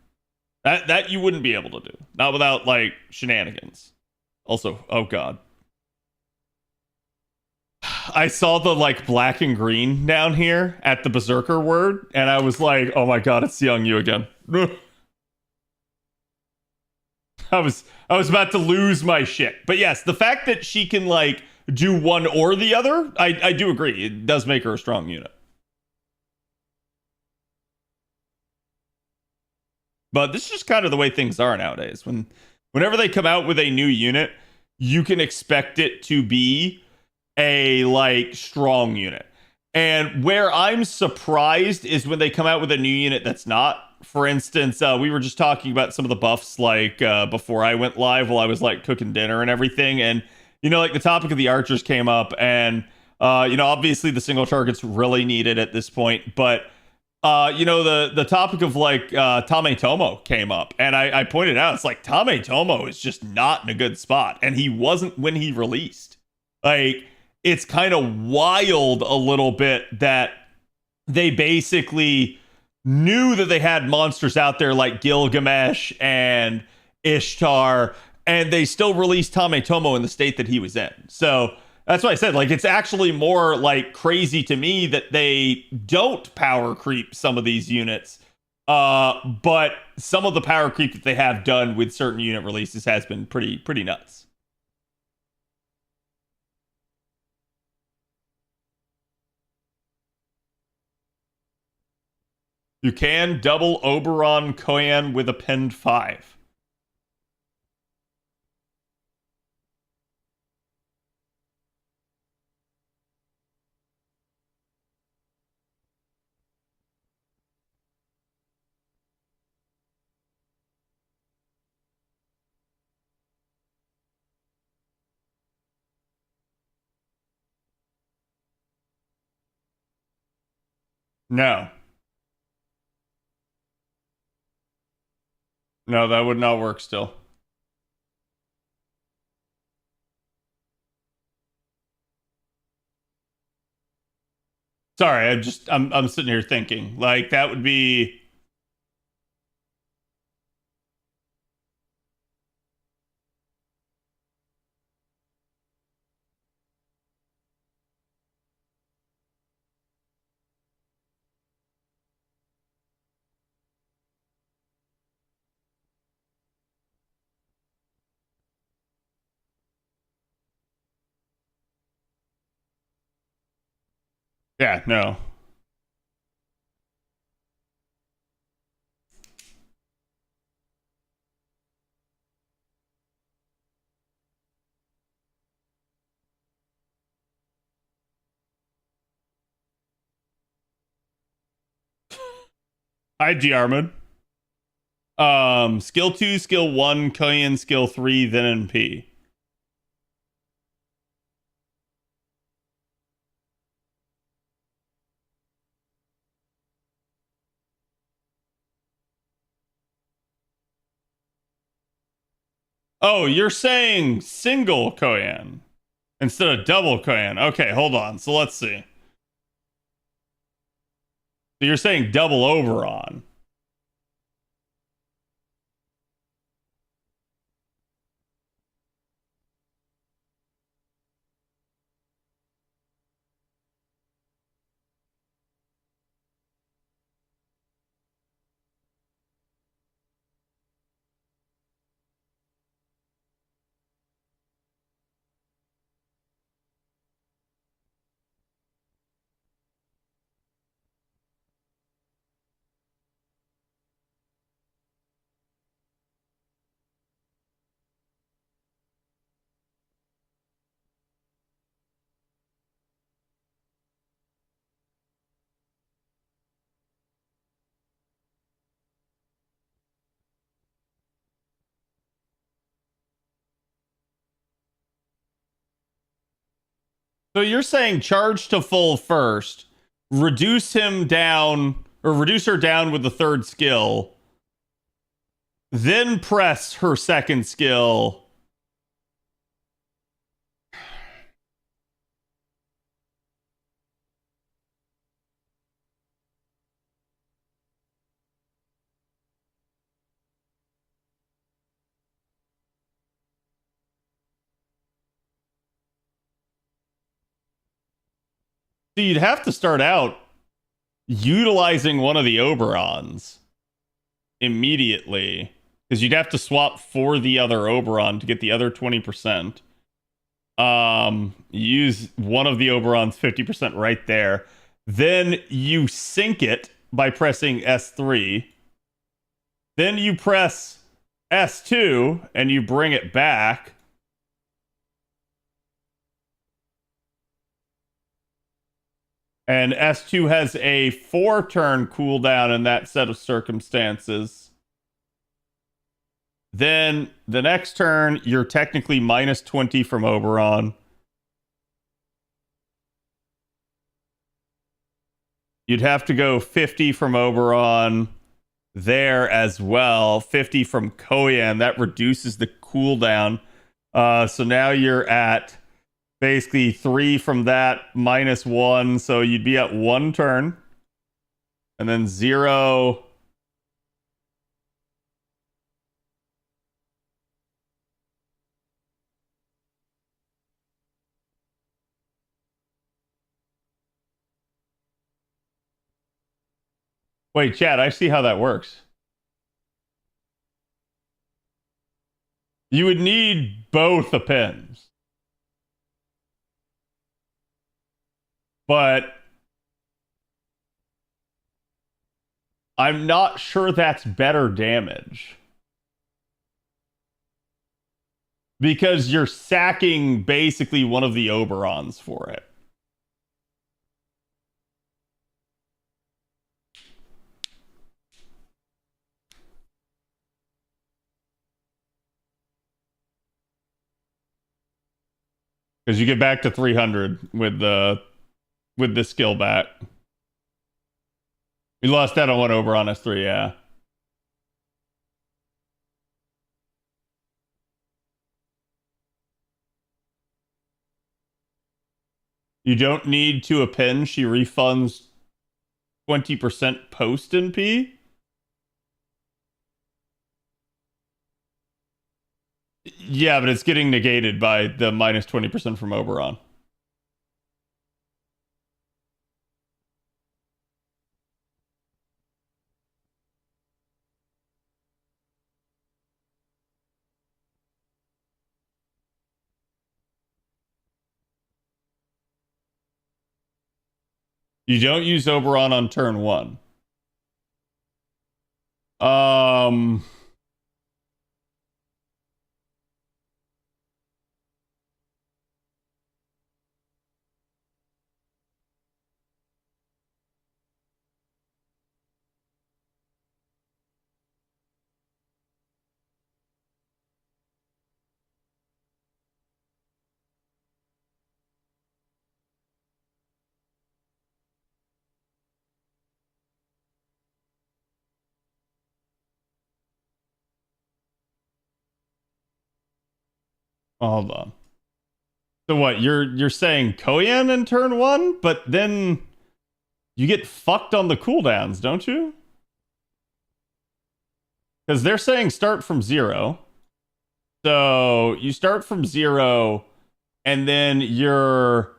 That you wouldn't be able to do. Not without, like, shenanigans. Also, oh god. I saw the, like, black and green down here at the Berserker word, and I was like, oh my god, it's Young Yu again. I was about to lose my shit. But yes, the fact that she can, like, do one or the other, I do agree. It does make her a strong unit. But this is just kind of the way things are nowadays. Whenever they come out with a new unit, you can expect it to be a, like, strong unit. And where I'm surprised is when they come out with a new unit that's not. For instance, we were just talking about some of the buffs, like, before I went live while I was, like, cooking dinner and everything. And, you know, like, the topic of the archers came up. And, you know, obviously the single target's really needed at this point. But, you know, the topic of, like, Tame Tomo came up. And I pointed out, it's like, Tame Tomo is just not in a good spot. And he wasn't when he released. Like, it's kind of wild a little bit that they basically knew that they had monsters out there like Gilgamesh and Ishtar, and they still released Tametomo in the state that he was in. So that's why I said, like, it's actually more like crazy to me that they don't power creep some of these units. But some of the power creep that they have done with certain unit releases has been pretty nuts. You can double Oberon Koyan with a pinned 5. No. No, that would not work still. Sorry, I'm sitting here thinking. Like, that would be... Yeah, no. Hi, G Armid. Skill 2, skill 1, Koyan, skill 3, then NP. Oh, you're saying single Koyan instead of double Koyan. Okay, hold on. So let's see. So you're saying double Oberon. So you're saying charge to full first, reduce him down, or reduce her down with the third skill, then press her second skill. So you'd have to start out utilizing one of the Oberons immediately, because you'd have to swap for the other Oberon to get the other 20%. Use one of the Oberon's 50% right there. Then you sync it by pressing S3. Then you press S2 and you bring it back. And S2 has a 4-turn cooldown in that set of circumstances. Then the next turn, you're technically minus 20 from Oberon. You'd have to go 50 from Oberon there as well. 50 from Koyan. That reduces the cooldown. So now you're at Basically 3 from that minus 1, so you'd be at 1 turn. And then 0. Wait, Chad, I see how that works. You would need both appends. But I'm not sure that's better damage. Because you're sacking basically one of the Oberons for it. Because you get back to 300 with the skill back. We lost that on one Oberon S3, yeah. You don't need to append. She refunds 20% post NP. Yeah, but it's getting negated by the minus 20% from Oberon. You don't use Oberon on turn 1. Hold on. So what? You're saying Koyan in turn 1, but then you get fucked on the cooldowns, don't you? Because they're saying start from 0. So you start from 0, and then you're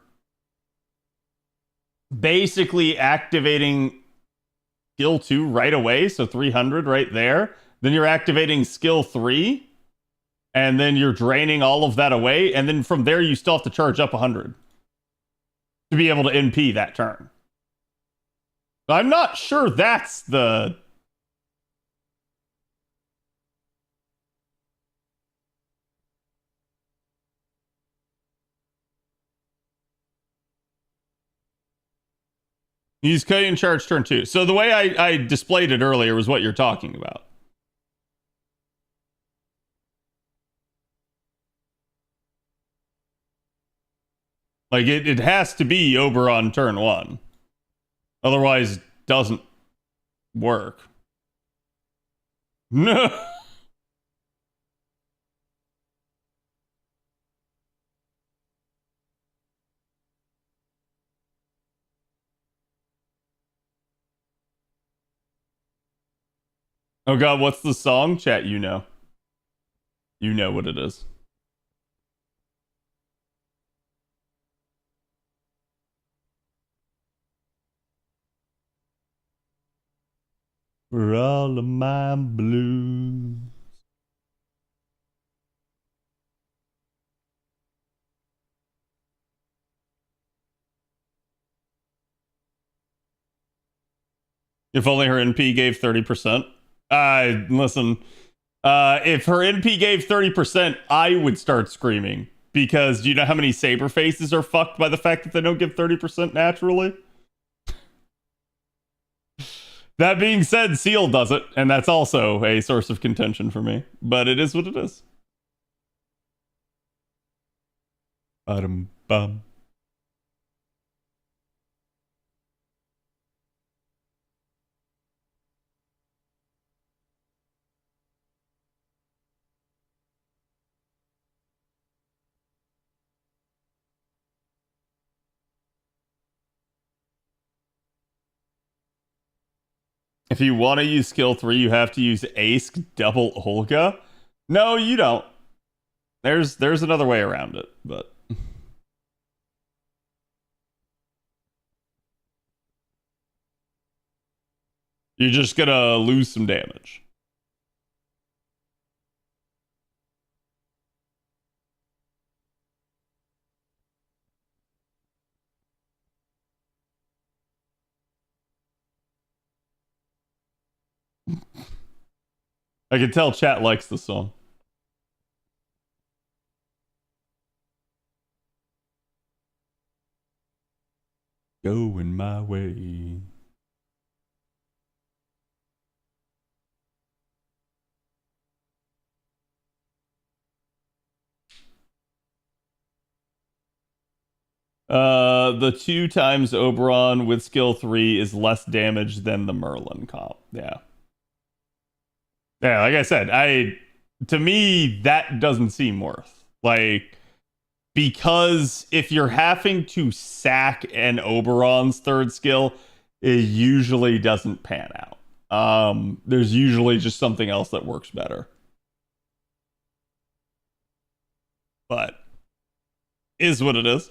basically activating skill 2 right away, so 300 right there. Then you're activating skill 3, and then you're draining all of that away, and then from there you still have to charge up 100 to be able to NP that turn. I'm not sure that's the... Use Koyan charge turn 2. So the way I displayed it earlier was what you're talking about. Like, it has to be Oberon turn 1. Otherwise, it doesn't work. No. Oh god, what's the song? Chat, you know. You know what it is. For all of my blues. If only her NP gave 30%. Listen. If her NP gave 30%, I would start screaming. Because do you know how many saber faces are fucked by the fact that they don't give 30% naturally? That being said, Seal does it, and that's also a source of contention for me. But it is what it is. Bum. If you want to use skill 3, you have to use Ace double Olga. No, you don't. There's another way around it, but you're just gonna lose some damage. I can tell chat likes the song. Going my way. The 2 times Oberon with skill 3 is less damage than the Merlin comp. Yeah. Yeah, like I said, to me, that doesn't seem worth. Like, because if you're having to sack an Oberon's 3rd skill, it usually doesn't pan out. There's usually just something else that works better. But is what it is.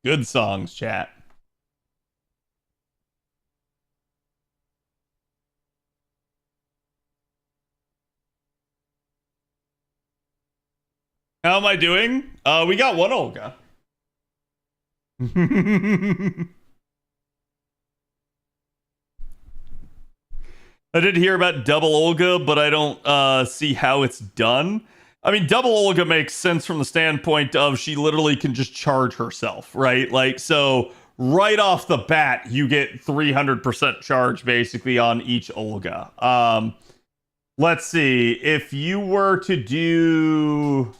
Good songs, chat. How am I doing? We got 1 Olga. I did hear about double Olga, but I don't see how it's done. I mean, double Olga makes sense from the standpoint of she literally can just charge herself, right? Like, so right off the bat, you get 300% charge basically on each Olga. Let's see. If you were to do...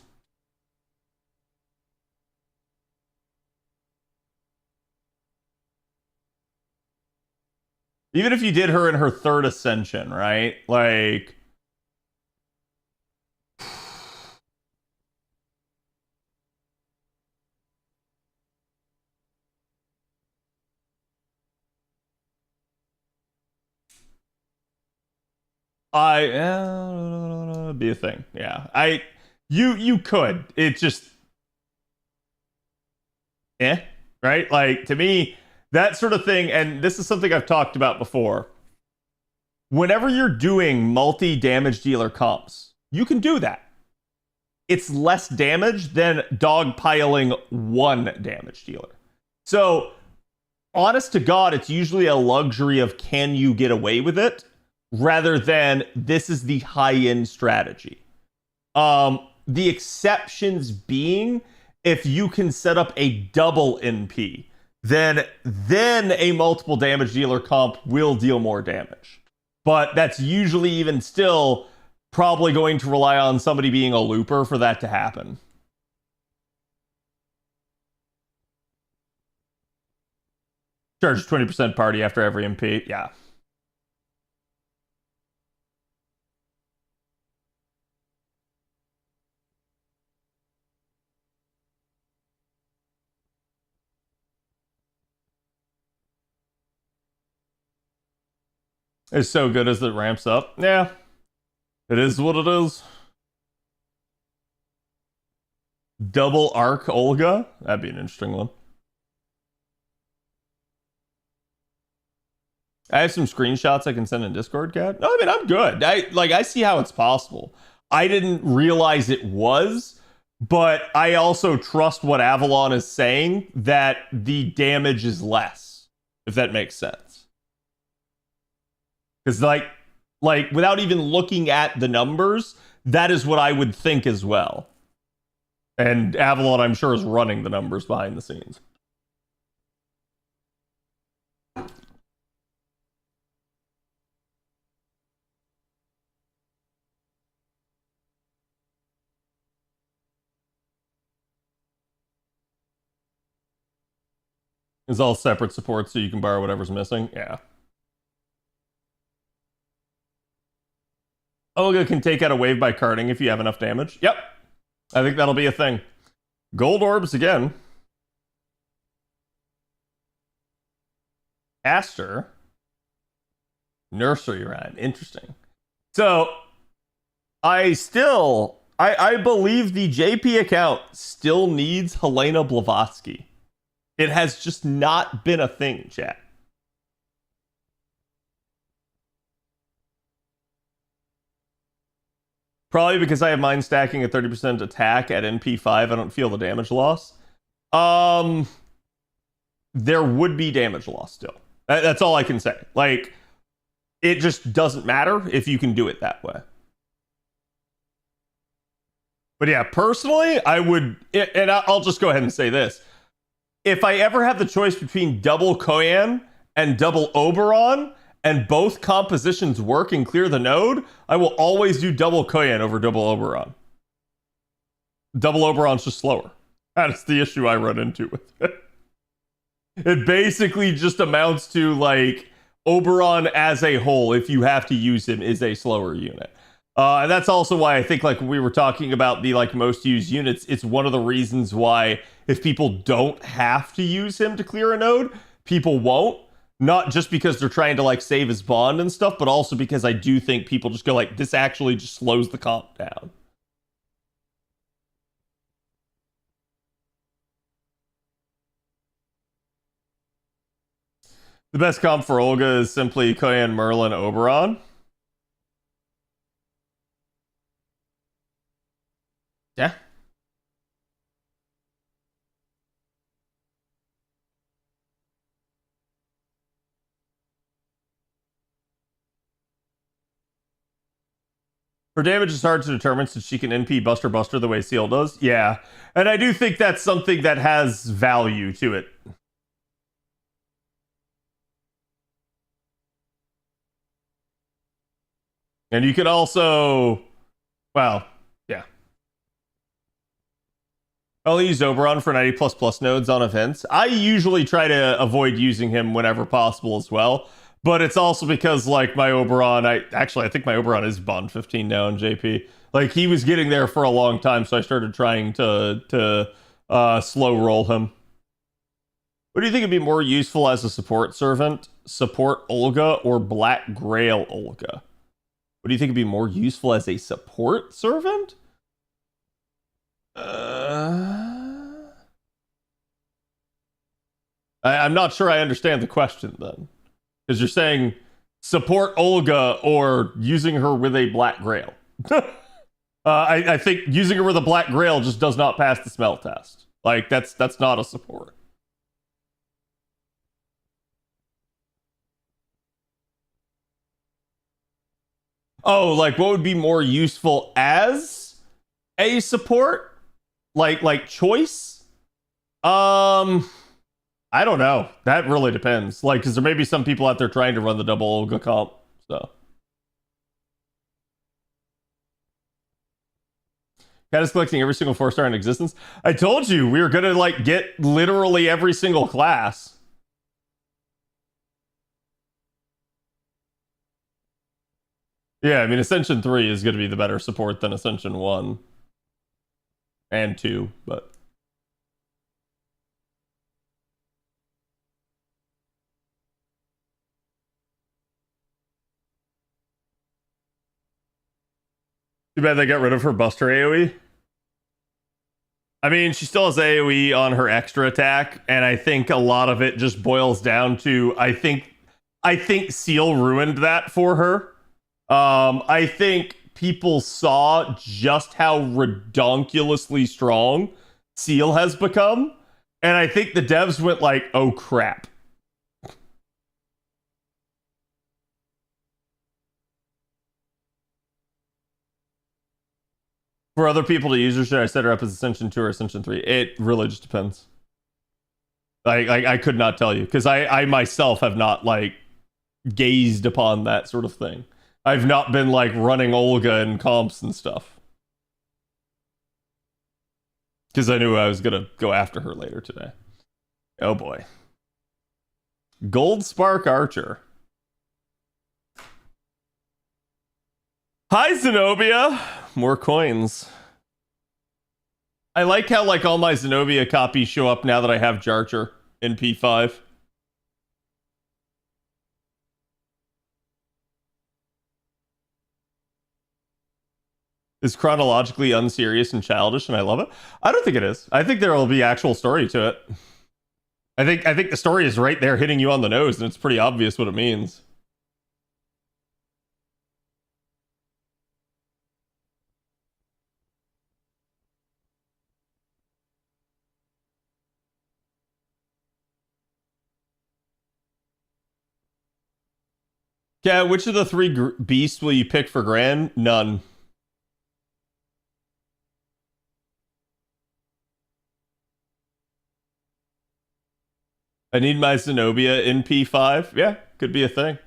Even if you did her in her 3rd ascension, right? Like... be a thing. Yeah. You could. It just right? Like, to me, that sort of thing, and this is something I've talked about before. Whenever you're doing multi-damage dealer comps, you can do that. It's less damage than dogpiling 1 damage dealer. So, honest to God, it's usually a luxury of can you get away with it, rather than this is the high-end strategy. The exceptions being, if you can set up a double NP, then a multiple damage dealer comp will deal more damage. But that's usually even still probably going to rely on somebody being a looper for that to happen. Charge 20% party after every MP. Yeah. It's so good as it ramps up. Yeah. It is what it is. Double arc Olga? That'd be an interesting one. I have some screenshots I can send in Discord, Cat. No, I mean, I'm good. I see how it's possible. I didn't realize it was, but I also trust what Avalon is saying, that the damage is less, if that makes sense. Because like without even looking at the numbers, that is what I would think as well. And Avalon, I'm sure, is running the numbers behind the scenes. It's all separate support, so you can borrow whatever's missing. Yeah. Olga can take out a wave by carding if you have enough damage. Yep. I think that'll be a thing. Gold orbs again. Caster. Nursery rhyme. Interesting. So, I believe the JP account still needs Helena Blavatsky. It has just not been a thing, chat. Probably because I have mine stacking at 30% attack at NP5. I don't feel the damage loss. There would be damage loss still. That's all I can say. Like, it just doesn't matter if you can do it that way. But yeah, personally, I would, and I'll just go ahead and say this. If I ever have the choice between double Koyan and double Oberon, and both compositions work and clear the node, I will always do double Koyan over double Oberon. Double Oberon's just slower. That is the issue I run into with it. It basically just amounts to, like, Oberon as a whole, if you have to use him, is a slower unit. And that's also why I think, like, when we were talking about the, like, most used units, it's one of the reasons why if people don't have to use him to clear a node, people won't. Not just because they're trying to, like, save his bond and stuff, but also because I do think people just go, like, this actually just slows the comp down. The best comp for Olga is simply Koyan, Merlin, Oberon. Yeah. Her damage is hard to determine since she can NP Buster the way Seal does. Yeah. And I do think that's something that has value to it. And you could also, well, yeah. I'll use Oberon for 90++ nodes on events. I usually try to avoid using him whenever possible as well. But it's also because, like, my Oberon, I think my Oberon is Bond 15 now in JP. Like, he was getting there for a long time, so I started trying to slow roll him. What do you think would be more useful as a support servant? Support Olga or Black Grail Olga? What do you think would be more useful as a support servant? I'm not sure I understand the question then. Because you're saying support Olga or using her with a Black Grail. I think using her with a Black Grail just does not pass the smell test. Like, that's not a support. Oh, like, what would be more useful as a support? Like choice? I don't know. That really depends. Like, because there may be some people out there trying to run the double Olga comp. So. Cat is collecting every single 4-star in existence. I told you we were gonna, like, get literally every single class. Yeah, I mean, Ascension 3 is gonna be the better support than Ascension 1. And 2, but... Too bad they got rid of her Buster AoE. I mean, she still has AoE on her extra attack, and I think a lot of it just boils down to I think Seal ruined that for her. I think people saw just how redonkulously strong Seal has become, and I think the devs went like, "Oh crap." For other people to use her, should I set her up as Ascension 2 or Ascension 3? It really just depends. I could not tell you, because I myself have not, like, gazed upon that sort of thing. I've not been, like, running Olga and comps and stuff. Because I knew I was going to go after her later today. Oh boy. Gold Spark Archer. Hi, Zenobia! More coins. I like how, like, all my Zenobia copies show up now that I have Jarcher in P5. is chronologically unserious and childish, and I love it. I don't think it is. I think there will be actual story to it. I think the story is right there hitting you on the nose, and it's pretty obvious what it means. Yeah, which of the three beasts will you pick for Gran? None. I need my Zenobia in P5. Yeah, could be a thing.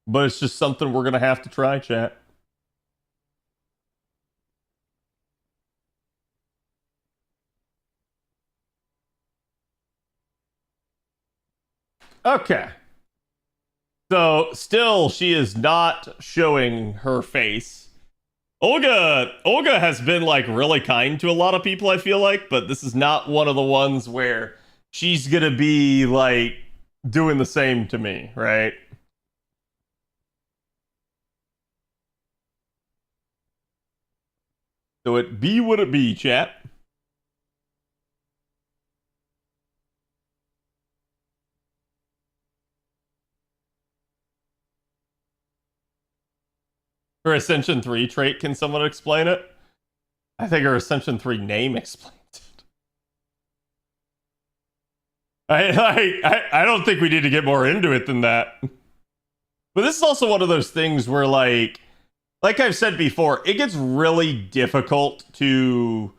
But it's just something we're going to have to try, chat. Okay. So, still, she is not showing her face. Olga has been, like, really kind to a lot of people, I feel like, but this is not one of the ones where she's gonna be, like, doing the same to me, right? So it be what it be, chat. Her Ascension 3 trait, can someone explain it? I think her Ascension 3 name explains it. I don't think we need to get more into it than that. But this is also one of those things where, like I've said before, it gets really difficult to...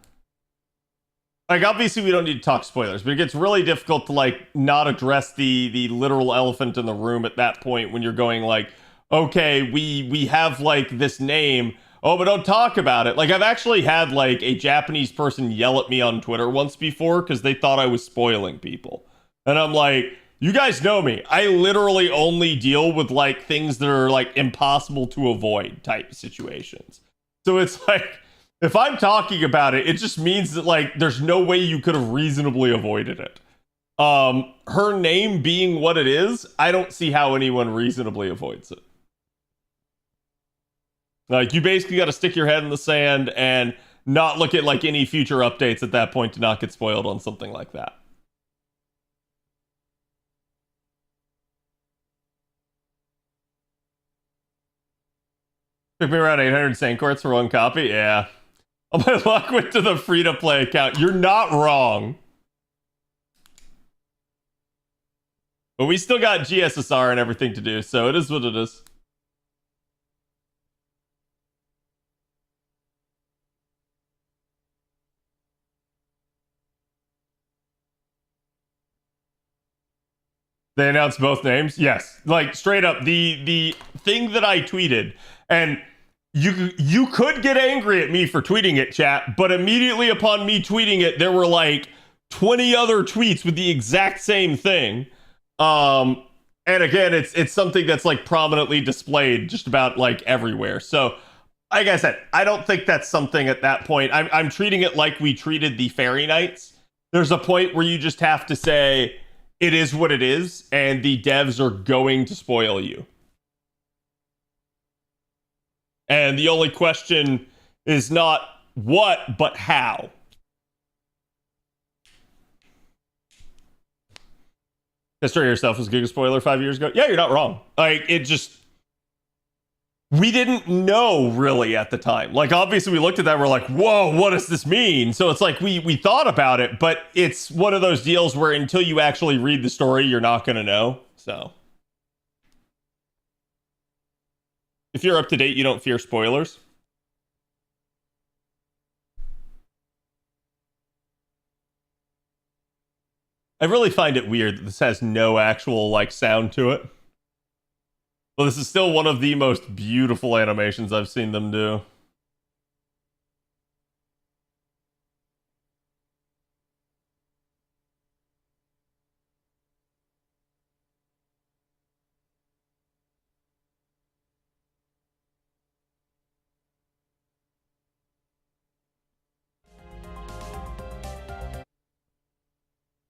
Like, obviously we don't need to talk spoilers, but it gets really difficult to, like, not address the literal elephant in the room at that point when you're going, like, okay, we have, like, this name, oh, but don't talk about it. Like, I've actually had, like, a Japanese person yell at me on Twitter once before because they thought I was spoiling people. And I'm like, you guys know me. I literally only deal with, like, things that are, like, impossible to avoid type situations. So it's like, if I'm talking about it, it just means that, like, there's no way you could have reasonably avoided it. Her name being what it is, I don't see how anyone reasonably avoids it. Like, you basically got to stick your head in the sand and not look at, like, any future updates at that point to not get spoiled on something like that. Took me around 800 Saint Quartz for one copy? Yeah. All my luck went to the free-to-play account. You're not wrong. But we still got GSSR and everything to do, so it is what it is. They announced both names? Yes. Like, straight up, the thing that I tweeted, and you could get angry at me for tweeting it, chat, but immediately upon me tweeting it, there were, like, 20 other tweets with the exact same thing. And again, it's something that's, like, prominently displayed just about, like, everywhere. So, like I said, I don't think that's something at that point. I'm treating it like we treated the Fairy Nights. There's a point where you just have to say, it is what it is, and the devs are going to spoil you. And the only question is not what, but how. Destroy Yourself was a Giga spoiler 5 years ago. Yeah, you're not wrong. Like, it just... We didn't know, really, at the time. Like, obviously, we looked at that and we're like, whoa, what does this mean? So it's like, we thought about it, but it's one of those deals where until you actually read the story, you're not going to know. So... If you're up to date, you don't fear spoilers. I really find it weird that this has no actual, like, sound to it. Well, this is still one of the most beautiful animations I've seen them do.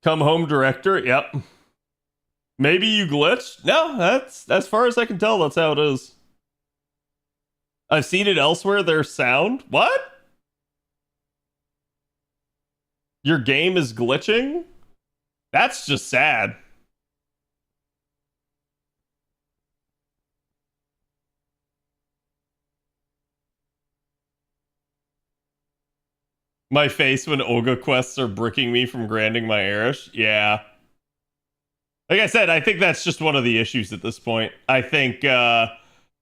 Come home director, yep. Maybe you glitched? No, that's as far as I can tell, that's how it is. I've seen it elsewhere. There's sound. What? Your game is glitching? That's just sad. My face when Olga quests are bricking me from grinding my Erish. Yeah. Like I said, I think that's just one of the issues at this point. I think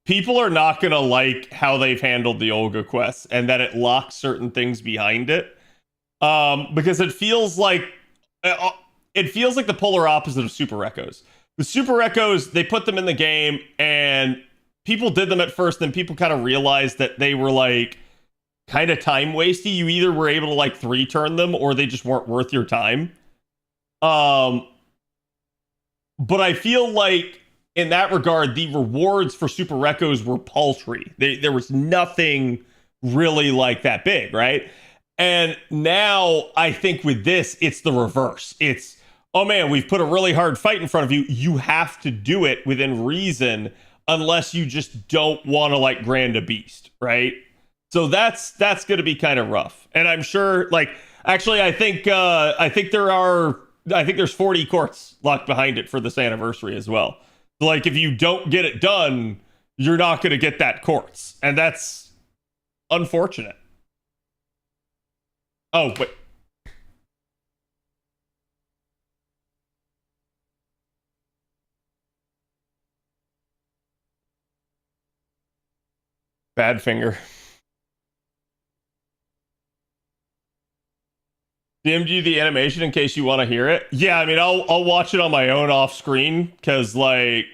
people are not going to like how they've handled the Olga quests and that it locks certain things behind it. Because it feels like the polar opposite of Super Echoes. The Super Echoes, they put them in the game and people did them at first, then people kind of realized that they were like kind of time wasty. You either were able to like 3-turn them or they just weren't worth your time. But I feel like in that regard, the rewards for Super Echoes were paltry. There was nothing really like that big, right? And now I think with this, it's the reverse. It's, oh man, we've put a really hard fight in front of you. You have to do it within reason unless you just don't want to like grand a beast, right? So that's going to be kind of rough. And I'm sure, like, actually, I think there's 40 quartz locked behind it for this anniversary as well. So, like, if you don't get it done, you're not going to get that quartz. And that's unfortunate. Oh, wait. Bad finger. DM'd you the animation in case you want to hear it? Yeah, I mean, I'll watch it on my own off screen because, like,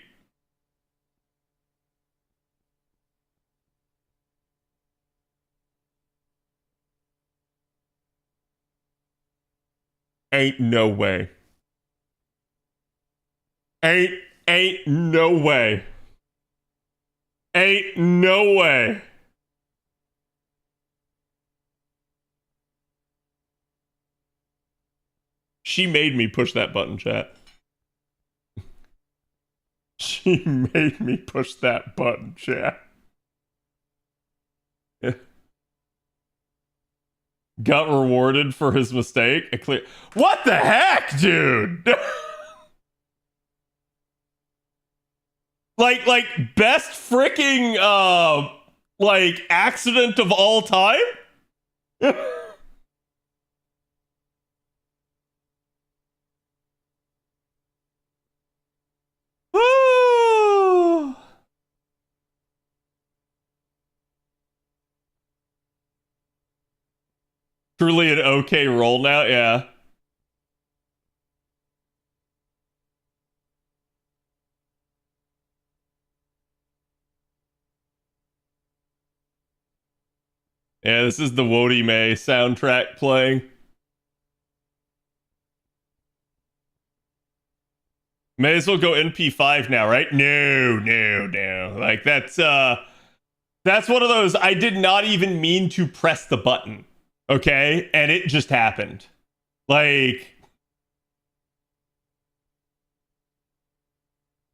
ain't no way. Ain't no way. Ain't no way. She made me push that button, chat. She made me push that button, chat. Yeah. Got rewarded for his mistake. What the heck, dude? like best freaking like accident of all time? Truly an okay roll now, yeah. Yeah, this is the Wody May soundtrack playing. May as well go NP5 now, right? No. Like that's one of those I did not even mean to press the button. Okay? And it just happened. Like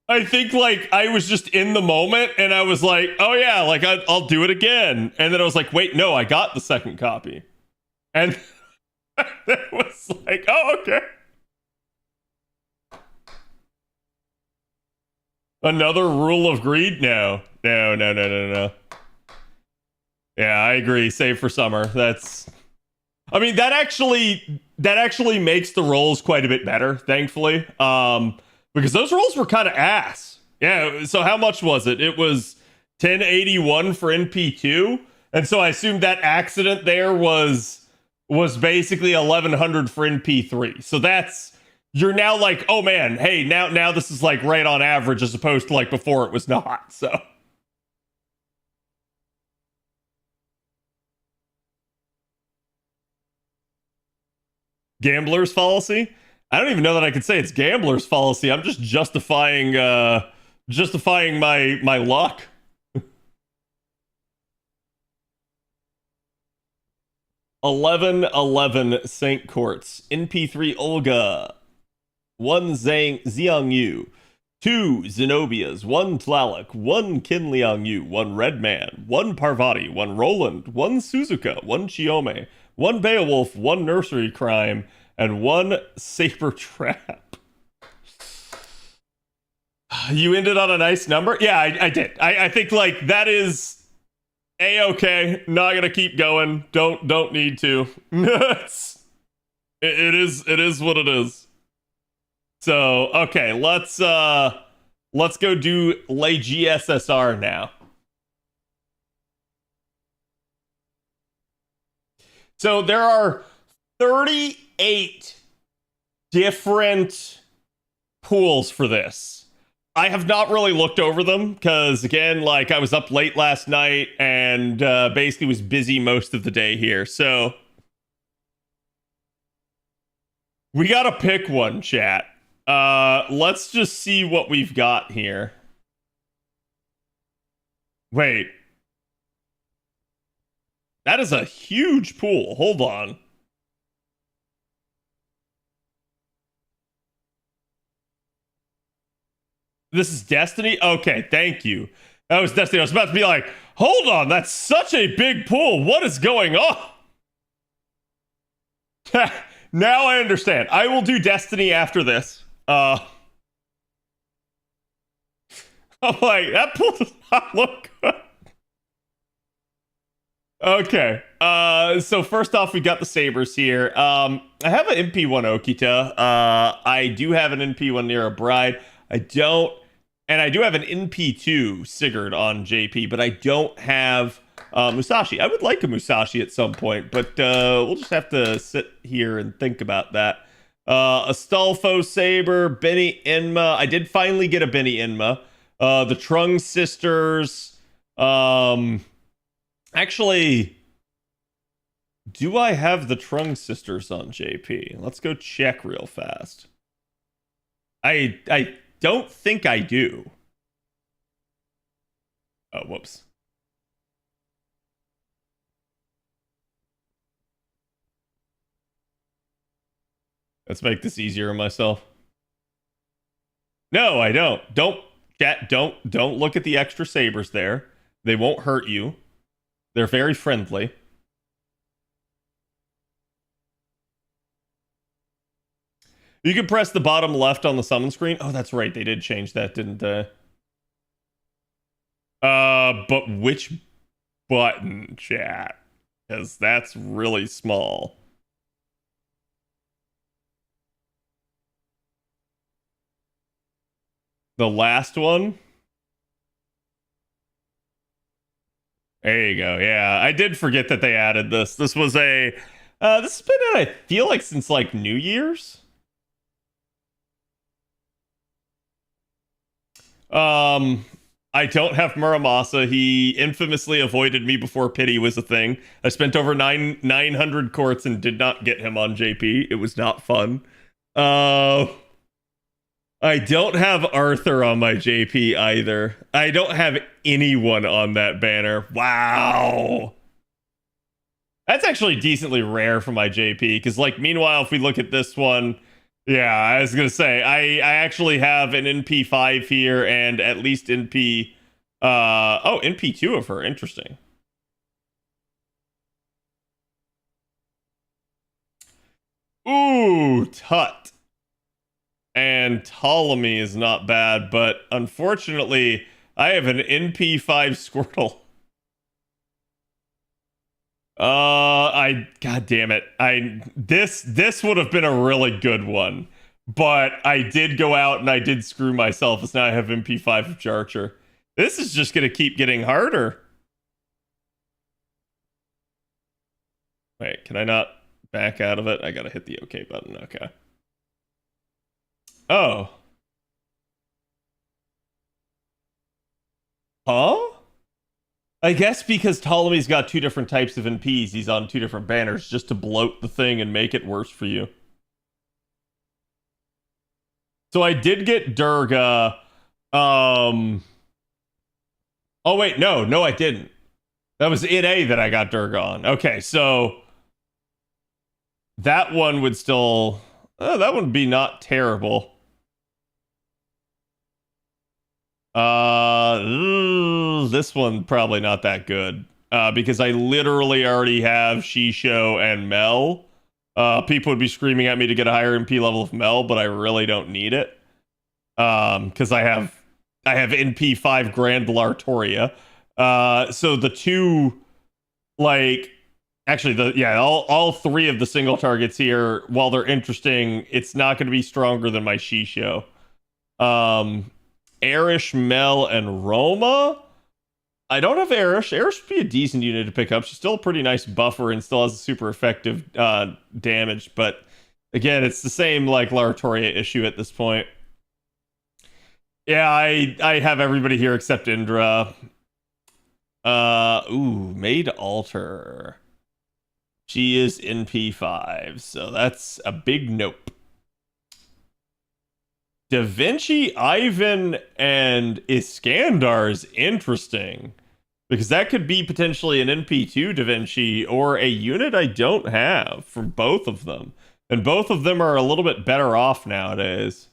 I think like I was just in the moment and I was like, oh yeah, like I'll do it again. And then I was like, wait, no, I got the second copy. And it was like, oh, okay. Another rule of greed? No. Yeah, I agree. Save for summer. That's I mean, that actually makes the rolls quite a bit better, thankfully. Because those rolls were kind of ass. Yeah, so how much was it? It was 1081 for NP2. And so I assumed that accident there was basically 1100 for NP3. So that's you're now like, oh man, hey, now this is like right on average as opposed to like before it was not. So gambler's fallacy? I don't even know that I could say it's gambler's fallacy. I'm just justifying my luck. 11 Saint Quartz. NP3 Olga. 1 Xiang Yu. 2 Zenobias, 1 Tlaloc, 1 Qin Liang Yu, 1 Red Man, 1 Parvati, 1 Roland, 1 Suzuka, 1 Chiome, 1 Beowulf, 1 Nursery Crime, and 1 Saber Trap. You ended on a nice number? Yeah, I did. I think like that is A-okay. Not gonna keep going. Don't need to. it is what it is. So, okay, let's go do lay GSSR now. So there are 38 different pools for this. I have not really looked over them because, again, like I was up late last night and basically was busy most of the day here. So we gotta pick one, chat. Let's just see what we've got here. Wait. That is a huge pool. Hold on. This is Destiny? Okay, thank you. That was Destiny. I was about to be like, hold on, that's such a big pool. What is going on? Now I understand. I will do Destiny after this. I'm like, that pool does not look good. Okay. So first off, we got the sabers here. I have an MP1 Okita. I do have an NP1 near a bride. I do have an NP2 Sigurd on JP, but I don't have Musashi. I would like a Musashi at some point, but we'll just have to sit here and think about that. Astolfo Saber, Benny Inma. I did finally get a Benny Inma. The Trung sisters. Actually, do I have the Trung sisters on JP? Let's go check real fast. I don't think I do. Oh, whoops. Let's make this easier on myself. No, I don't. Don't look at the extra sabers there. They won't hurt you. They're very friendly. You can press the bottom left on the summon screen. Oh, that's right. They did change that, didn't they? But which button, chat? Because that's really small. The last one? There you go. Yeah, I did forget that they added this. This was a... this has been in, I feel like, since, like, New Year's? I don't have Muramasa. He infamously avoided me before pity was a thing. I spent over 900 quartz and did not get him on JP. It was not fun. I don't have Arthur on my JP either. I don't have anyone on that banner. Wow. That's actually decently rare for my JP, because, like, meanwhile, if we look at this one, yeah, I was going to say, I actually have an NP5 here and at least NP... NP2 of her. Interesting. Ooh, Tut. And Ptolemy is not bad, but unfortunately, I have an NP5 Squirtle. God damn it. This would have been a really good one, but I did go out and I did screw myself, as now I have NP5 of Charger. This is just gonna keep getting harder. Wait, can I not back out of it? I gotta hit the OK button. Okay. Oh. Huh? I guess because Ptolemy's got two different types of NPs, he's on two different banners just to bloat the thing and make it worse for you. So I did get Durga. Oh wait, no, I didn't. That was in A that I got Durga on. Okay, so that one would still... that would be not terrible. This one probably not that good. Because I literally already have Shisho and Mel. People would be screaming at me to get a higher NP level of Mel, but I really don't need it. Because I have NP5 Grand Lartoria. So the two, like, actually, all three of the single targets here, while they're interesting, it's not going to be stronger than my Shisho. Arish, Mel, and Roma. I don't have Arish. Arish would be a decent unit to pick up. She's still a pretty nice buffer and still has a super effective damage. But again, it's the same like Lartoria issue at this point. Yeah, I have everybody here except Indra. Maid Alter. She is NP5, so that's a big nope. Da Vinci, Ivan, and Iskandar is interesting. Because that could be potentially an NP2 Da Vinci or a unit I don't have for both of them. And both of them are a little bit better off nowadays.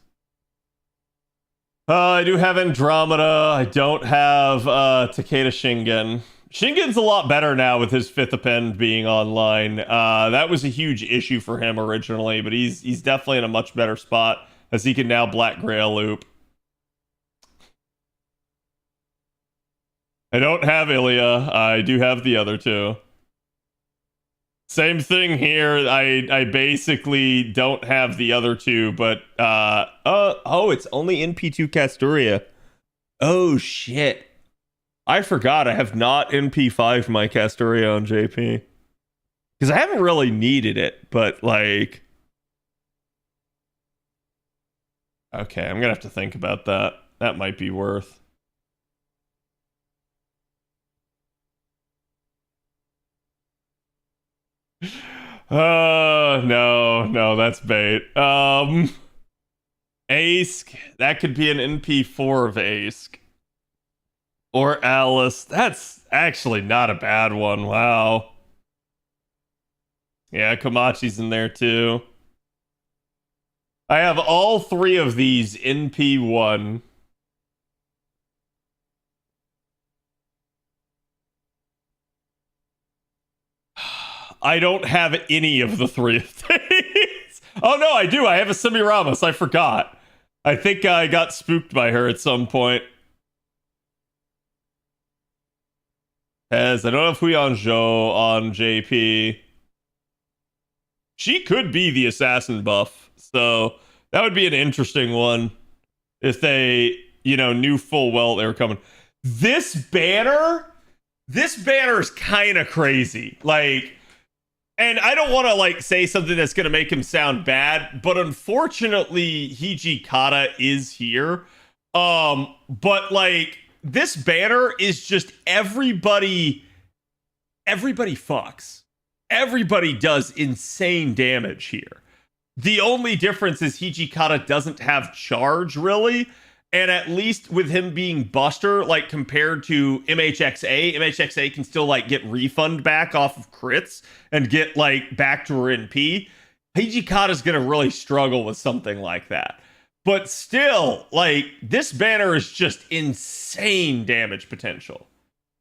I do have Andromeda. I don't have Takeda Shingen. Shingen's a lot better now with his 5th append being online. That was a huge issue for him originally, but he's definitely in a much better spot as he can now Black Grail loop. I don't have Ilya. I do have the other two. Same thing here. I basically don't have the other two, but it's only NP2 Castoria. Oh shit. I forgot I have not NP5 my Castoria on JP. Because I haven't really needed it, but like... Okay, I'm gonna have to think about that. That might be worth. No, that's bait. Ask, that could be an NP4 of Ask. Or Alice. That's actually not a bad one. Wow. Yeah, Komachi's in there too. I have all three of these NP1. I don't have any of the three of these. Oh no, I do. I have a Semiramis. I forgot. I think I got spooked by her at some point. As I don't have Huyan Zhou on JP. She could be the assassin buff. So that would be an interesting one. If they, knew full well they were coming. This banner is kind of crazy. Like, and I don't want to say something that's going to make him sound bad, but unfortunately Hijikata is here. But this banner is just everybody fucks. Everybody does insane damage here. The only difference is Hijikata doesn't have charge, really. And at least with him being Buster, compared to MHXA can still, get refund back off of crits and get, back to her NP. Hijikata's gonna really struggle with something like that. But still, this banner is just insane damage potential.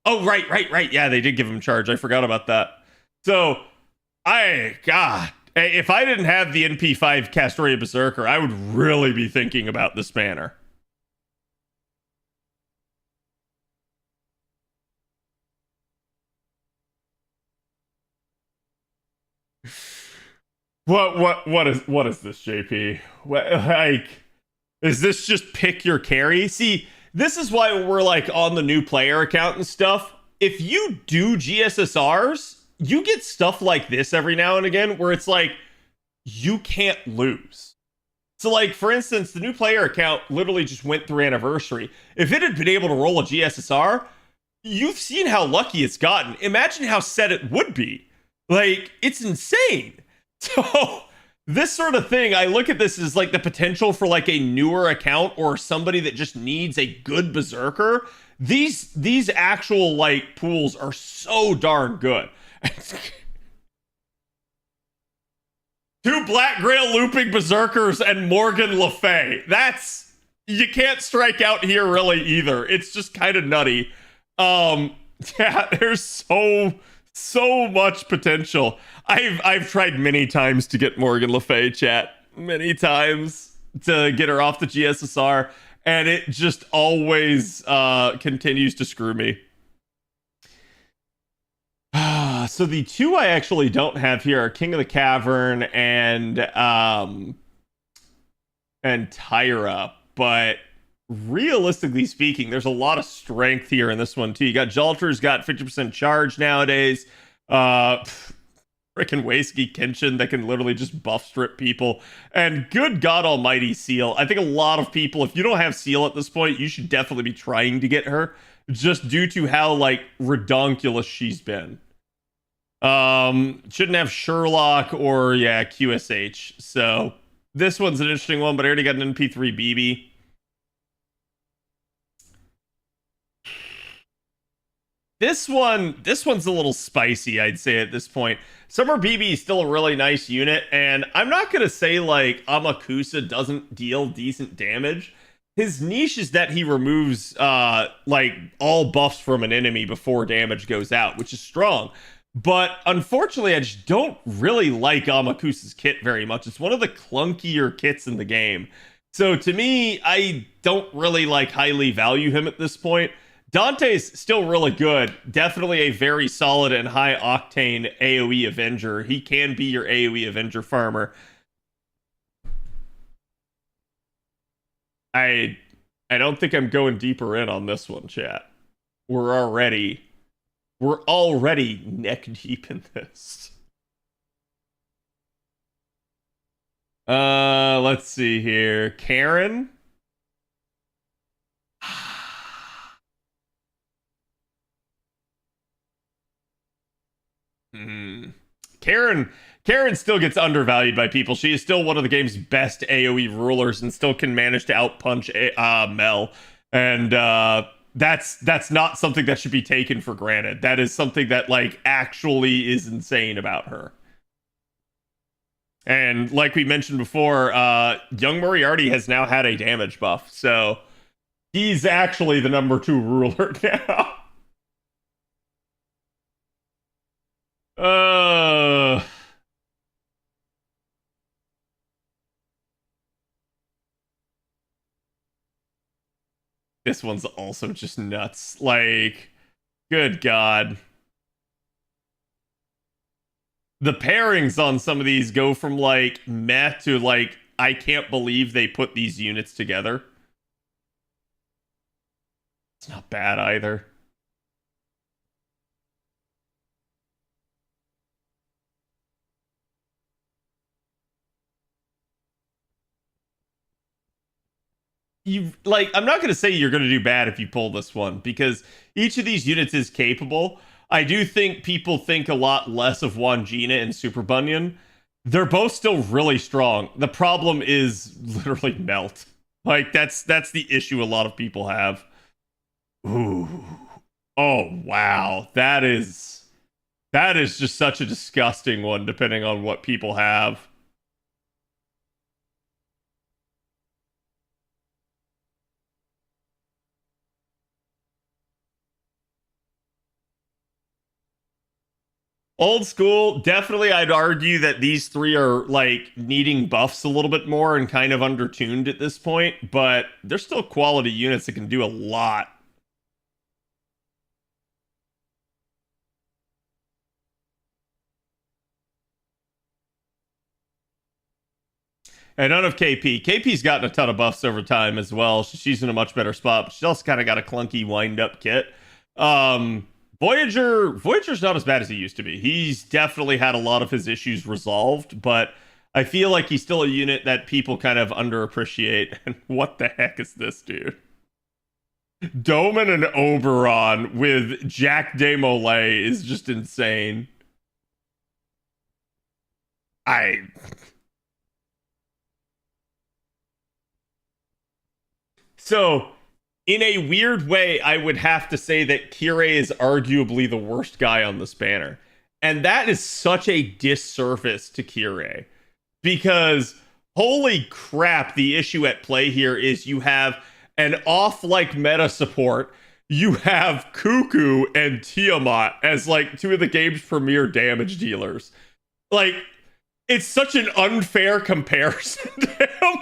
Oh, right. Yeah, they did give him charge. I forgot about that. So, if I didn't have the NP5 Castoria Berserker, I would really be thinking about this banner. What is this, JP? Is this just pick your carry? See, this is why we're on the new player account and stuff. If you do GSSRs, you get stuff like this every now and again where it's you can't lose. So for instance, the new player account literally just went through anniversary. If it had been able to roll a GSSR, you've seen how lucky it's gotten. Imagine how set it would be. It's insane. So this sort of thing, I look at this as the potential for a newer account or somebody that just needs a good berserker. These actual pools are so darn good. 2 Black Grail looping berserkers and Morgan Le Fay. That's you can't strike out here really either. It's just kind of nutty. Yeah, there's so much potential. I've tried many times to get Morgan Le Fay, chat. Many times to get her off the GSSR, and it just always continues to screw me. So the two I actually don't have here are King of the Cavern and Tyra, but realistically speaking, there's a lot of strength here in this one too. You got Jalter's got 50% charge nowadays. Frickin' Wasegi Kenshin that can literally just buff strip people. And good God almighty, Seal. I think a lot of people, if you don't have Seal at this point, you should definitely be trying to get her, just due to how, like, redonkulous she's been. Shouldn't have Sherlock or, yeah, QSH. So this one's an interesting one, but I already got an NP3 BB. This one's a little spicy, I'd say, at this point. Summer BB is still a really nice unit, and I'm not going to say, like, Amakusa doesn't deal decent damage. His niche is that he removes, like, all buffs from an enemy before damage goes out, which is strong. But, unfortunately, I just don't really like Amakusa's kit very much. It's one of the clunkier kits in the game. So, to me, I don't really, like, highly value him at this point. Dante's still really good. Definitely a very solid and high octane AoE Avenger. He can be your AoE Avenger farmer. I don't think I'm going deeper in on this one, chat. We're already neck deep in this. Let's see here. Karen. Karen still gets undervalued by people. She is still one of the game's best AoE rulers and still can manage to outpunch Mel. And that's not something that should be taken for granted. That is something that, like, actually is insane about her. And like we mentioned before, young Moriarty has now had a damage buff, so he's actually the number 2 ruler now. This one's also just nuts. Like, good God. The pairings on some of these go from, like, meh to, like, I can't believe they put these units together. It's not bad either. I'm not going to say you're going to do bad if you pull this one, because each of these units is capable. I do think people think a lot less of Wangina and Super Bunyan. They're both still really strong. The problem is literally melt. Like, that's the issue a lot of people have. Ooh. Oh, wow. That is just such a disgusting one, depending on what people have. Old school, definitely I'd argue that these three are, like, needing buffs a little bit more and kind of undertuned at this point, but they're still quality units that can do a lot. And none of KP. KP's gotten a ton of buffs over time as well. She's in a much better spot, but she's also kind of got a clunky wind-up kit. Voyager's not as bad as he used to be. He's definitely had a lot of his issues resolved, but I feel like he's still a unit that people kind of underappreciate. And what the heck is this, dude? Doman and Oberon with Jack de Molay is just insane. So, in a weird way, I would have to say that Kirei is arguably the worst guy on this banner. And that is such a disservice to Kirei. Because holy crap, the issue at play here is you have an off-like meta support. You have Cuckoo and Tiamat as like two of the game's premier damage dealers. Like, it's such an unfair comparison to him.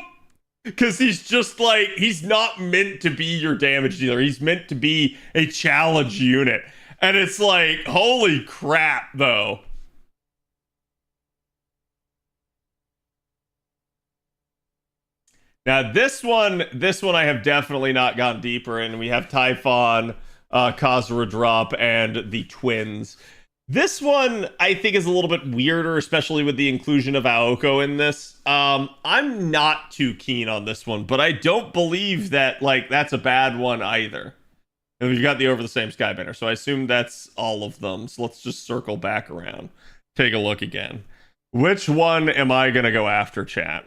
Because he's just like, he's not meant to be your damage dealer. He's meant to be a challenge unit. And it's like, holy crap, though. Now, this one I have definitely not gone deeper in. We have Typhon, Khazra Drop, and the twins. This one, I think, is a little bit weirder, especially with the inclusion of Aoko in this. I'm not too keen on this one, but I don't believe that, like, that's a bad one either. And we've got the Over the Same Sky banner, so I assume that's all of them. So let's just circle back around. Take a look again. Which one am I going to go after, chat?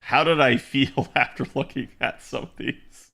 How did I feel after looking at some of these?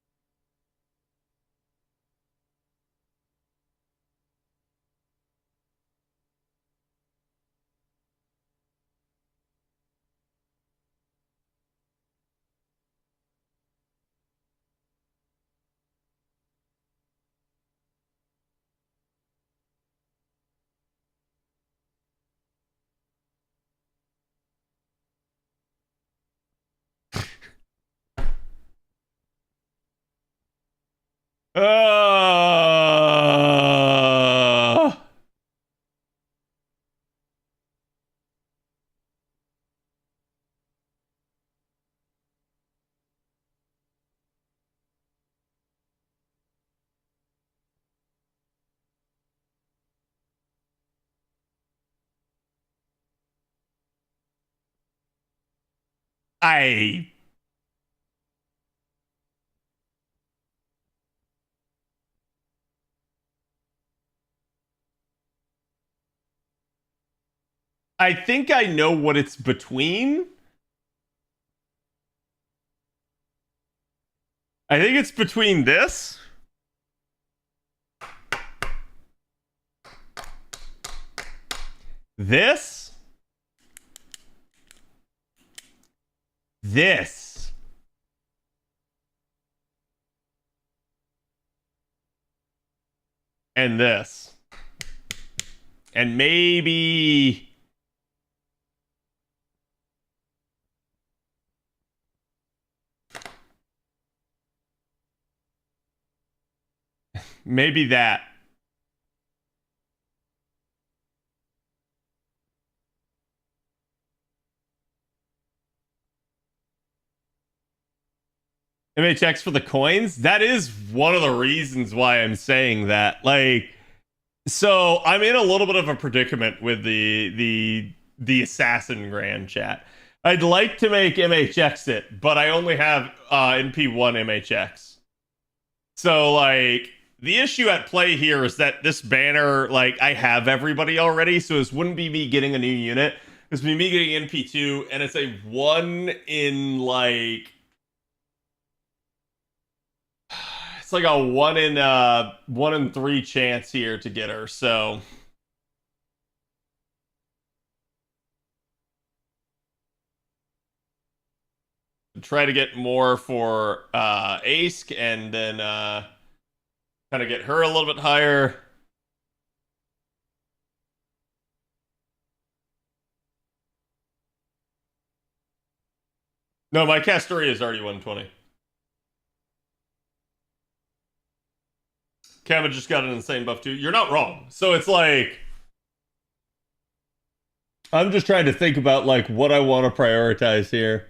I think I know what it's between. I think it's between this. This. This. And this. And maybe... maybe that. MHX for the coins? That is one of the reasons why I'm saying that. Like, so I'm in a little bit of a predicament with the Assassin Grand chat. I'd like to make MHX it, but I only have NP1 MHX. So, like, the issue at play here is that this banner, like, I have everybody already, so this wouldn't be me getting a new unit. This would be me getting NP2, and it's a 1 in, like... it's like a 1 in 3 chance here to get her, so... try to get more for Ask, and then kind of get her a little bit higher. No, my Castoria is already 120. Kama just got an insane buff too. You're not wrong. So it's like... I'm just trying to think about like what I want to prioritize here.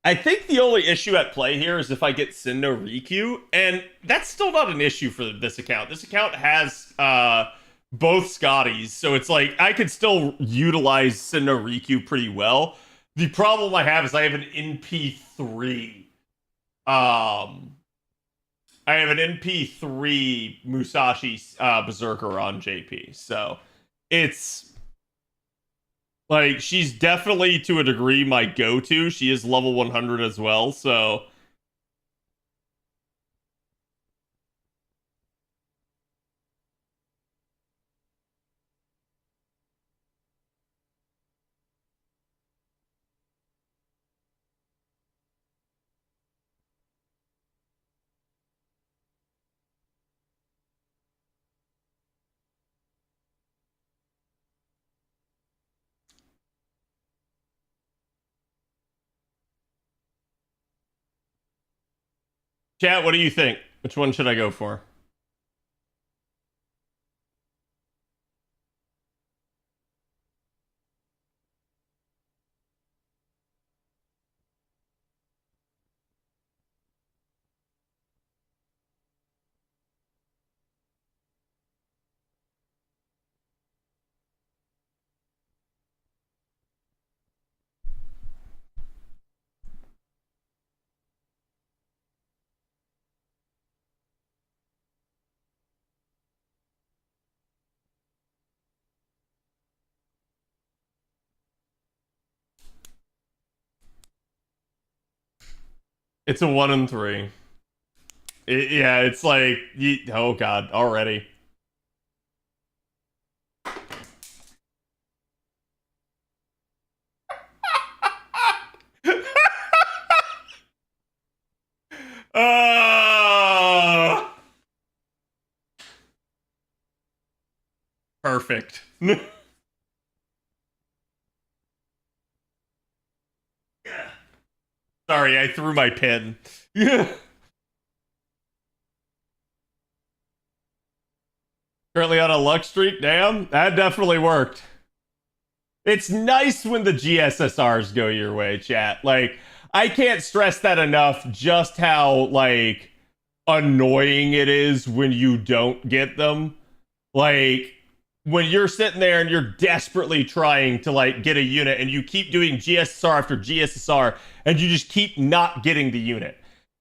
I think the only issue at play here is if I get Sinnoh Riku, and that's still not an issue for this account. This account has both Scotties, so it's like I could still utilize Sinnoh Riku pretty well. The problem I have is I have an NP3. I have an NP3 Musashi Berserker on JP, so it's... like, she's definitely, to a degree, my go-to. She is level 100 as well, so... Chat, what do you think? Which one should I go for? It's a 1 and 3. Yeah, it's like, oh god, already. Perfect. Sorry, I threw my pen. Currently on a luck streak? Damn, that definitely worked. It's nice when the GSSRs go your way, chat. Like, I can't stress that enough, just how, like, annoying it is when you don't get them. Like, when you're sitting there and you're desperately trying to, like, get a unit and you keep doing GSSR after GSSR and you just keep not getting the unit.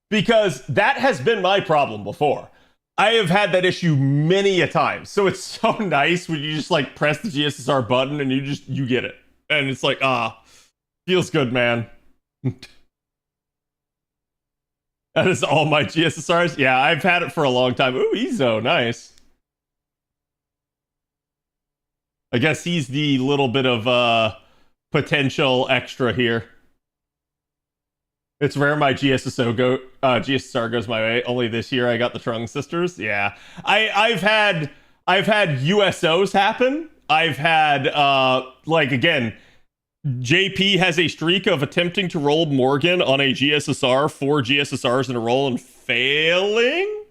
Because that has been my problem before. I have had that issue many a time. So it's so nice when you just like press the GSSR button and you get it. And it's like, feels good, man. That is all my GSSRs. Yeah, I've had it for a long time. Ooh, Ezo, nice. I guess he's the little bit of potential extra here. It's rare my GSSR goes my way. Only this year I got the Trung sisters. Yeah, I've had USOs happen. I've had like again, JP has a streak of attempting to roll Morgan on a GSSR, 4 GSSRs in a roll and failing.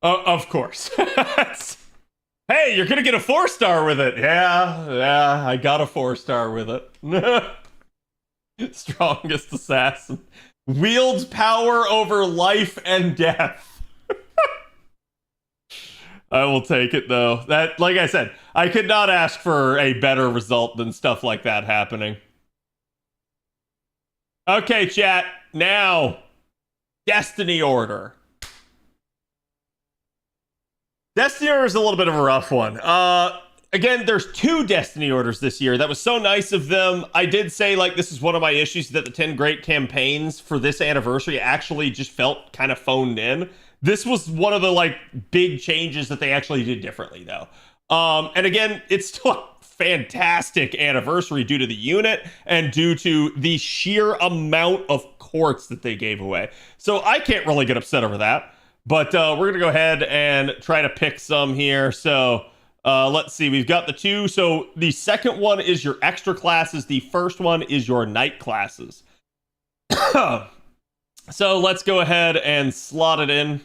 Of course. Hey, you're gonna get a 4-star with it. Yeah, I got a 4-star with it. Strongest assassin. Wields power over life and death. I will take it though. That, like I said, I could not ask for a better result than stuff like that happening. Okay, chat. Now, Destiny Order. Destiny Order is a little bit of a rough one. Again, there's 2 Destiny Orders this year. That was so nice of them. I did say, like, this is one of my issues, that the 10 great campaigns for this anniversary actually just felt kind of phoned in. This was one of the, like, big changes that they actually did differently, though. And again, it's still a fantastic anniversary due to the unit and due to the sheer amount of quartz that they gave away. So I can't really get upset over that. But we're going to go ahead and try to pick some here. So let's see. We've got the 2. So the second one is your extra classes. The first one is your night classes. So let's go ahead and slot it in.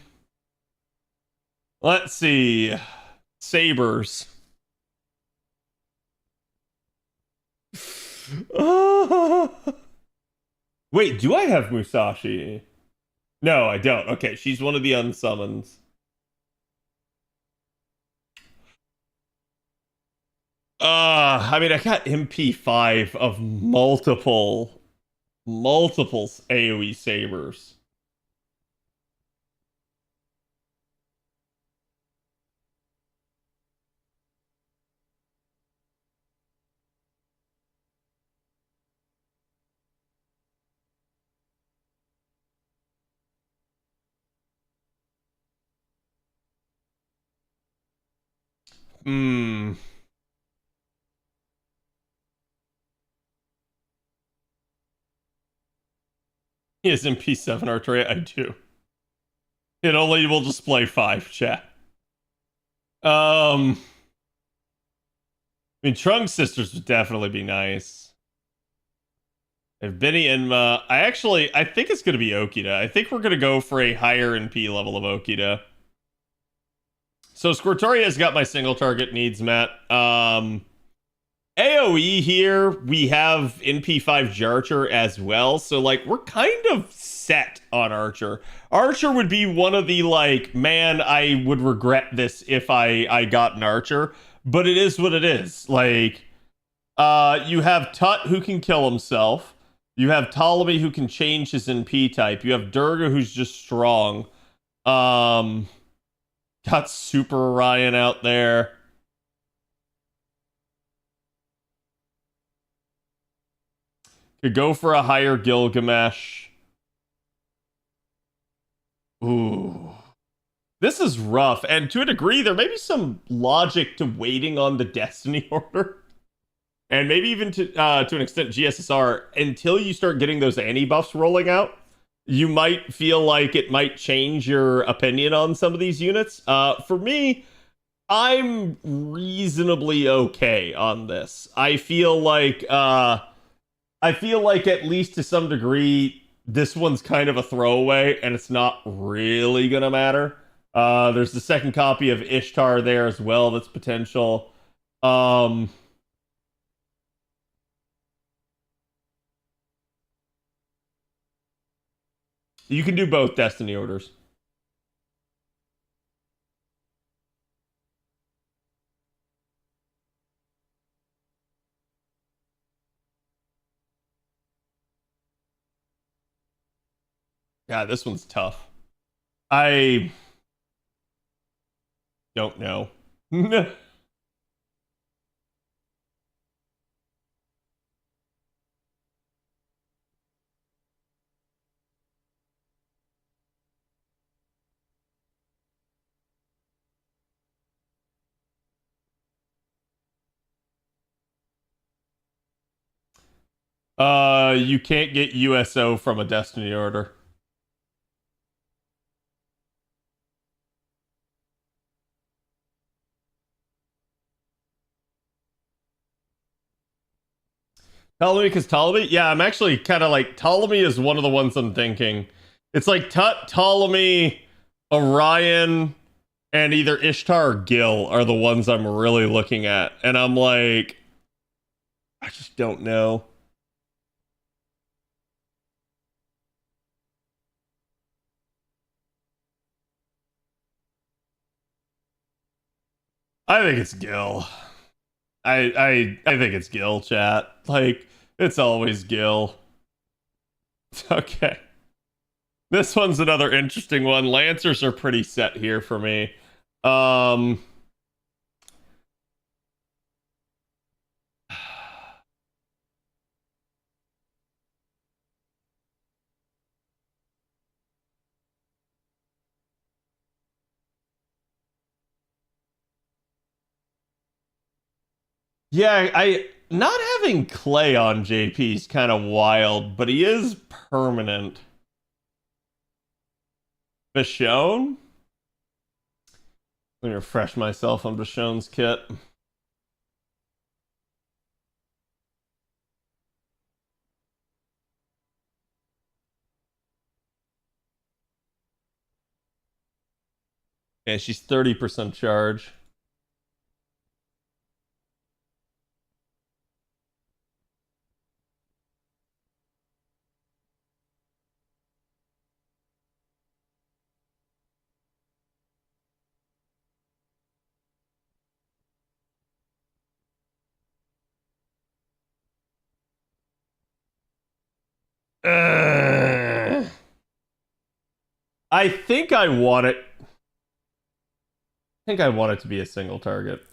Let's see. Sabers. Wait, do I have Musashi? No, I don't. Okay, she's one of the unsummons. I mean, I got MP5 of multiple AoE sabers. He has MP7 artillery. I do. It only will display 5, chat. I mean, Trunk Sisters would definitely be nice. If Benny Enma, I think it's going to be Okita. I think we're going to go for a higher NP level of Okita. So Squirtoria's got my single target needs met. AoE here, we have NP5 Jarcher as well. So, like, we're kind of set on Archer. Archer would be one of the, like, man, I would regret this if I got an Archer. But it is what it is. Like, you have Tut who can kill himself. You have Ptolemy who can change his NP type. You have Durga who's just strong. Got Super Orion out there. Could go for a higher Gilgamesh. Ooh. This is rough. And to a degree, there may be some logic to waiting on the Destiny order. And maybe even to an extent GSSR until you start getting those Anni buffs rolling out. You might feel like it might change your opinion on some of these units. For me, I'm reasonably okay on this. I feel like at least to some degree, this one's kind of a throwaway, and it's not really gonna matter. There's the second copy of Ishtar there as well. That's potential. You can do both Destiny orders. God, this one's tough. I don't know. You can't get USO from a Destiny order. Ptolemy, because Ptolemy? Yeah, I'm actually kind of like, Ptolemy is one of the ones I'm thinking. It's like Tut, Ptolemy, Orion, and either Ishtar or Gil are the ones I'm really looking at. And I'm like, I just don't know. I think it's Gil. I think it's Gil, chat. Like, it's always Gil. Okay. This one's another interesting one. Lancers are pretty set here for me. Yeah, I not having Clay on JP is kind of wild, but he is permanent. Bichon? Let me refresh myself on Bichon's kit. Yeah, she's 30% charge. I think I want it. I think I want it to be a single target.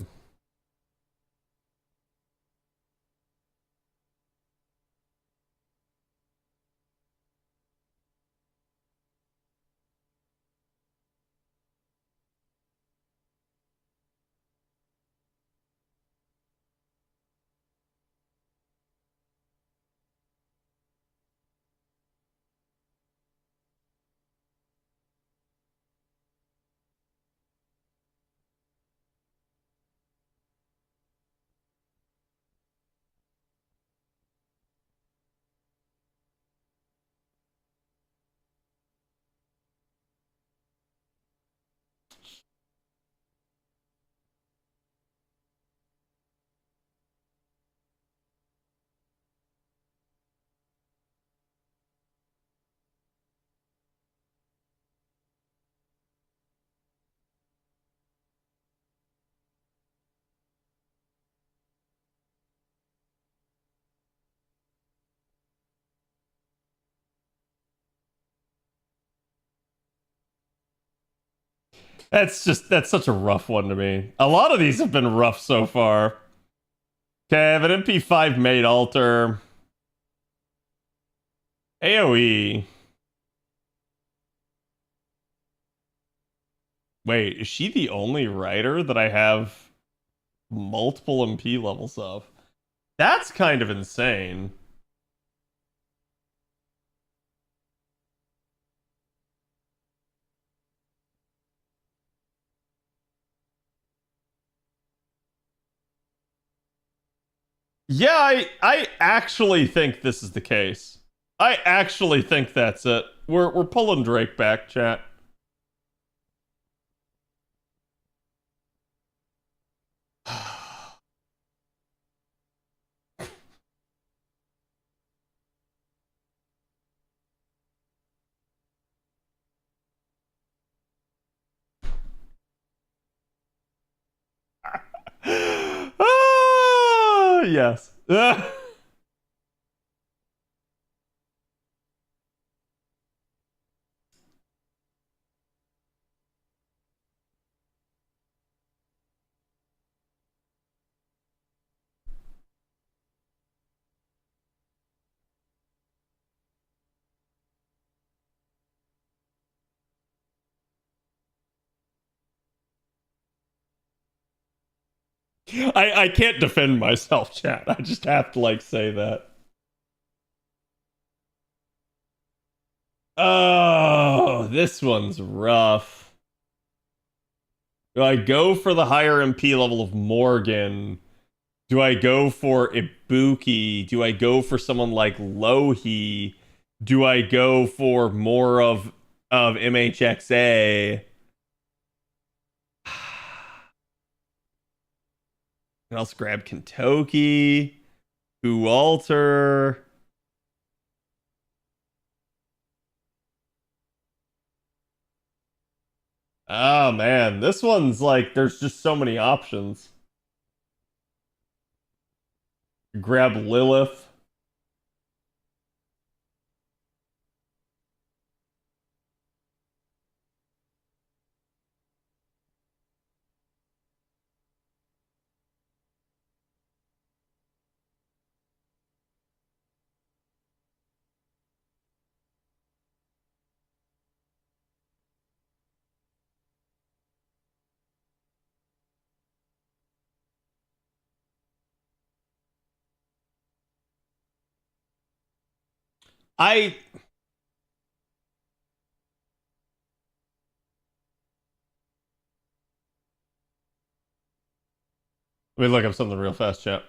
That's such a rough one to me. A lot of these have been rough so far. Okay, I have an MP5 mate alter. AoE. Wait, is she the only writer that I have multiple MP levels of? That's kind of insane. Yeah, I actually think this is the case. I actually think that's it. We're pulling Drake back, chat. Ah, yes. I can't defend myself, chat. I just have to like say that. Oh, this one's rough. Do I go for the higher MP level of Morgan? Do I go for Ibuki? Do I go for someone like Lohi? Do I go for more of MHXA? And else grab Kentucky, Walter. Oh man, this one's like there's just so many options. Grab Lilith. I Let me look up something real fast, chat.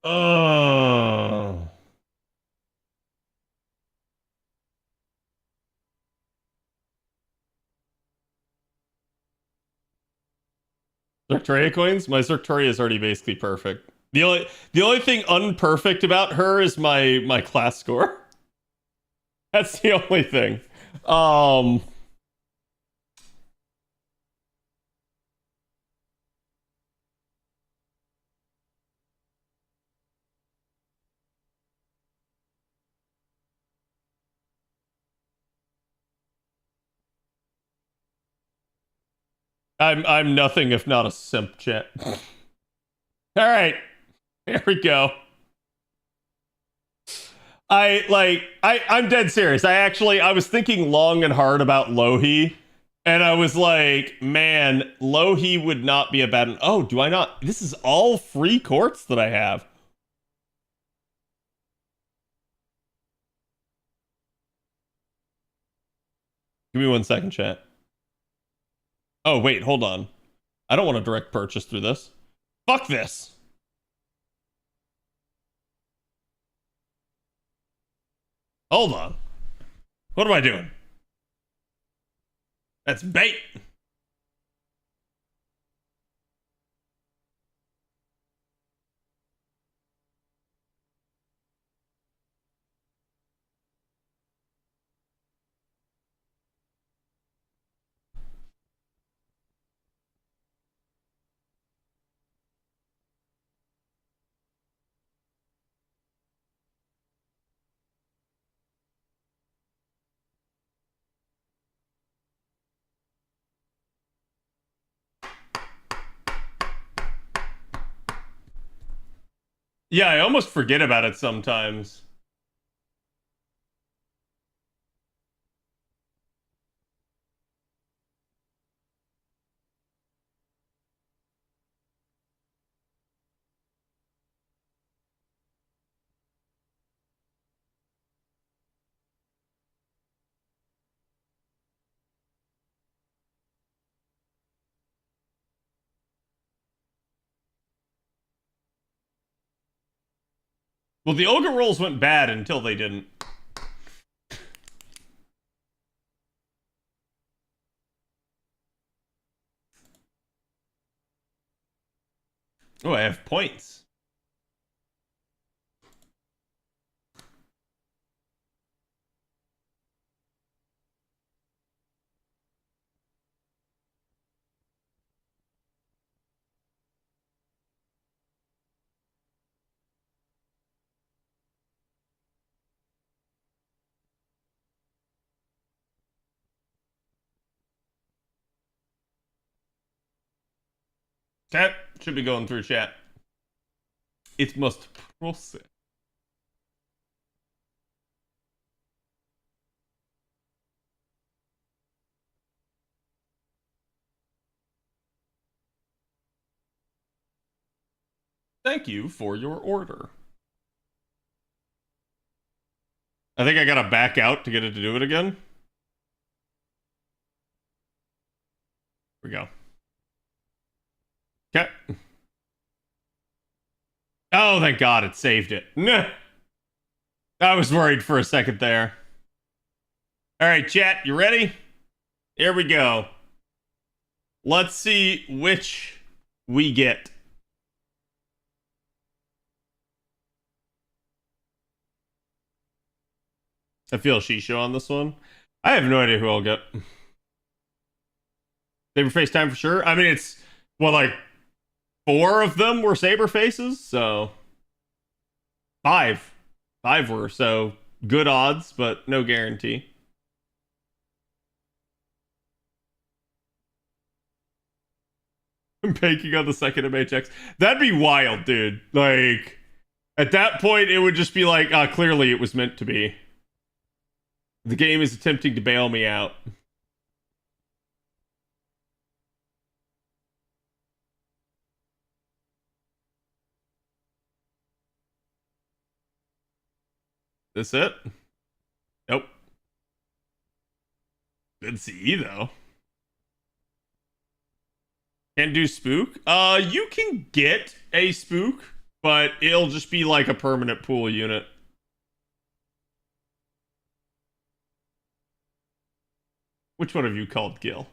Oh. Zertoria coins? My Zertoria is already basically perfect. The only thing unperfect about her is my class score. That's the only thing. I'm nothing if not a simp, chat. All right, here we go. I'm dead serious. I was thinking long and hard about Lohi, and I was like, man, Lohi would not be a bad. Oh, do I not? This is all free quartz that I have. Give me 1 second, chat. Oh, wait, hold on. I don't want to direct purchase through this. Fuck this. Hold on. What am I doing? That's bait. Yeah, I almost forget about it sometimes. Well, the Olga rolls went bad until they didn't. Oh, I have points. Okay, should be going through chat. It must process. Thank you for your order. I think I gotta back out to get it to do it again. Here we go. Okay. Oh, thank God it saved it. Nah. I was worried for a second there. All right, chat, you ready? Here we go. Let's see which we get. I feel Shisho on this one. I have no idea who I'll get. Saber face time for sure. I mean, it's, well, like 4 of them were saber faces, so 5 were, so good odds, but no guarantee. I'm banking on the second MHX. That'd be wild, dude. Like, at that point, it would just be like, clearly it was meant to be. The game is attempting to bail me out. This it? Nope. Good CE though. Can't do spook. You can get a spook, but it'll just be like a permanent pool unit. Which one have you called Gil?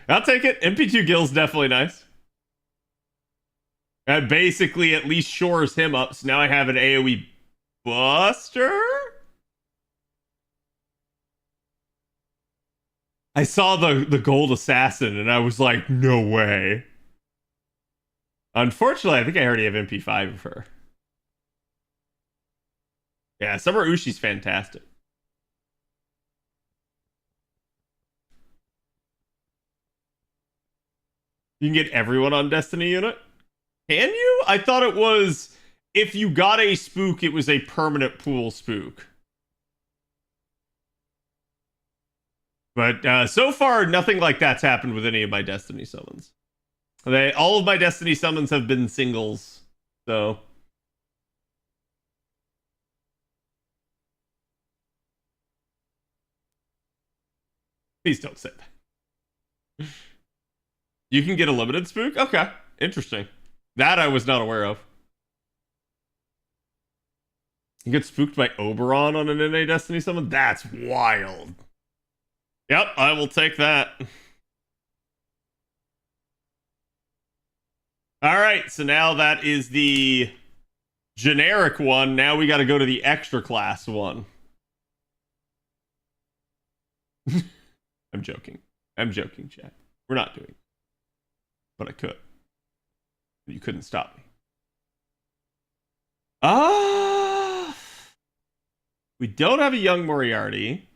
I'll take it. MP2 Gil's definitely nice. That basically at least shores him up, so now I have an AoE buster? I saw the gold assassin and I was like, no way. Unfortunately, I think I already have MP5 of her. Yeah, Summer Ushi's fantastic. You can get everyone on Destiny unit? Can you? I thought it was, if you got a spook, it was a permanent pool spook. But so far, nothing like that's happened with any of my Destiny summons. All of my Destiny summons have been singles, so... Please don't say that. You can get a limited spook? Okay, interesting. That I was not aware of. You get spooked by Oberon on an NA Destiny summon? That's wild. Yep, I will take that. Alright, so now that is the generic one. Now we gotta go to the extra class one. I'm joking. I'm joking, chat. We're not doing it. But I could. You couldn't stop me. We don't have a young Moriarty.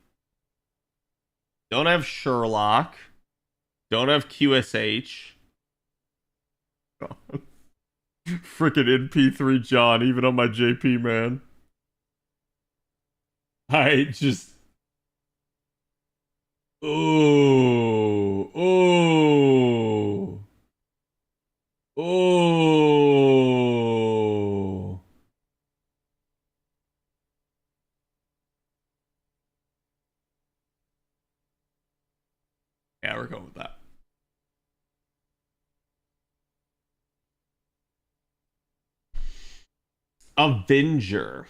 Don't have Sherlock. Don't have QSH. Frickin' NP3 John, even on my JP, man. I just... Oh, oh, oh. Yeah, we're going with that. Avenger.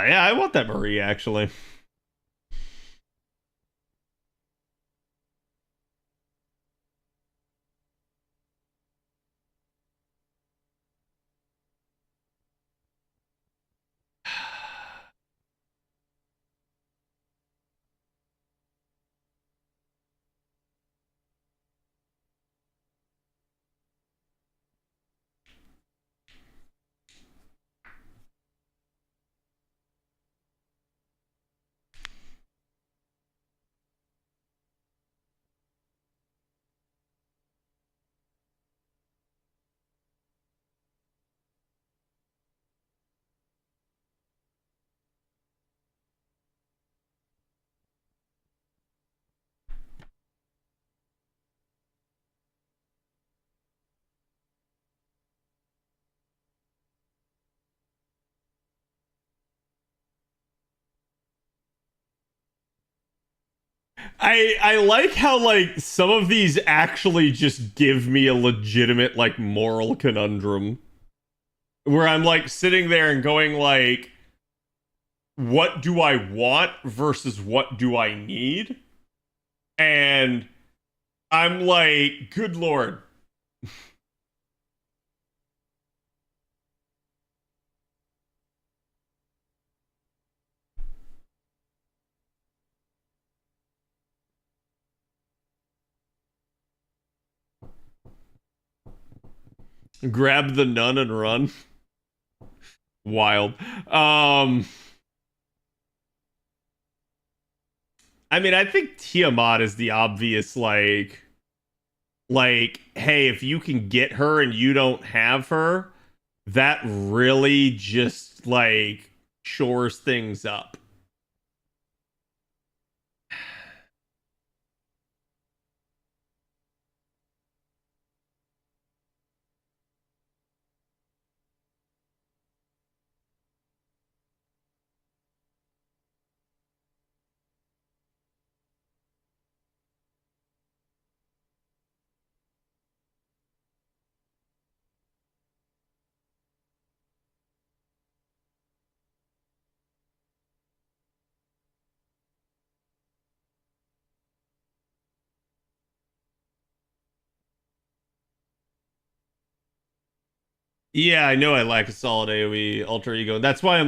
Yeah, I want that Marie, actually. I like how like some of these actually just give me a legitimate like moral conundrum where I'm like sitting there and going like, what do I want versus what do I need? And I'm like, good lord. Grab the nun and run. Wild. I mean, I think Tiamat is the obvious like, hey, if you can get her and you don't have her, that really just like shores things up. Yeah, I know I lack a solid AoE alter ego. That's why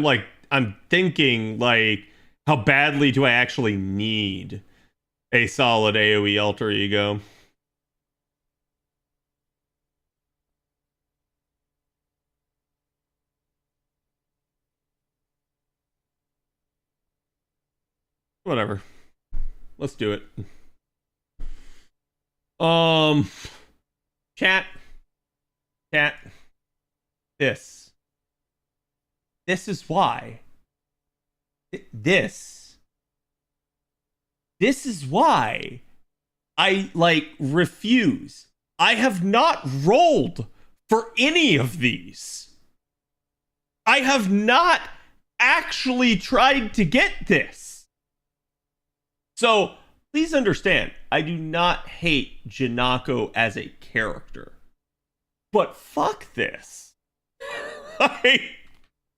I'm thinking like, how badly do I actually need a solid AoE alter ego? Whatever. Let's do it. Chat. This is why. This is why I like refuse. I have not rolled for any of these. I have not actually tried to get this. So please understand, I do not hate Janako as a character. But fuck this. Like,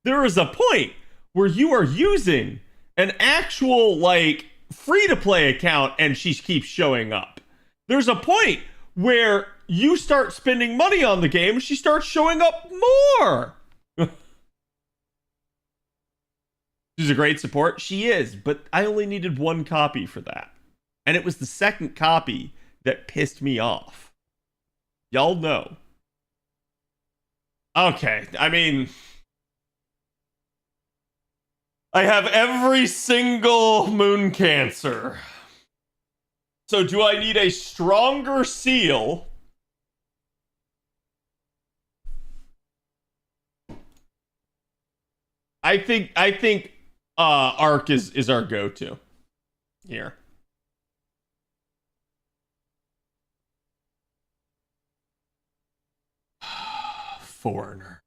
there is a point where you are using an actual, like, free-to-play account and she keeps showing up. There's a point where you start spending money on the game and she starts showing up more. She's a great support. She is, but I only needed one copy for that. And it was the second copy that pissed me off. Y'all know. Okay, I mean, I have every single moon cancer. So do I need a stronger seal? I think Arc is our go-to here. Foreigner.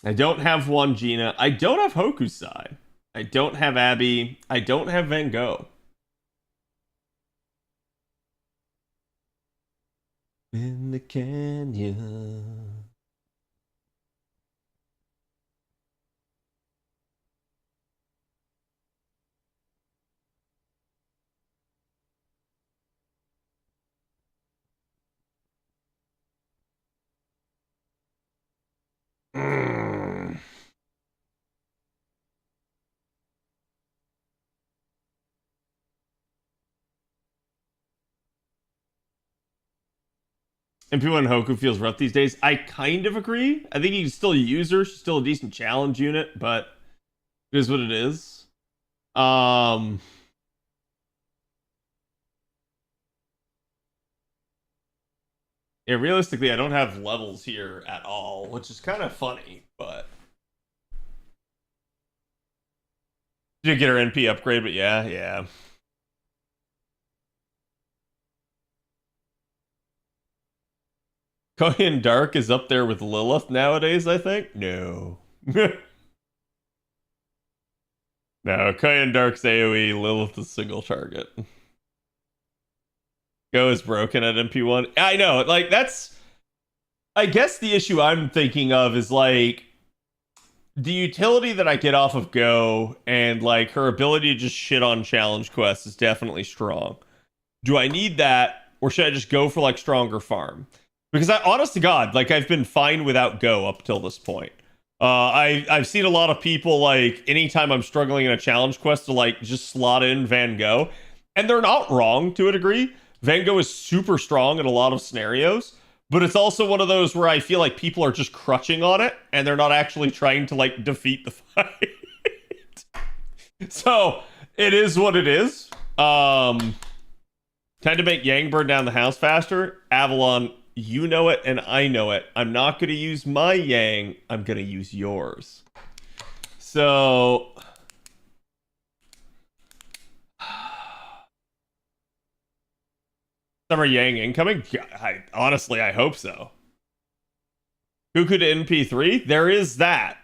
I don't have one Gina. I don't have Hokusai. I don't have Abby. I don't have Van Gogh. In the canyon. Mm. MP1 Hoku feels rough these days. I kind of agree. I think he's still a user. She's still a decent challenge unit, but it is what it is. Yeah, realistically, I don't have levels here at all, which is kind of funny, but... Did get her NP upgrade, but yeah. Koyan Dark is up there with Lilith nowadays, I think? No. No, Koyan Dark's AoE, Lilith is single target. Go is broken at MP1. I know, like, that's... I guess the issue I'm thinking of is, like, the utility that I get off of Go and, like, her ability to just shit on challenge quests is definitely strong. Do I need that, or should I just go for, like, stronger farm? Because honest to God, like, I've been fine without Go up till this point. I've seen a lot of people, like, anytime I'm struggling in a challenge quest to, like, just slot in Van Gogh. And they're not wrong to a degree. Van Gogh is super strong in a lot of scenarios. But it's also one of those where I feel like people are just crutching on it. And they're not actually trying to, like, defeat the fight. So, it is what it is. Time to make Yang burn down the house faster. Avalon, you know it and I know it. I'm not going to use my Yang. I'm going to use yours. So... Summer Yang incoming? Honestly, I hope so. Cuckoo to NP3? There is that.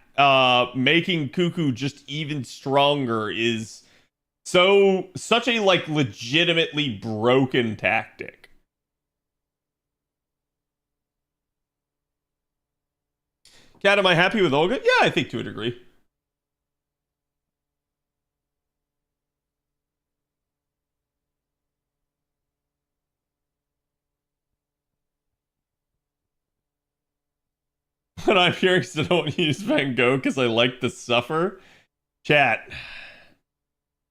Making Cuckoo just even stronger is such a, like, legitimately broken tactic. Cat, am I happy with Olga? Yeah, I think to a degree. But I'm curious to don't use Van Gogh because I like to suffer. Chat.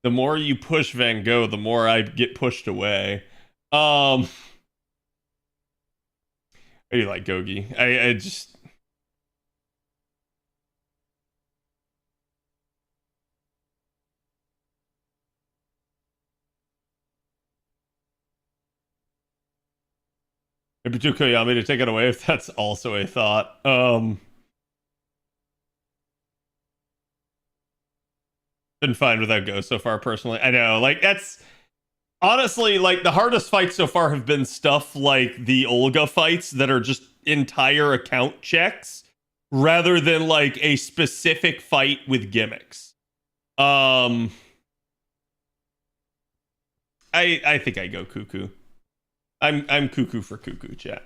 The more you push Van Gogh, the more I get pushed away. I do like Gogi. I just... It'd be too Koyami to take it away if that's also a thought. Been fine without Go so far, personally. I know, like, that's... Honestly, like, the hardest fights so far have been stuff like the Olga fights that are just entire account checks, rather than, like, a specific fight with gimmicks. I think I go Cuckoo. I'm Cuckoo for Cuckoo, chat.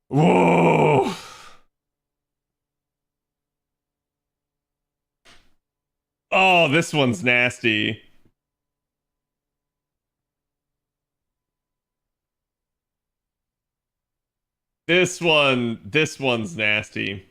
Whoa! Oh, this one's nasty. This one's nasty.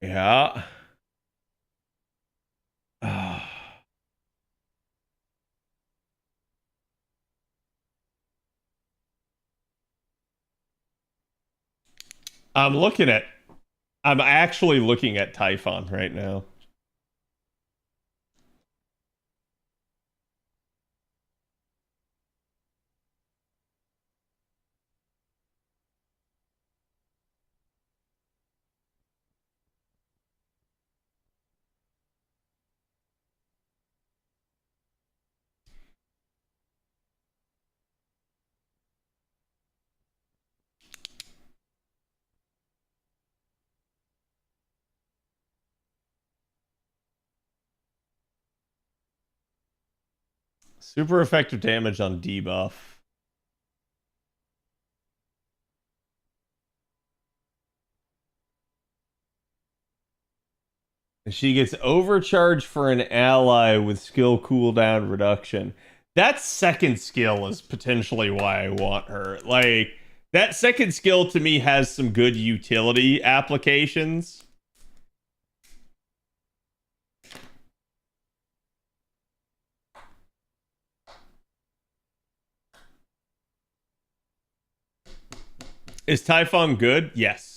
Yeah. I'm actually looking at Typhon right now. Super effective damage on debuff. She gets overcharged for an ally with skill cooldown reduction. That second skill is potentially why I want her. Like, that second skill to me has some good utility applications. Is Typhon good? Yes.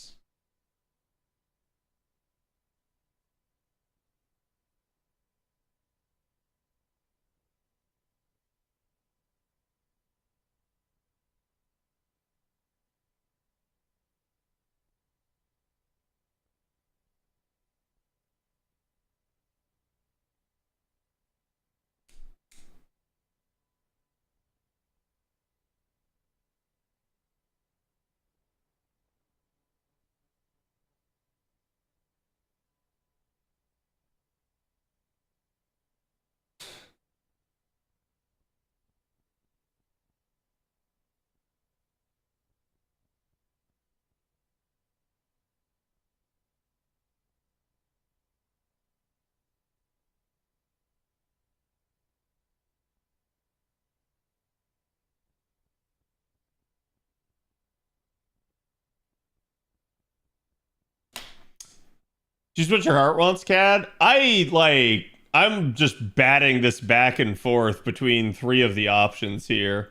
Just what your heart wants, Cad. I'm just batting this back and forth between three of the options here.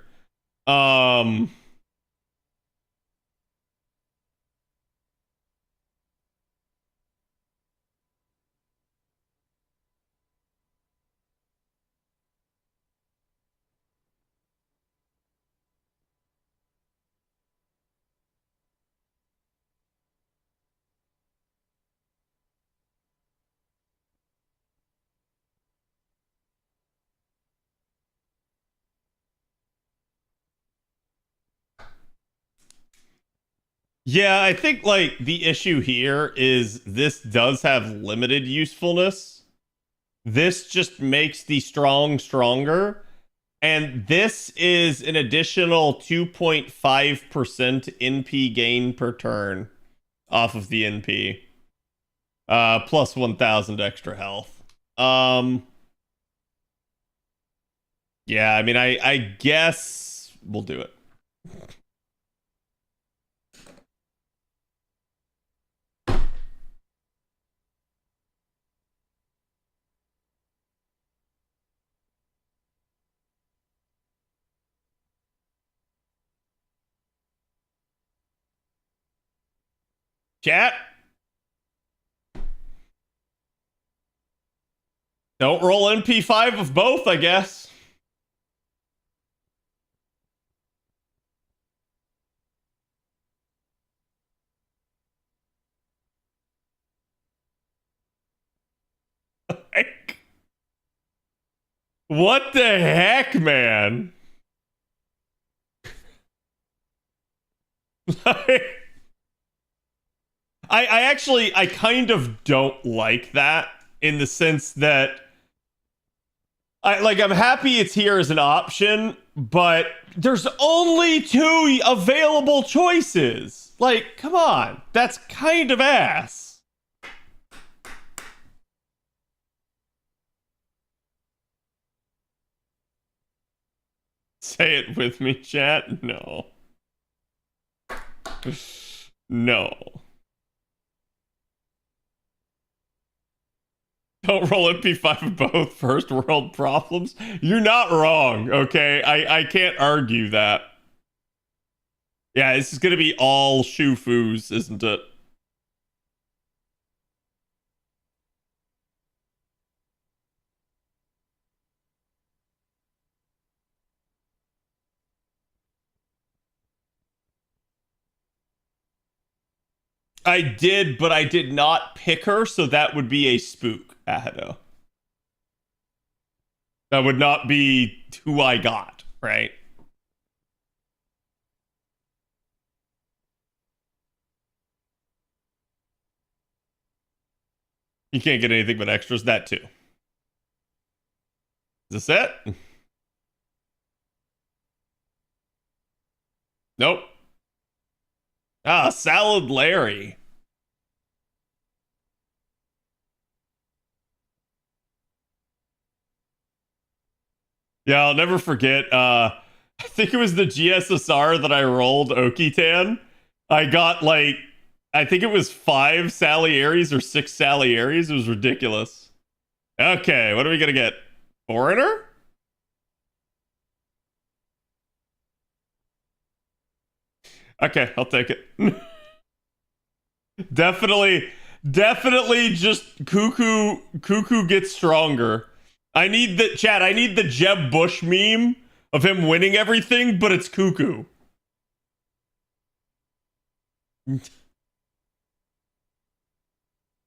Yeah, I think like the issue here is this does have limited usefulness. This just makes the strong stronger. And this is an additional 2.5% NP gain per turn off of the NP. Plus 1,000 extra health. Yeah, I mean, I guess we'll do it. Chat. Don't roll NP5 of both, I guess. What the heck, man? I kind of don't like that in the sense that I'm happy it's here as an option, but there's only 2 available choices. Like, come on. That's kind of ass. Say it with me, chat. No. No. Don't roll MP5 of both first world problems. You're not wrong, okay? I can't argue that. Yeah, this is gonna be all shoofus, isn't it? I did, but I did not pick her, so that would be a spook, Ahado. That would not be who I got, right? You can't get anything but extras, that too. Is this it? Nope. Ah, Salad Larry. Yeah, I'll never forget. I think it was the GSSR that I rolled Okitan. I got like, I think it was 5 Salieri's or 6 Salieri's. It was ridiculous. Okay, what are we gonna get? Foreigner? Okay, I'll take it. definitely just Cuckoo gets stronger. I need the Jeb Bush meme of him winning everything, but it's Cuckoo.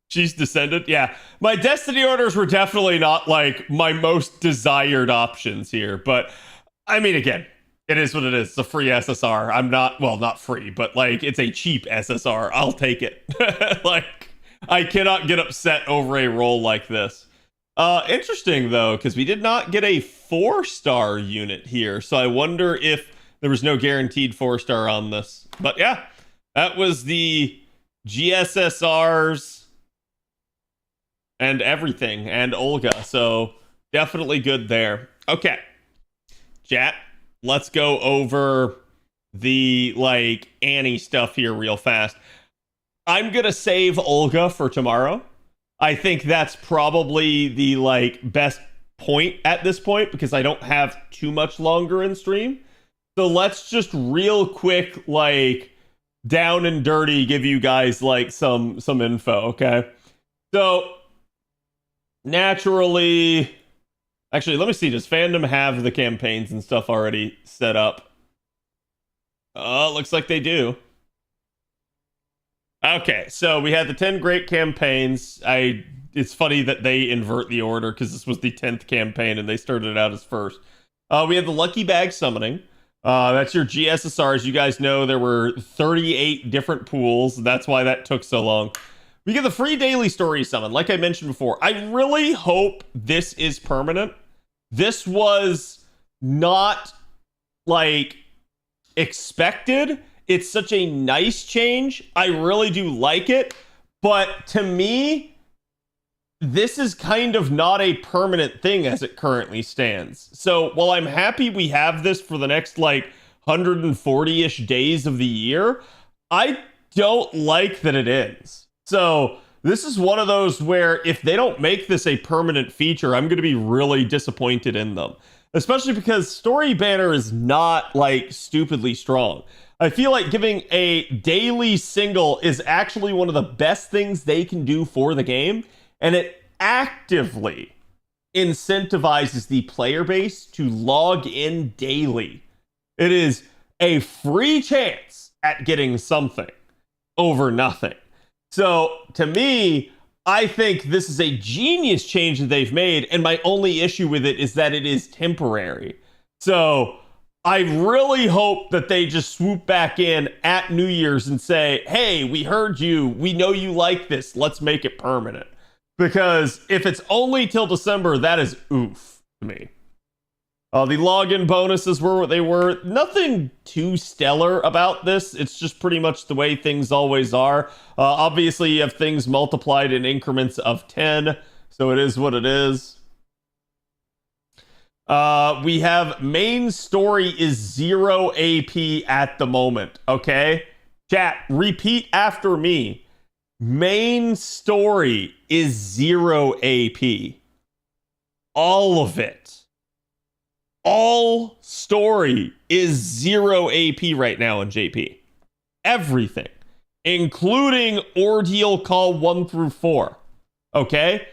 She's descendant. Yeah. My Destiny orders were definitely not like my most desired options here, but I mean, again, it is what it is. It's a free SSR. I'm not, well, not free, but like it's a cheap SSR. I'll take it. Like, I cannot get upset over a roll like this. Interesting though, because we did not get a 4-star unit here, so I wonder if there was no guaranteed 4-star on this. But yeah, that was the GSSRs and everything, and Olga, so definitely good there. Okay, chat, let's go over the like Annie stuff here real fast. I'm gonna save Olga for tomorrow. I think that's probably the like best point at this point because I don't have too much longer in stream. So let's just real quick like down and dirty give you guys like some info, okay? So naturally, actually, let me see, does fandom have the campaigns and stuff already set up? Looks like they do. Okay, so we had the 10 great campaigns. It's funny that they invert the order because this was the 10th campaign and they started out as first. We had the Lucky Bag Summoning. That's your GSSRs. You guys know there were 38 different pools. That's why that took so long. We get the free daily story summon, like I mentioned before. I really hope this is permanent. This was not like expected. It's such a nice change. I really do like it. But to me, this is kind of not a permanent thing as it currently stands. So while I'm happy we have this for the next like 140-ish days of the year, I don't like that it ends. So this is one of those where if they don't make this a permanent feature, I'm going to be really disappointed in them. Especially because Story Banner is not like stupidly strong. I feel like giving a daily single is actually one of the best things they can do for the game, and it actively incentivizes the player base to log in daily. It is a free chance at getting something over nothing. So to me, I think this is a genius change that they've made, and my only issue with it is that it is temporary. So I really hope that they just swoop back in at New Year's and say, hey, we heard you. We know you like this. Let's make it permanent. Because if it's only till December, that is oof to me. The login bonuses were what they were. Nothing too stellar about this. It's just pretty much the way things always are. Obviously, you have things multiplied in increments of 10. So it is what it is. We have main story is 0 AP at the moment, okay? Chat, repeat after me. Main story is 0 AP. All of it. All story is 0 AP right now in JP. Everything, including Ordeal Call 1 through 4. Okay?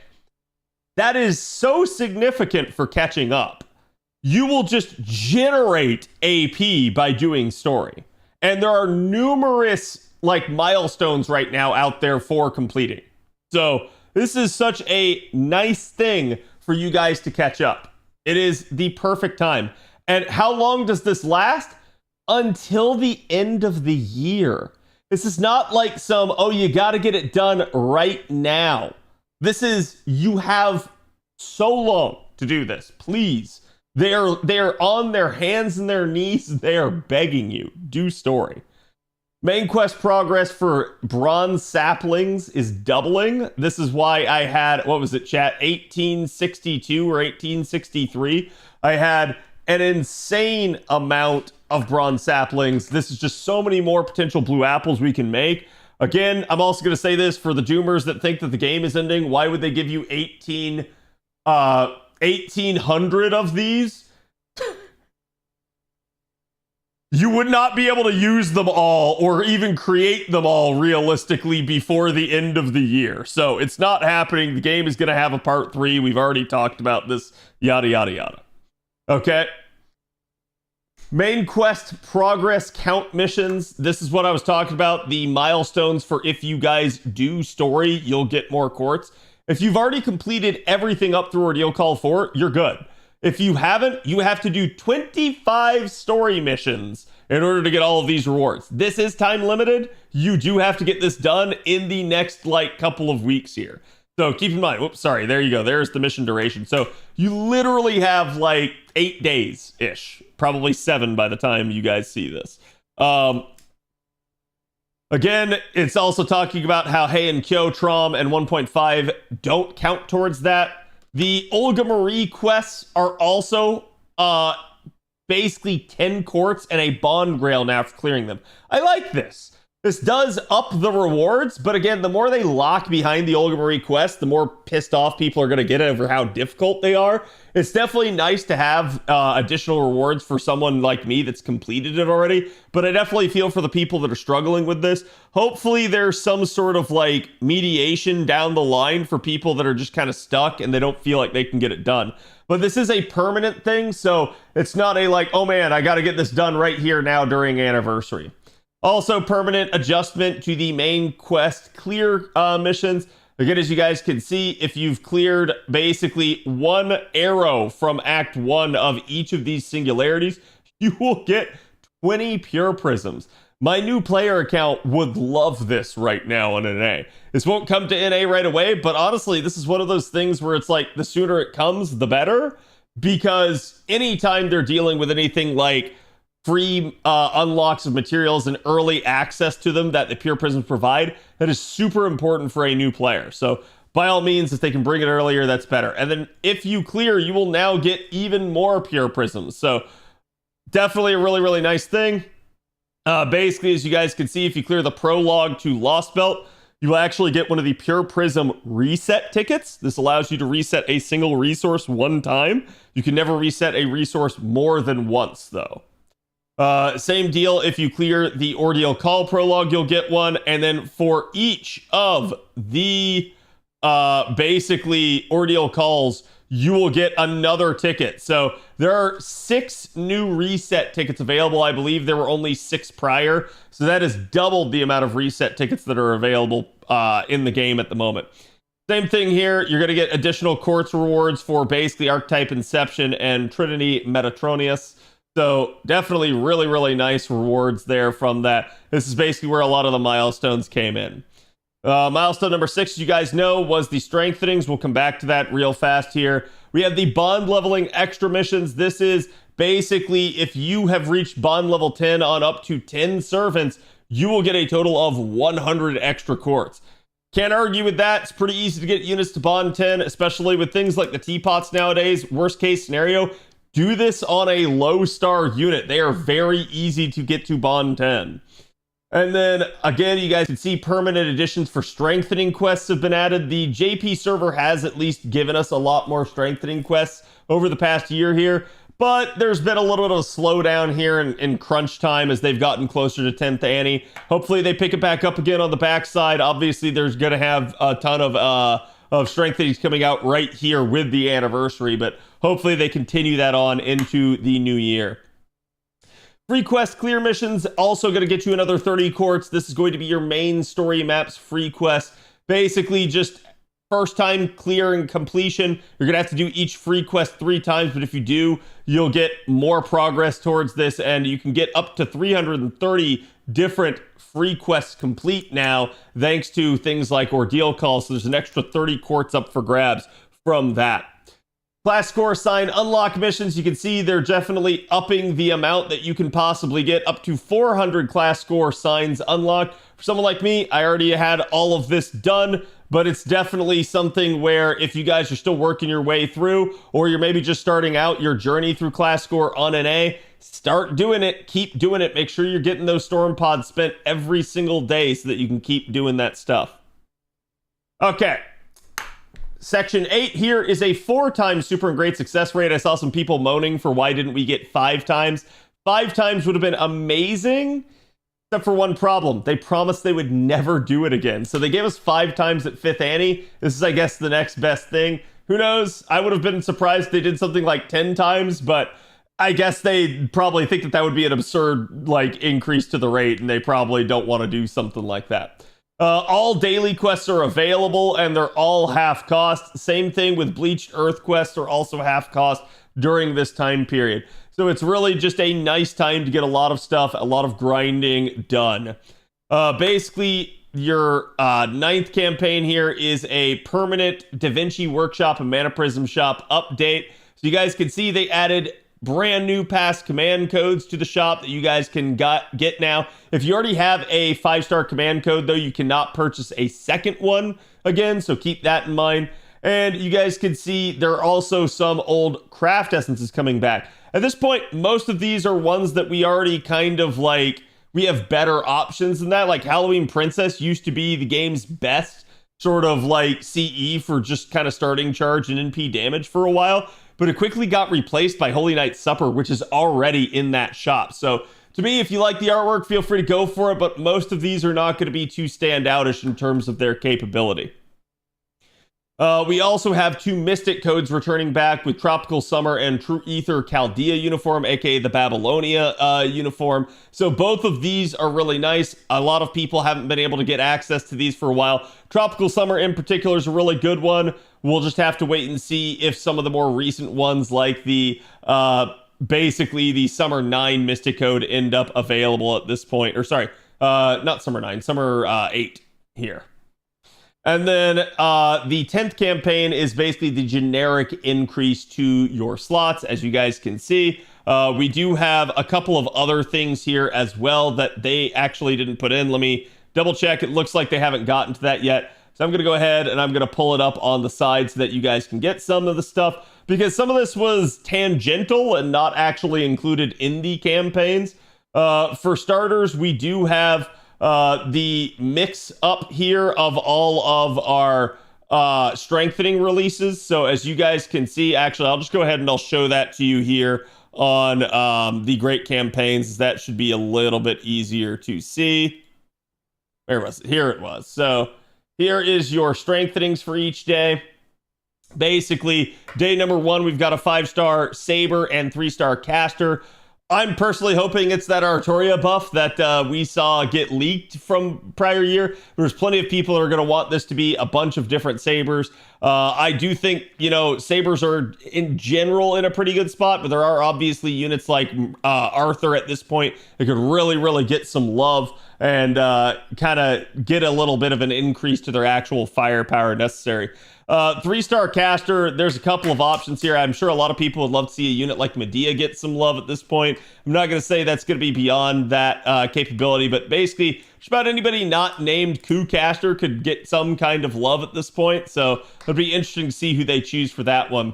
That is so significant for catching up. You will just generate AP by doing story. And there are numerous like milestones right now out there for completing. So this is such a nice thing for you guys to catch up. It is the perfect time. And how long does this last? Until the end of the year. This is not like some, oh, you got to get it done right now. This is, you have so long to do this. Please. They're on their hands and their knees. They are begging you. Do story. Main quest progress for bronze saplings is doubling. This is why I had, what was it, chat? 1862 or 1863. I had an insane amount of bronze saplings. This is just so many more potential blue apples we can make. Again, I'm also going to say this for the doomers that think that the game is ending. Why would they give you 1,800 of these? You would not be able to use them all or even create them all realistically before the end of the year. So it's not happening. The game is going to have a part 3. We've already talked about this, yada, yada, yada. Okay. Main quest progress count missions. This is what I was talking about. The milestones for if you guys do story, you'll get more quartz. If you've already completed everything up through Ordeal Call 4, you're good. If you haven't, you have to do 25 story missions in order to get all of these rewards. This is time limited. You do have to get this done in the next couple of weeks here. So keep in mind, whoops, sorry, there you go. There's the mission duration. So you literally have 8 days-ish, probably 7 by the time you guys see this. Again, it's also talking about how Hey and Kyo, Trom, and 1.5 don't count towards that. The Olga Marie quests are also basically 10 quartz and a bond grail now for clearing them. I like this. This does up the rewards, but again, the more they lock behind the Olga Marie quest, the more pissed off people are going to get over how difficult they are. It's definitely nice to have additional rewards for someone like me that's completed it already, but I definitely feel for the people that are struggling with this. Hopefully there's some sort of mediation down the line for people that are just kind of stuck and they don't feel like they can get it done. But this is a permanent thing, so it's not a oh man, I got to get this done right here now during anniversary. Also, permanent adjustment to the main quest clear missions. Again, as you guys can see, if you've cleared basically 1 arrow from Act 1 of each of these singularities, you will get 20 pure prisms. My new player account would love this right now in NA. This won't come to NA right away, but honestly, this is one of those things where it's the sooner it comes, the better. Because anytime they're dealing with anything free unlocks of materials and early access to them that the pure prisms provide, that is super important for a new player. So by all means, if they can bring it earlier, that's better. And then if you clear, you will now get even more pure prisms. So definitely a really, really nice thing. Basically, as you guys can see, if you clear the prologue to Lost Belt, you will actually get one of the pure prism reset tickets. This allows you to reset a single resource 1 time. You can never reset a resource more than once, though. Same deal, if you clear the Ordeal Call prologue, you'll get one. And then for each of the basically Ordeal Calls, you will get another ticket. So there are 6 new reset tickets available. I believe there were only 6 prior. So that has doubled the amount of reset tickets that are available in the game at the moment. Same thing here. You're going to get additional quartz rewards for basically Archetype Inception and Trinity Metatronius. So definitely really, really nice rewards there from that. This is basically where a lot of the milestones came in. Milestone number 6, you guys know, was the strengthenings. We'll come back to that real fast here. We have the bond leveling extra missions. This is basically if you have reached bond level 10 on up to 10 servants, you will get a total of 100 extra quartz. Can't argue with that. It's pretty easy to get units to bond 10, especially with things like the teapots nowadays. Worst case scenario, do this on a low star unit. They are very easy to get to bond 10. And then again, you guys can see permanent additions for strengthening quests have been added. The JP server has at least given us a lot more strengthening quests over the past year here, but there's been a little bit of a slowdown here in crunch time as they've gotten closer to 10th Annie. Hopefully they pick it back up again on the backside. Obviously there's going to have a ton of strengthenings coming out right here with the anniversary, but hopefully they continue that on into the new year. Free quest clear missions, also going to get you another 30 quartz. This is going to be your main story maps free quest. Basically just first time clear and completion. You're going to have to do each free quest 3 times, but if you do, you'll get more progress towards this, and you can get up to 330 different free quests complete now, thanks to things like ordeal calls. So there's an extra 30 quartz up for grabs from that. Class score sign unlock missions, you can see they're definitely upping the amount that you can possibly get, up to 400 class score signs unlocked. For someone like me, I already had all of this done, but it's definitely something where if you guys are still working your way through, or you're maybe just starting out your journey through class score on an A, start doing it, keep doing it. Make sure you're getting those storm pods spent every single day so that you can keep doing that stuff. Okay. Section 8 here is a 4 times super and great success rate. I saw some people moaning for why didn't we get 5 times. 5 times would have been amazing, except for one problem. They promised they would never do it again. So they gave us 5 times at 5th Annie. This is, I guess, the next best thing. Who knows? I would have been surprised if they did something like 10 times, but I guess they probably think that that would be an absurd, like, increase to the rate, and they probably don't want to do something like that. All daily quests are available, and they're all half cost. Same thing with Bleached Earth quests are also half cost during this time period. So it's really just a nice time to get a lot of stuff, a lot of grinding done. Basically, your 9th campaign here is a permanent Da Vinci Workshop and Mana Prism Shop update. So you guys can see they added brand new past command codes to the shop that you guys can get now. If you already have a 5-star command code, though, you cannot purchase a second one again, so keep that in mind. And you guys can see there are also some old craft essences coming back. At this point, most of these are ones that we already kind of like, we have better options than that. Like Halloween Princess used to be the game's best sort of like CE for just kind of starting charge and NP damage for a while, but it quickly got replaced by Holy Night Supper, which is already in that shop. So to me, if you like the artwork, feel free to go for it, but most of these are not going to be too standoutish in terms of their capability. We also have 2 Mystic codes returning back with Tropical Summer and True Ether Chaldea uniform, aka the Babylonia uniform. So both of these are really nice. A lot of people haven't been able to get access to these for a while. Tropical Summer in particular is a really good one. We'll just have to wait and see if some of the more recent ones like the basically the Summer 9 Mystic code end up available at this point. Or sorry, not Summer 9, Summer 8 here. And then the 10th campaign is basically the generic increase to your slots, as you guys can see. We do have a couple of other things here as well that they actually didn't put in. Let me double check. It looks like they haven't gotten to that yet. So I'm going to go ahead and I'm going to pull it up on the side so that you guys can get some of the stuff, because some of this was tangential and not actually included in the campaigns. For starters, we do have the mix up here of all of our strengthening releases. So as you guys can see, actually, I'll just go ahead and I'll show that to you here on the great campaigns. That should be a little bit easier to see. Where was it? Here it was. So here is your strengthenings for each day. Basically, day number 1, we've got a 5-star Saber and 3-star Caster. I'm personally hoping it's that Artoria buff that we saw get leaked from prior year. There's plenty of people that are going to want this to be a bunch of different Sabers. I do think, you know, Sabers are in general in a pretty good spot, but there are obviously units like Arthur at this point that could really, really get some love and kind of get a little bit of an increase to their actual firepower necessary. 3-star Caster, there's a couple of options here. I'm sure a lot of people would love to see a unit like Medea get some love at this point. I'm not going to say that's going to be beyond that capability, but basically, just about anybody not named Coup Caster could get some kind of love at this point. So it'll be interesting to see who they choose for that one.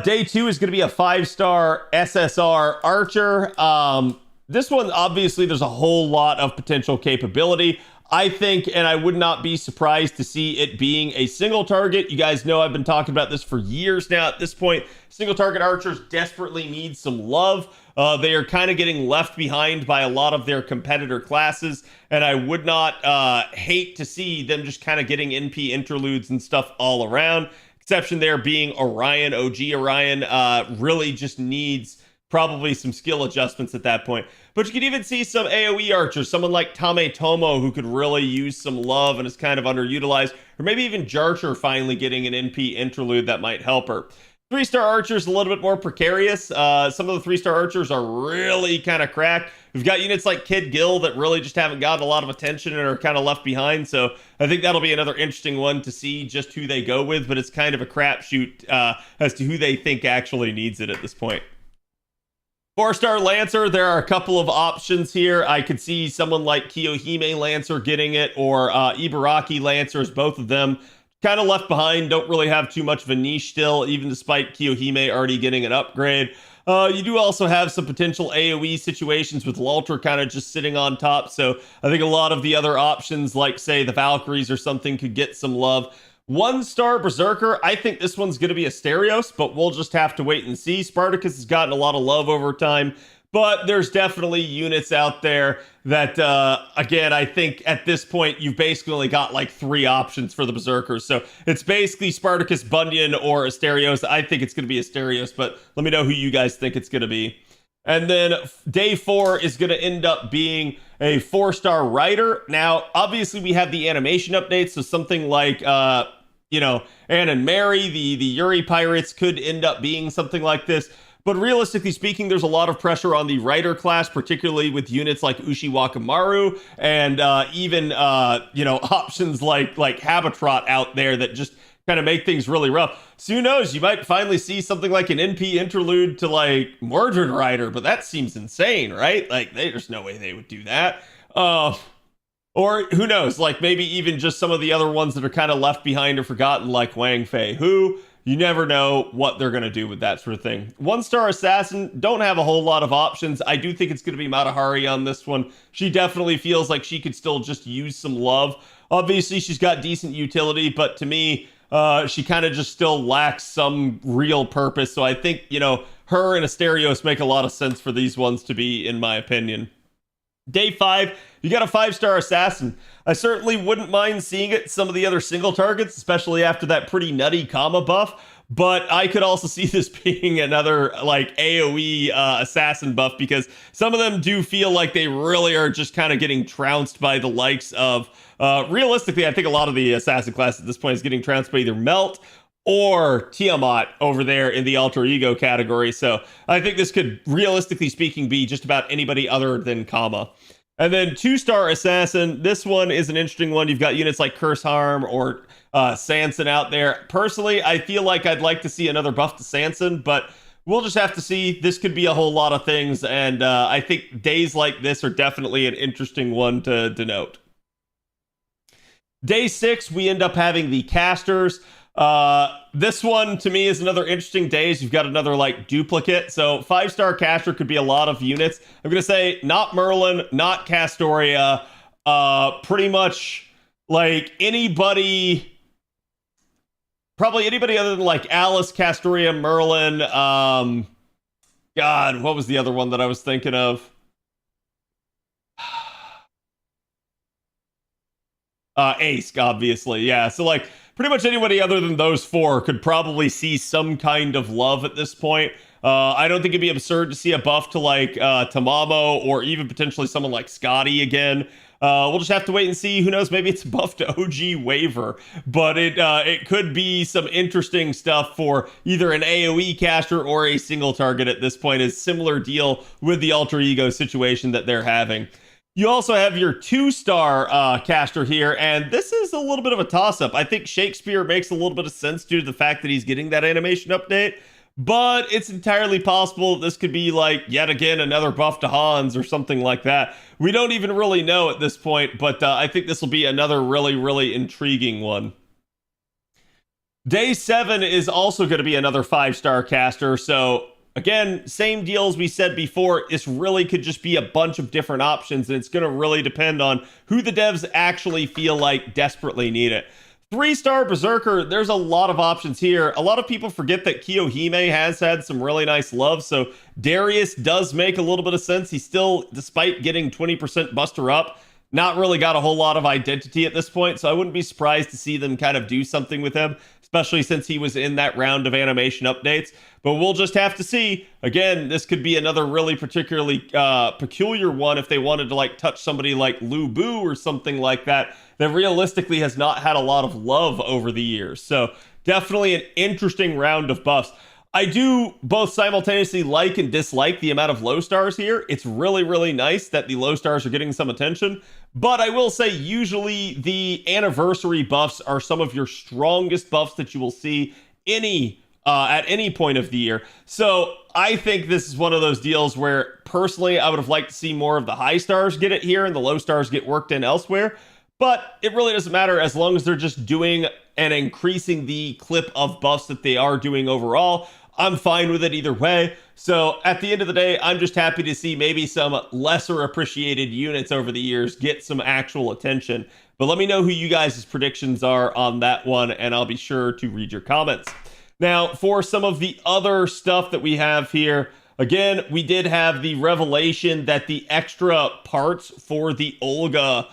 Day 2 is going to be a 5-star SSR Archer. This one, obviously, there's a whole lot of potential capability. I think, and I would not be surprised to see it being a single target. You guys know I've been talking about this for years now. At this point, single target archers desperately need some love. They are kind of getting left behind by a lot of their competitor classes, and I would not hate to see them just kind of getting NP interludes and stuff all around. Exception there being Orion. OG Orion really just needs probably some skill adjustments at that point. But you could even see some AoE archers, someone like Tame Tomo, who could really use some love and is kind of underutilized, or maybe even Jarcher finally getting an NP interlude that might help her. 3-star archers a little bit more precarious. Some of the 3-star archers are really kind of cracked. We've got units like Kid Gill that really just haven't gotten a lot of attention and are kind of left behind. So I think that'll be another interesting one to see just who they go with, but it's kind of a crapshoot as to who they think actually needs it at this point. 4-star Lancer, there are a couple of options here. I could see someone like Kiyohime Lancer getting it, or Ibaraki Lancers, both of them kind of left behind, don't really have too much of a niche still, even despite Kiyohime already getting an upgrade. You do also have some potential AoE situations with Lalter kind of just sitting on top, so I think a lot of the other options, like, say, the Valkyries or something, could get some love. 1-star Berserker, I think this one's going to be Asterios, but we'll just have to wait and see. Spartacus has gotten a lot of love over time, but there's definitely units out there that, again, I think at this point, you've basically only got like 3 options for the Berserkers. So it's basically Spartacus, Bunyan, or Asterios. I think it's going to be Asterios, but let me know who you guys think it's going to be. And then day 4 is going to end up being a 4-star Rider. Now, obviously, we have the animation updates, so something like, Ann and Mary, the Yuri Pirates, could end up being something like this. But realistically speaking, there's a lot of pressure on the Rider class, particularly with units like Ushiwakamaru and even, options like Habitrot out there that just kind of make things really rough. So who knows, you might finally see something like an NP interlude to like Mordred Rider, but that seems insane, right? Like, there's no way they would do that. Or who knows, like maybe even just some of the other ones that are kind of left behind or forgotten, like Wang Fei, who you never know what they're going to do with that sort of thing. 1-star Assassin, don't have a whole lot of options. I do think it's going to be Matahari on this one. She definitely feels like she could still just use some love. Obviously, she's got decent utility, but to me, she kind of just still lacks some real purpose. So I think, her and Asterios make a lot of sense for these ones to be, in my opinion. Day 5, you got a 5-star Assassin. I certainly wouldn't mind seeing it some of the other single targets, especially after that pretty nutty comma buff. But I could also see this being another like AoE assassin buff, because some of them do feel like they really are just kind of getting trounced by the likes of, realistically, I think a lot of the assassin class at this point is getting trounced by either Melt or Tiamat over there in the alter ego category. So I think this could, realistically speaking, be just about anybody other than Kama. And then 2-star Assassin, this one is an interesting one. You've got units like Curse Harm or Sanson out there. Personally, I feel like I'd like to see another buff to Sanson, but we'll just have to see. This could be a whole lot of things, and I think days like this are definitely an interesting one to denote. Day 6, we end up having the Casters. This one to me is another interesting day. You've got another like duplicate. So 5-star caster could be a lot of units. I'm gonna say not Merlin, not Castoria, pretty much like anybody, probably anybody other than like Alice, Castoria, Merlin. God, what was the other one that I was thinking of? Ace, obviously, yeah. So like pretty much anybody other than those 4 could probably see some kind of love at this point. I don't think it'd be absurd to see a buff to like Tamamo, or even potentially someone like Scotty again. We'll just have to wait and see. Who knows? Maybe it's a buff to OG Waver, but it could be some interesting stuff for either an AoE caster or a single target at this point. Is similar deal with the alter ego situation that they're having. You also have your 2-star caster here, and this is a little bit of a toss-up. I think Shakespeare makes a little bit of sense due to the fact that he's getting that animation update, but it's entirely possible this could be like, yet again, another buff to Hans or something like that. We don't even really know at this point, but I think this will be another really, really intriguing one. Day 7 is also going to be another 5-star caster, so again, same deal as we said before. This really could just be a bunch of different options, and it's going to really depend on who the devs actually feel like desperately need it. 3-star Berserker, there's a lot of options here. A lot of people forget that Kiyohime has had some really nice love, so Darius does make a little bit of sense. He's still, despite getting 20% Buster Up, not really got a whole lot of identity at this point, so I wouldn't be surprised to see them kind of do something with him, especially since he was in that round of animation updates. But we'll just have to see. Again, this could be another really particularly peculiar one if they wanted to like touch somebody like Lu Bu or something like that realistically has not had a lot of love over the years. So definitely an interesting round of buffs. I do both simultaneously like and dislike the amount of low stars here. It's really, really nice that the low stars are getting some attention. But I will say usually the anniversary buffs are some of your strongest buffs that you will see at any point of the year. So I think this is one of those deals where personally I would have liked to see more of the high stars get it here and the low stars get worked in elsewhere. But it really doesn't matter as long as they're just doing and increasing the clip of buffs that they are doing overall. I'm fine with it either way. So at the end of the day, I'm just happy to see maybe some lesser appreciated units over the years get some actual attention. But let me know who you guys' predictions are on that one, and I'll be sure to read your comments. Now, for some of the other stuff that we have here, again, we did have the revelation that the extra parts for the Olga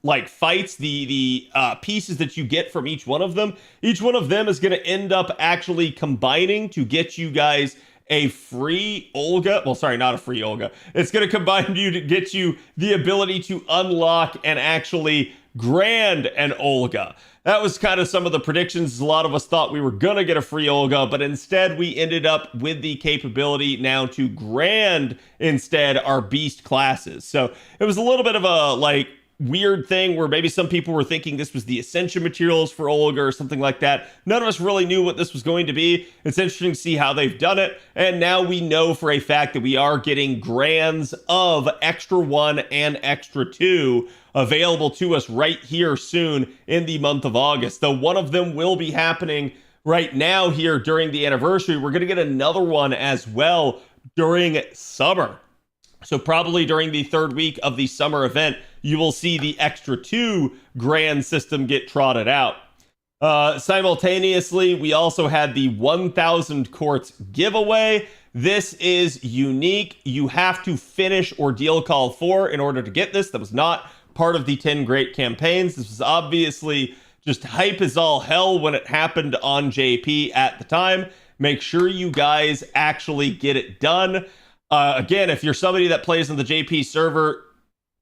like fights, the pieces that you get from each one of them is going to end up actually combining to get you guys a free Olga. Well, sorry, not a free Olga. It's going to combine you to get you the ability to unlock and actually grand an Olga. That was kind of some of the predictions. A lot of us thought we were going to get a free Olga, but instead we ended up with the capability now to grand instead our beast classes. So it was a little bit of a like weird thing where maybe some people were thinking this was the ascension materials for Olga or something like that. None of us really knew what this was going to be. It's interesting to see how they've done it. And now we know for a fact that we are getting grands of Extra 1 and Extra 2 available to us right here soon in the month of August. Though one of them will be happening right now here during the anniversary. We're going to get another one as well during summer. So probably during the third week of the summer event, you will see the Extra 2 grand system get trotted out. Simultaneously, we also had the 1,000 quartz giveaway. This is unique. You have to finish Ordeal Call 4 in order to get this. That was not part of the 10 great campaigns. This was obviously just hype as all hell when it happened on JP at the time. Make sure you guys actually get it done. Again, if you're somebody that plays on the JP server,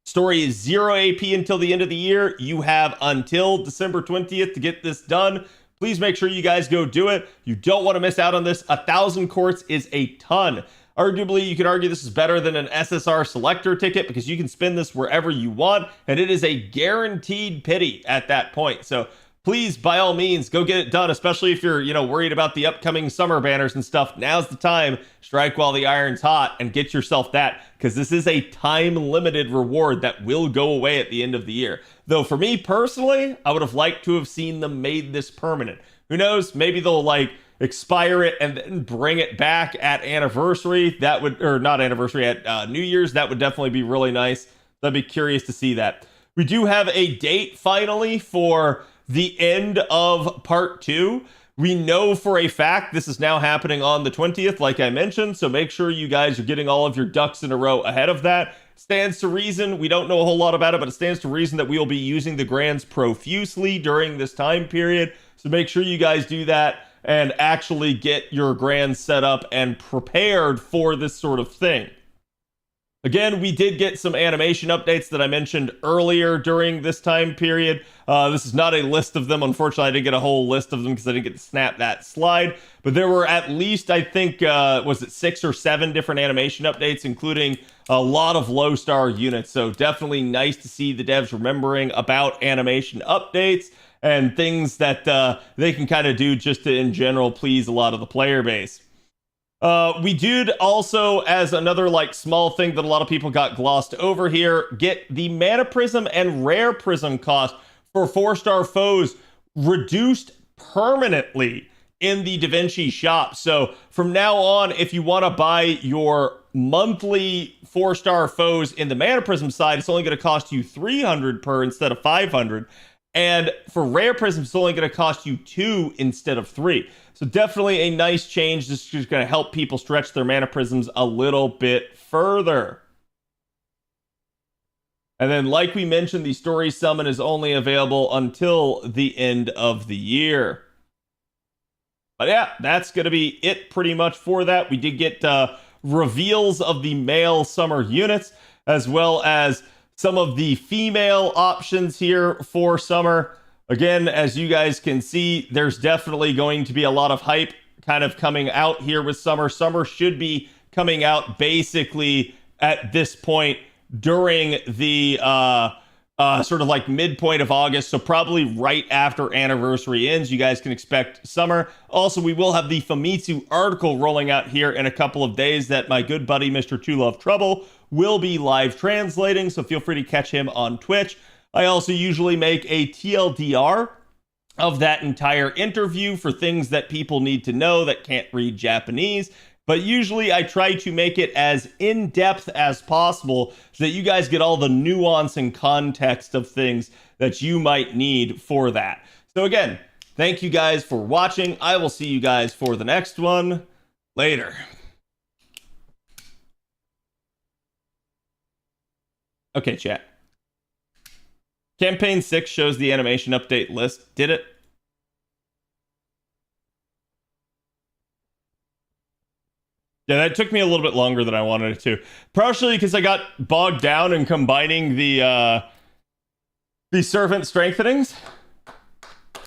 story is 0 AP until the end of the year. You have until December 20th to get this done. Please make sure you guys go do it. You don't want to miss out on this. 1,000 quartz is a ton. Arguably, you could argue this is better than an SSR selector ticket because you can spend this wherever you want, and it is a guaranteed pity at that point. So please, by all means, go get it done, especially if you're, worried about the upcoming summer banners and stuff. Now's the time. Strike while the iron's hot and get yourself that, because this is a time-limited reward that will go away at the end of the year. Though for me personally, I would have liked to have seen them made this permanent. Who knows? Maybe they'll expire it and then bring it back at anniversary. That would, or not anniversary, at New Year's. That would definitely be really nice. I'd be curious to see that. We do have a date finally for the end of part 2. We know for a fact this is now happening on the 20th, like I mentioned, so make sure you guys are getting all of your ducks in a row ahead of that. Stands to reason, we don't know a whole lot about it, but it stands to reason that we will be using the grands profusely during this time period, so make sure you guys do that and actually get your grands set up and prepared for this sort of thing. Again, we did get some animation updates that I mentioned earlier during this time period. This is not a list of them. Unfortunately, I didn't get a whole list of them because I didn't get to snap that slide. But there were at least, I think, was it 6 or 7 different animation updates, including a lot of low star units. So definitely nice to see the devs remembering about animation updates and things that they can kind of do just to, in general, please a lot of the player base. We did also, as another small thing that a lot of people got glossed over here, get the Mana Prism and Rare Prism cost for 4-star foes reduced permanently in the DaVinci shop. So from now on, if you want to buy your monthly 4-star foes in the Mana Prism side, it's only going to cost you 300 per instead of 500. And for rare prisms, it's only going to cost you 2 instead of 3. So definitely a nice change. This is going to help people stretch their Mana Prisms a little bit further. And then, like we mentioned, the Story Summon is only available until the end of the year. But yeah, that's going to be it pretty much for that. We did get reveals of the male summer units, as well as some of the female options here for summer. Again, as you guys can see, there's definitely going to be a lot of hype kind of coming out here with summer. Summer should be coming out basically at this point during the sort of like midpoint of August, so probably right after anniversary ends, you guys can expect summer. Also, we will have the Famitsu article rolling out here in a couple of days that my good buddy Mr. Two Love Trouble will be live translating, so feel free to catch him on Twitch. I also usually make a TLDR of that entire interview for things that people need to know that can't read Japanese. But usually I try to make it as in-depth as possible so that you guys get all the nuance and context of things that you might need for that. So again, thank you guys for watching. I will see you guys for the next one. Later. Okay, chat. Campaign 6 shows the animation update list. Did it? Yeah, that took me a little bit longer than I wanted it to. Partially because I got bogged down in combining the servant strengthenings.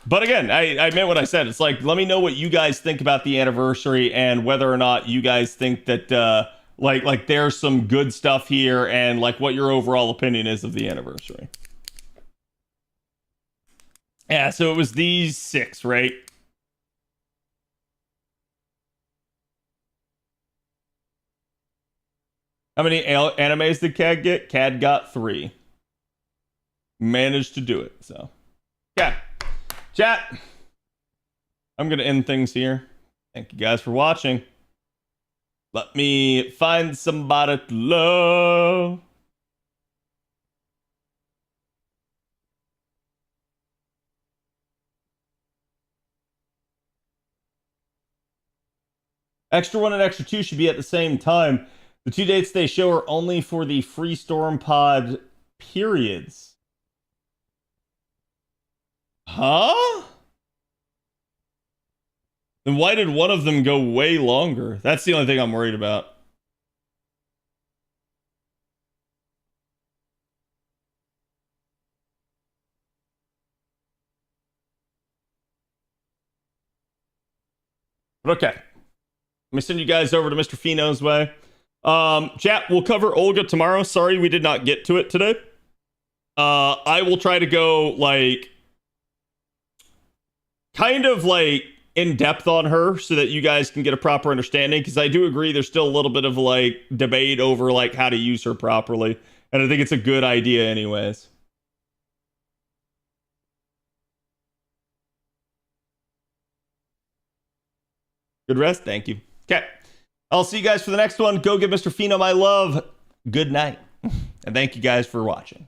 But again, I meant what I said. It's like, let me know what you guys think about the anniversary and whether or not you guys think that like there's some good stuff here and like what your overall opinion is of the anniversary. Yeah, so it was these 6, right? How many animes did CAD get? CAD got 3. Managed to do it, so. Yeah. Chat. I'm going to end things here. Thank you guys for watching. Let me find somebody to love. Extra 1 and Extra 2 should be at the same time. The 2 dates they show are only for the free Storm Pod periods. Huh? Then why did one of them go way longer? That's the only thing I'm worried about. But okay. Let me send you guys over to Mr. Fino's way. Chat, we'll cover Olga tomorrow. Sorry we did not get to it today. I will try to go, like, kind of, like, in depth on her so that you guys can get a proper understanding, because I do agree there's still a little bit of, like, debate over, like, how to use her properly. And I think it's a good idea anyways. Good rest? Thank you. Okay. I'll see you guys for the next one. Go give Mr. Fino my love. Good night. And thank you guys for watching.